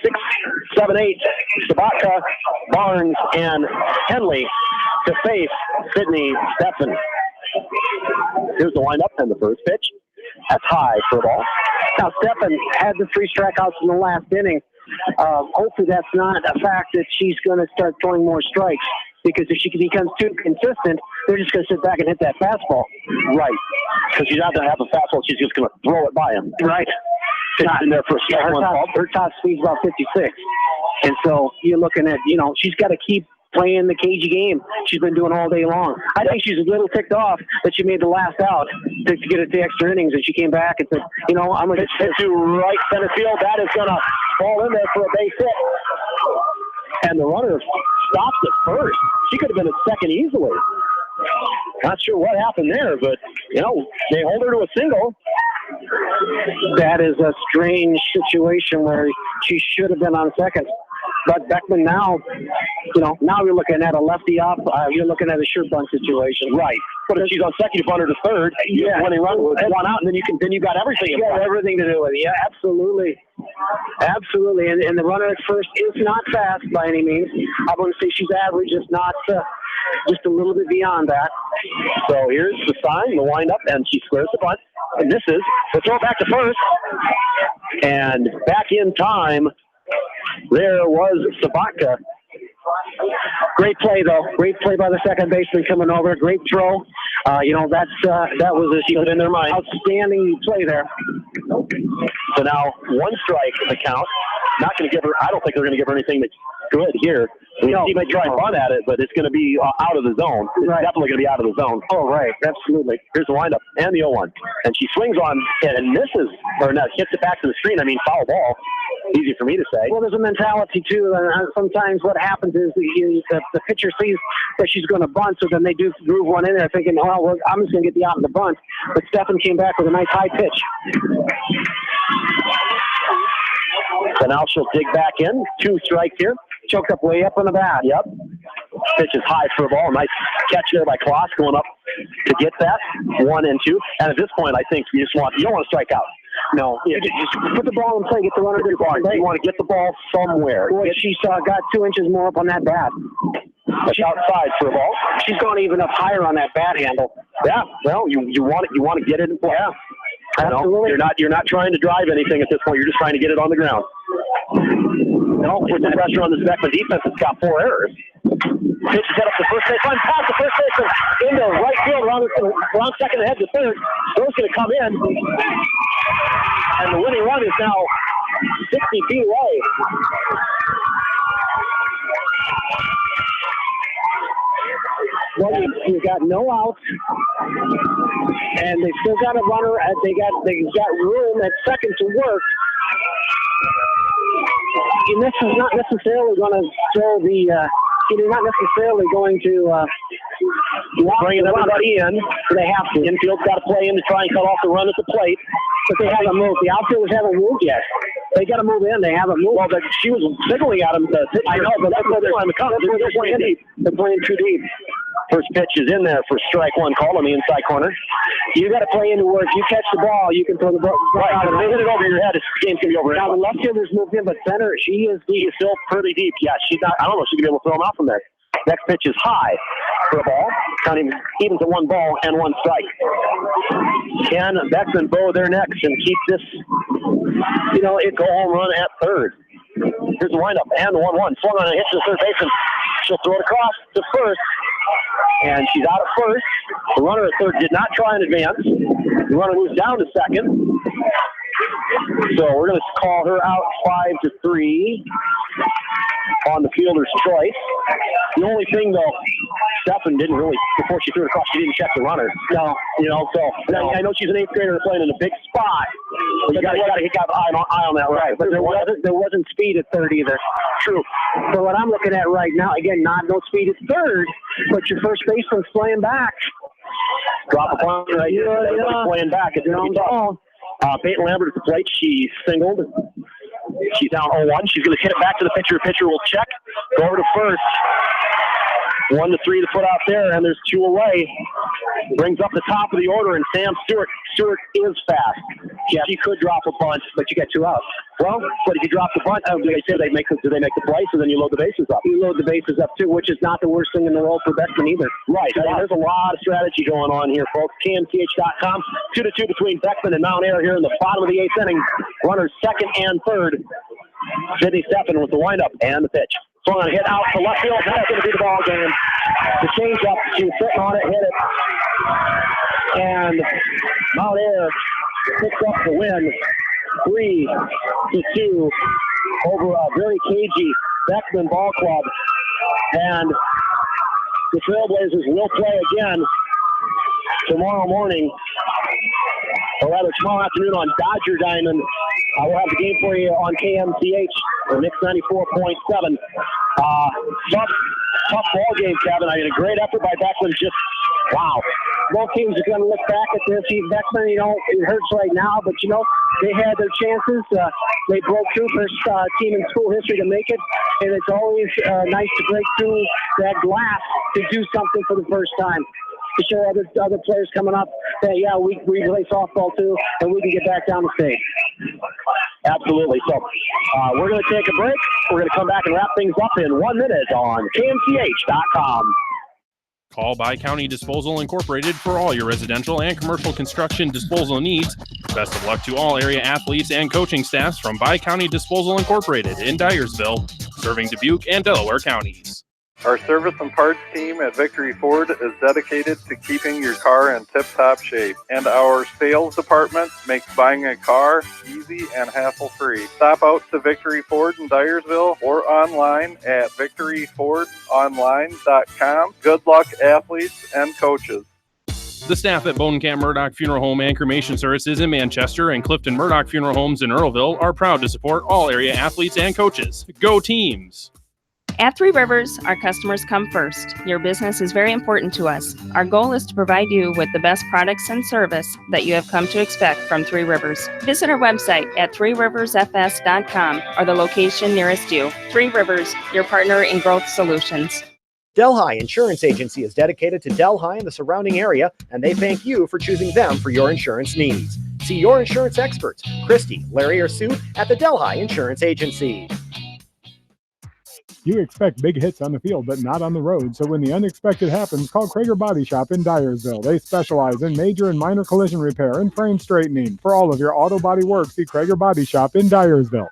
6, 7, 8, Sabatka, Barnes, and Henley to face Sydney Steffen. Here's the windup and the first pitch. That's high for a ball. Now, Steffen had the 3 strikeouts in the last inning. Hopefully that's not a fact that she's going to start throwing more strikes, because if she becomes too consistent, they're just going to sit back and hit that fastball. Right. Because she's not going to have a fastball. She's just going to throw it by him. Right. In there for her top speed's about 56. And so you're looking at, she's got to keep playing the cagey game she's been doing all day long. I think she's a little ticked off that she made the last out to get it to extra innings, and she came back and said, I'm going to hit to right center field. That is going to fall in there for a base hit. And the runner stops at first. She could have been at second easily. Not sure what happened there, but, they hold her to a single. That is a strange situation where she should have been on second. But Beckman now, now you're looking at a lefty up. You're looking at a sure bunt situation. Right. But if she's on second, you bunt her to third. Yeah. When they run with one out, and then you got everything. You got everything to do with it. Yeah, absolutely. Absolutely. And the runner at first is not fast by any means. I wouldn't say she's average, just not just a little bit beyond that. So here's the sign, the windup, and she squares the bunt. And this is the throw back to first. And back in time, there was Sabatka. Great play, though. Great play by the second baseman coming over. Great throw. That was she put in their mind. Outstanding play there. So now 1 strike in the count. Not going to give her. I don't think they're going to give her anything that's good here. She may try and run at it, but it's going to be out of the zone. It's definitely going to be out of the zone. Oh, right. Absolutely. Here's the windup and the 0-1. And she swings on and misses, or no, hits it back to the screen. Foul ball. Easy for me to say. Well, there's a mentality, too. Sometimes what happens is the pitcher sees that she's going to bunt, so then they do groove one in there thinking, well, I'm just going to get the out of the bunt. But Steffen came back with a nice high pitch. So now she'll dig back in. 2 strikes here. Choked up way up on the bat. Yep. Pitch is high for a ball. Nice catch there by Kloss going up to get that. 1 and 2. And at this point, I think you don't want to strike out. No, just put the ball in play, get the runner to the ball. You want to get the ball somewhere. Boy, she's got 2 inches more up on that bat. She's outside for a ball. She's gone even up higher on that bat handle. Yeah, well, you want to get it in play. Yeah, absolutely. You're not trying to drive anything at this point. You're just trying to get it on the ground. With the pressure on this Beckman defense, it's got 4 errors. Pitch is head up to first base line, past the first baseman into right field, around second and head to third. Throw's going to come in, and the winning run is now 60 feet away. Well, you've got no outs, and they still got a runner. They got room at second to work. And this is not necessarily going to throw the. They're not necessarily going to bring everybody in. They have to. Infield's got to play in to try and cut off the run at the plate. But they haven't moved. The outfielders haven't moved yet. They got to move in. They haven't moved. Well, she was signaling at them. I know, but that's where they're playing deep. They're playing too deep. First pitch is in there for strike 1 call on the inside corner. You got to play into where if you catch the ball, you can throw the ball. Right, if they hit it over your head, the game's going to be over. Now, the left fielder's moved in, but center, she is still pretty deep. Yeah, she's not. I don't know if she can be able to throw him out from there. Next pitch is high. for a ball. Counting evens at 1 ball and 1 strike. Can Beckman bow their necks and keep this, it go home run at third? Here's the windup and the 1-1. Swung on a hit to the third baseman. She'll throw it across to first. And she's out at first. The runner at third did not try in advance. The runner moves down to second. So we're going to call her out 5-3 on the fielder's choice. The only thing, though, Stefan didn't really, before she threw it across, she didn't check the runner. No. I know she's an 8th grader playing in a big spot. But you got to have an eye on that, right? But there wasn't speed at third either. True. So what I'm looking at right now, again, no speed at third, but your first baseman's playing back. Drop a punt right here. Everybody's playing back. It's going to be tough. Peyton Lambert at the plate. She singled. She's down 0-1. She's going to hit it back to the pitcher. Pitcher will check. Go over to first. 1-3 to put out there, and there's 2 away. Brings up the top of the order, and Sam Stewart. Stewart is fast. Yeah, she could drop a bunt, but you get 2 outs. Well, but if you drop the bunt, do they make the play, so then you load the bases up? You load the bases up, too, which is not the worst thing in the world for Beckman either. Right. There's a lot of strategy going on here, folks. KMCH.com. 2-2 between Beckman and Mount Air here in the bottom of the 8th inning. Runners second and third. Sydney Stefan with the windup and the pitch. Swung on a hit out to left field. That's going to be the ball game. The changeup, she was sitting on it, hit it. And Mount Air picks up the win 3-2 over a very cagey Beckman ball club. And the Trailblazers will play again tomorrow morning, or rather tomorrow afternoon on Dodger Diamond. We'll have the game for you on KMCH, the Mix 94.7. Tough ball game, Kevin. I mean, a great effort by Beckman. Just, wow. Both teams are going to look back at this. Beckman, it hurts right now, but, they had their chances. They broke through, first team in school history to make it, and it's always nice to break through that glass to do something for the first time, to show other players coming up that, we play softball too, and we can get back down the stage. Absolutely. So we're going to take a break. We're going to come back and wrap things up in 1 minute on KMCH.com. Call By County Disposal Incorporated for all your residential and commercial construction disposal needs. Best of luck to all area athletes and coaching staffs from By County Disposal Incorporated in Dyersville, serving Dubuque and Delaware counties. Our service and parts team at Victory Ford is dedicated to keeping your car in tip-top shape, and our sales department makes buying a car easy and hassle-free. Stop out to Victory Ford in Dyersville or online at victoryfordonline.com. Good luck, athletes and coaches. The staff at Bonenkamp Murdoch Funeral Home and Cremation Services in Manchester and Clifton Murdoch Funeral Homes in Earlville are proud to support all area athletes and coaches. Go teams! At Three Rivers, our customers come first. Your business is very important to us. Our goal is to provide you with the best products and service that you have come to expect from Three Rivers. Visit our website at threeriversfs.com or the location nearest you. Three Rivers, your partner in growth solutions. Delhi Insurance Agency is dedicated to Delhi and the surrounding area, and they thank you for choosing them for your insurance needs. See your insurance experts, Christy, Larry, or Sue at the Delhi Insurance Agency. You expect big hits on the field, but not on the road. So when the unexpected happens, call Krager Body Shop in Dyersville. They specialize in major and minor collision repair and frame straightening. For all of your auto body work, see Krager Body Shop in Dyersville.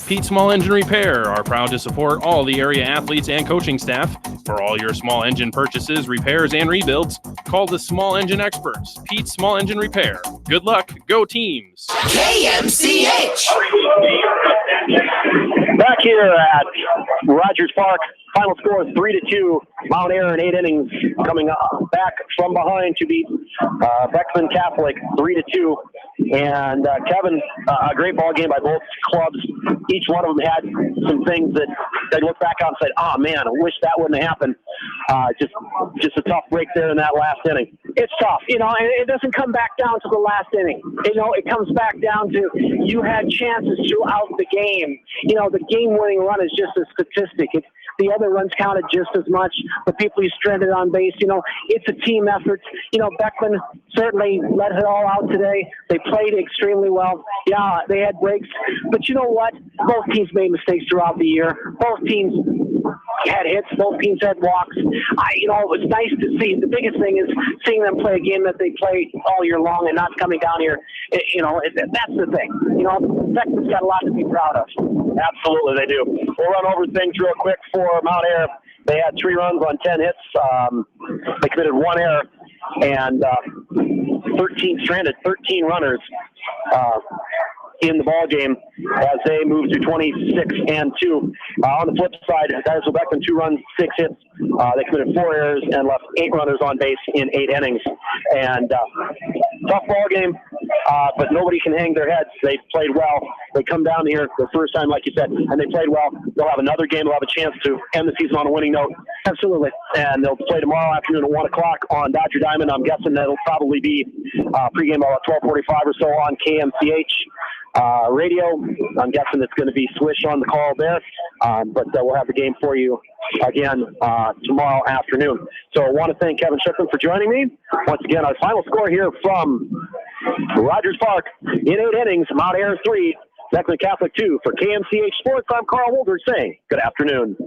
Pete Small Engine Repair are proud to support all the area athletes and coaching staff. For all your small engine purchases, repairs, and rebuilds, call the Small Engine Experts, Pete Small Engine Repair. Good luck. Go teams. KMCH. Back here at Rogers Park, final score is 3-2. Mount Air in 8 innings coming up back from behind to beat Beckman Catholic 3-2. And Kevin, a great ball game by both clubs. Each one of them had some things that they look back on and said, "Oh man, I wish that wouldn't have happened." Just a tough break there in that last inning. It's tough, and it doesn't come back down to the last inning. It comes back down to you had chances throughout the game. The game-winning run is just a statistic. The other runs counted just as much. The people you stranded on base, it's a team effort. Beckman certainly let it all out today. They played extremely well. Yeah, they had breaks. But you know what? Both teams made mistakes throughout the year. Both teams, had hits, both teams had walks. It was nice to see. The biggest thing is seeing them play a game that they play all year long and not coming down here. That's the thing. Beckman's got a lot to be proud of. Absolutely, they do. We'll run over things real quick for Mount Air. They had 3 runs on 10 hits. They committed 1 error and 13 runners in the ball game as they move to 26-2. On the flip side, Dyersville Beckman 2 runs, 6 hits. They committed 4 errors and left 8 runners on base in 8 innings. And tough ball game, but nobody can hang their heads. They played well. They come down here the first time, like you said, and they played well. They'll have another game. They'll have a chance to end the season on a winning note. Absolutely. And they'll play tomorrow afternoon at 1 o'clock on Dodger Diamond. I'm guessing that'll probably be pregame about 12:45 or so on KMCH. Radio. I'm guessing it's going to be Swish on the call there, but we'll have the game for you again tomorrow afternoon. So I want to thank Kevin Shipman for joining me. Once again, our final score here from Rogers Park in 8 innings, Mount Air 3, Beckman Catholic 2. For KMCH Sports, I'm Carl Holder saying good afternoon.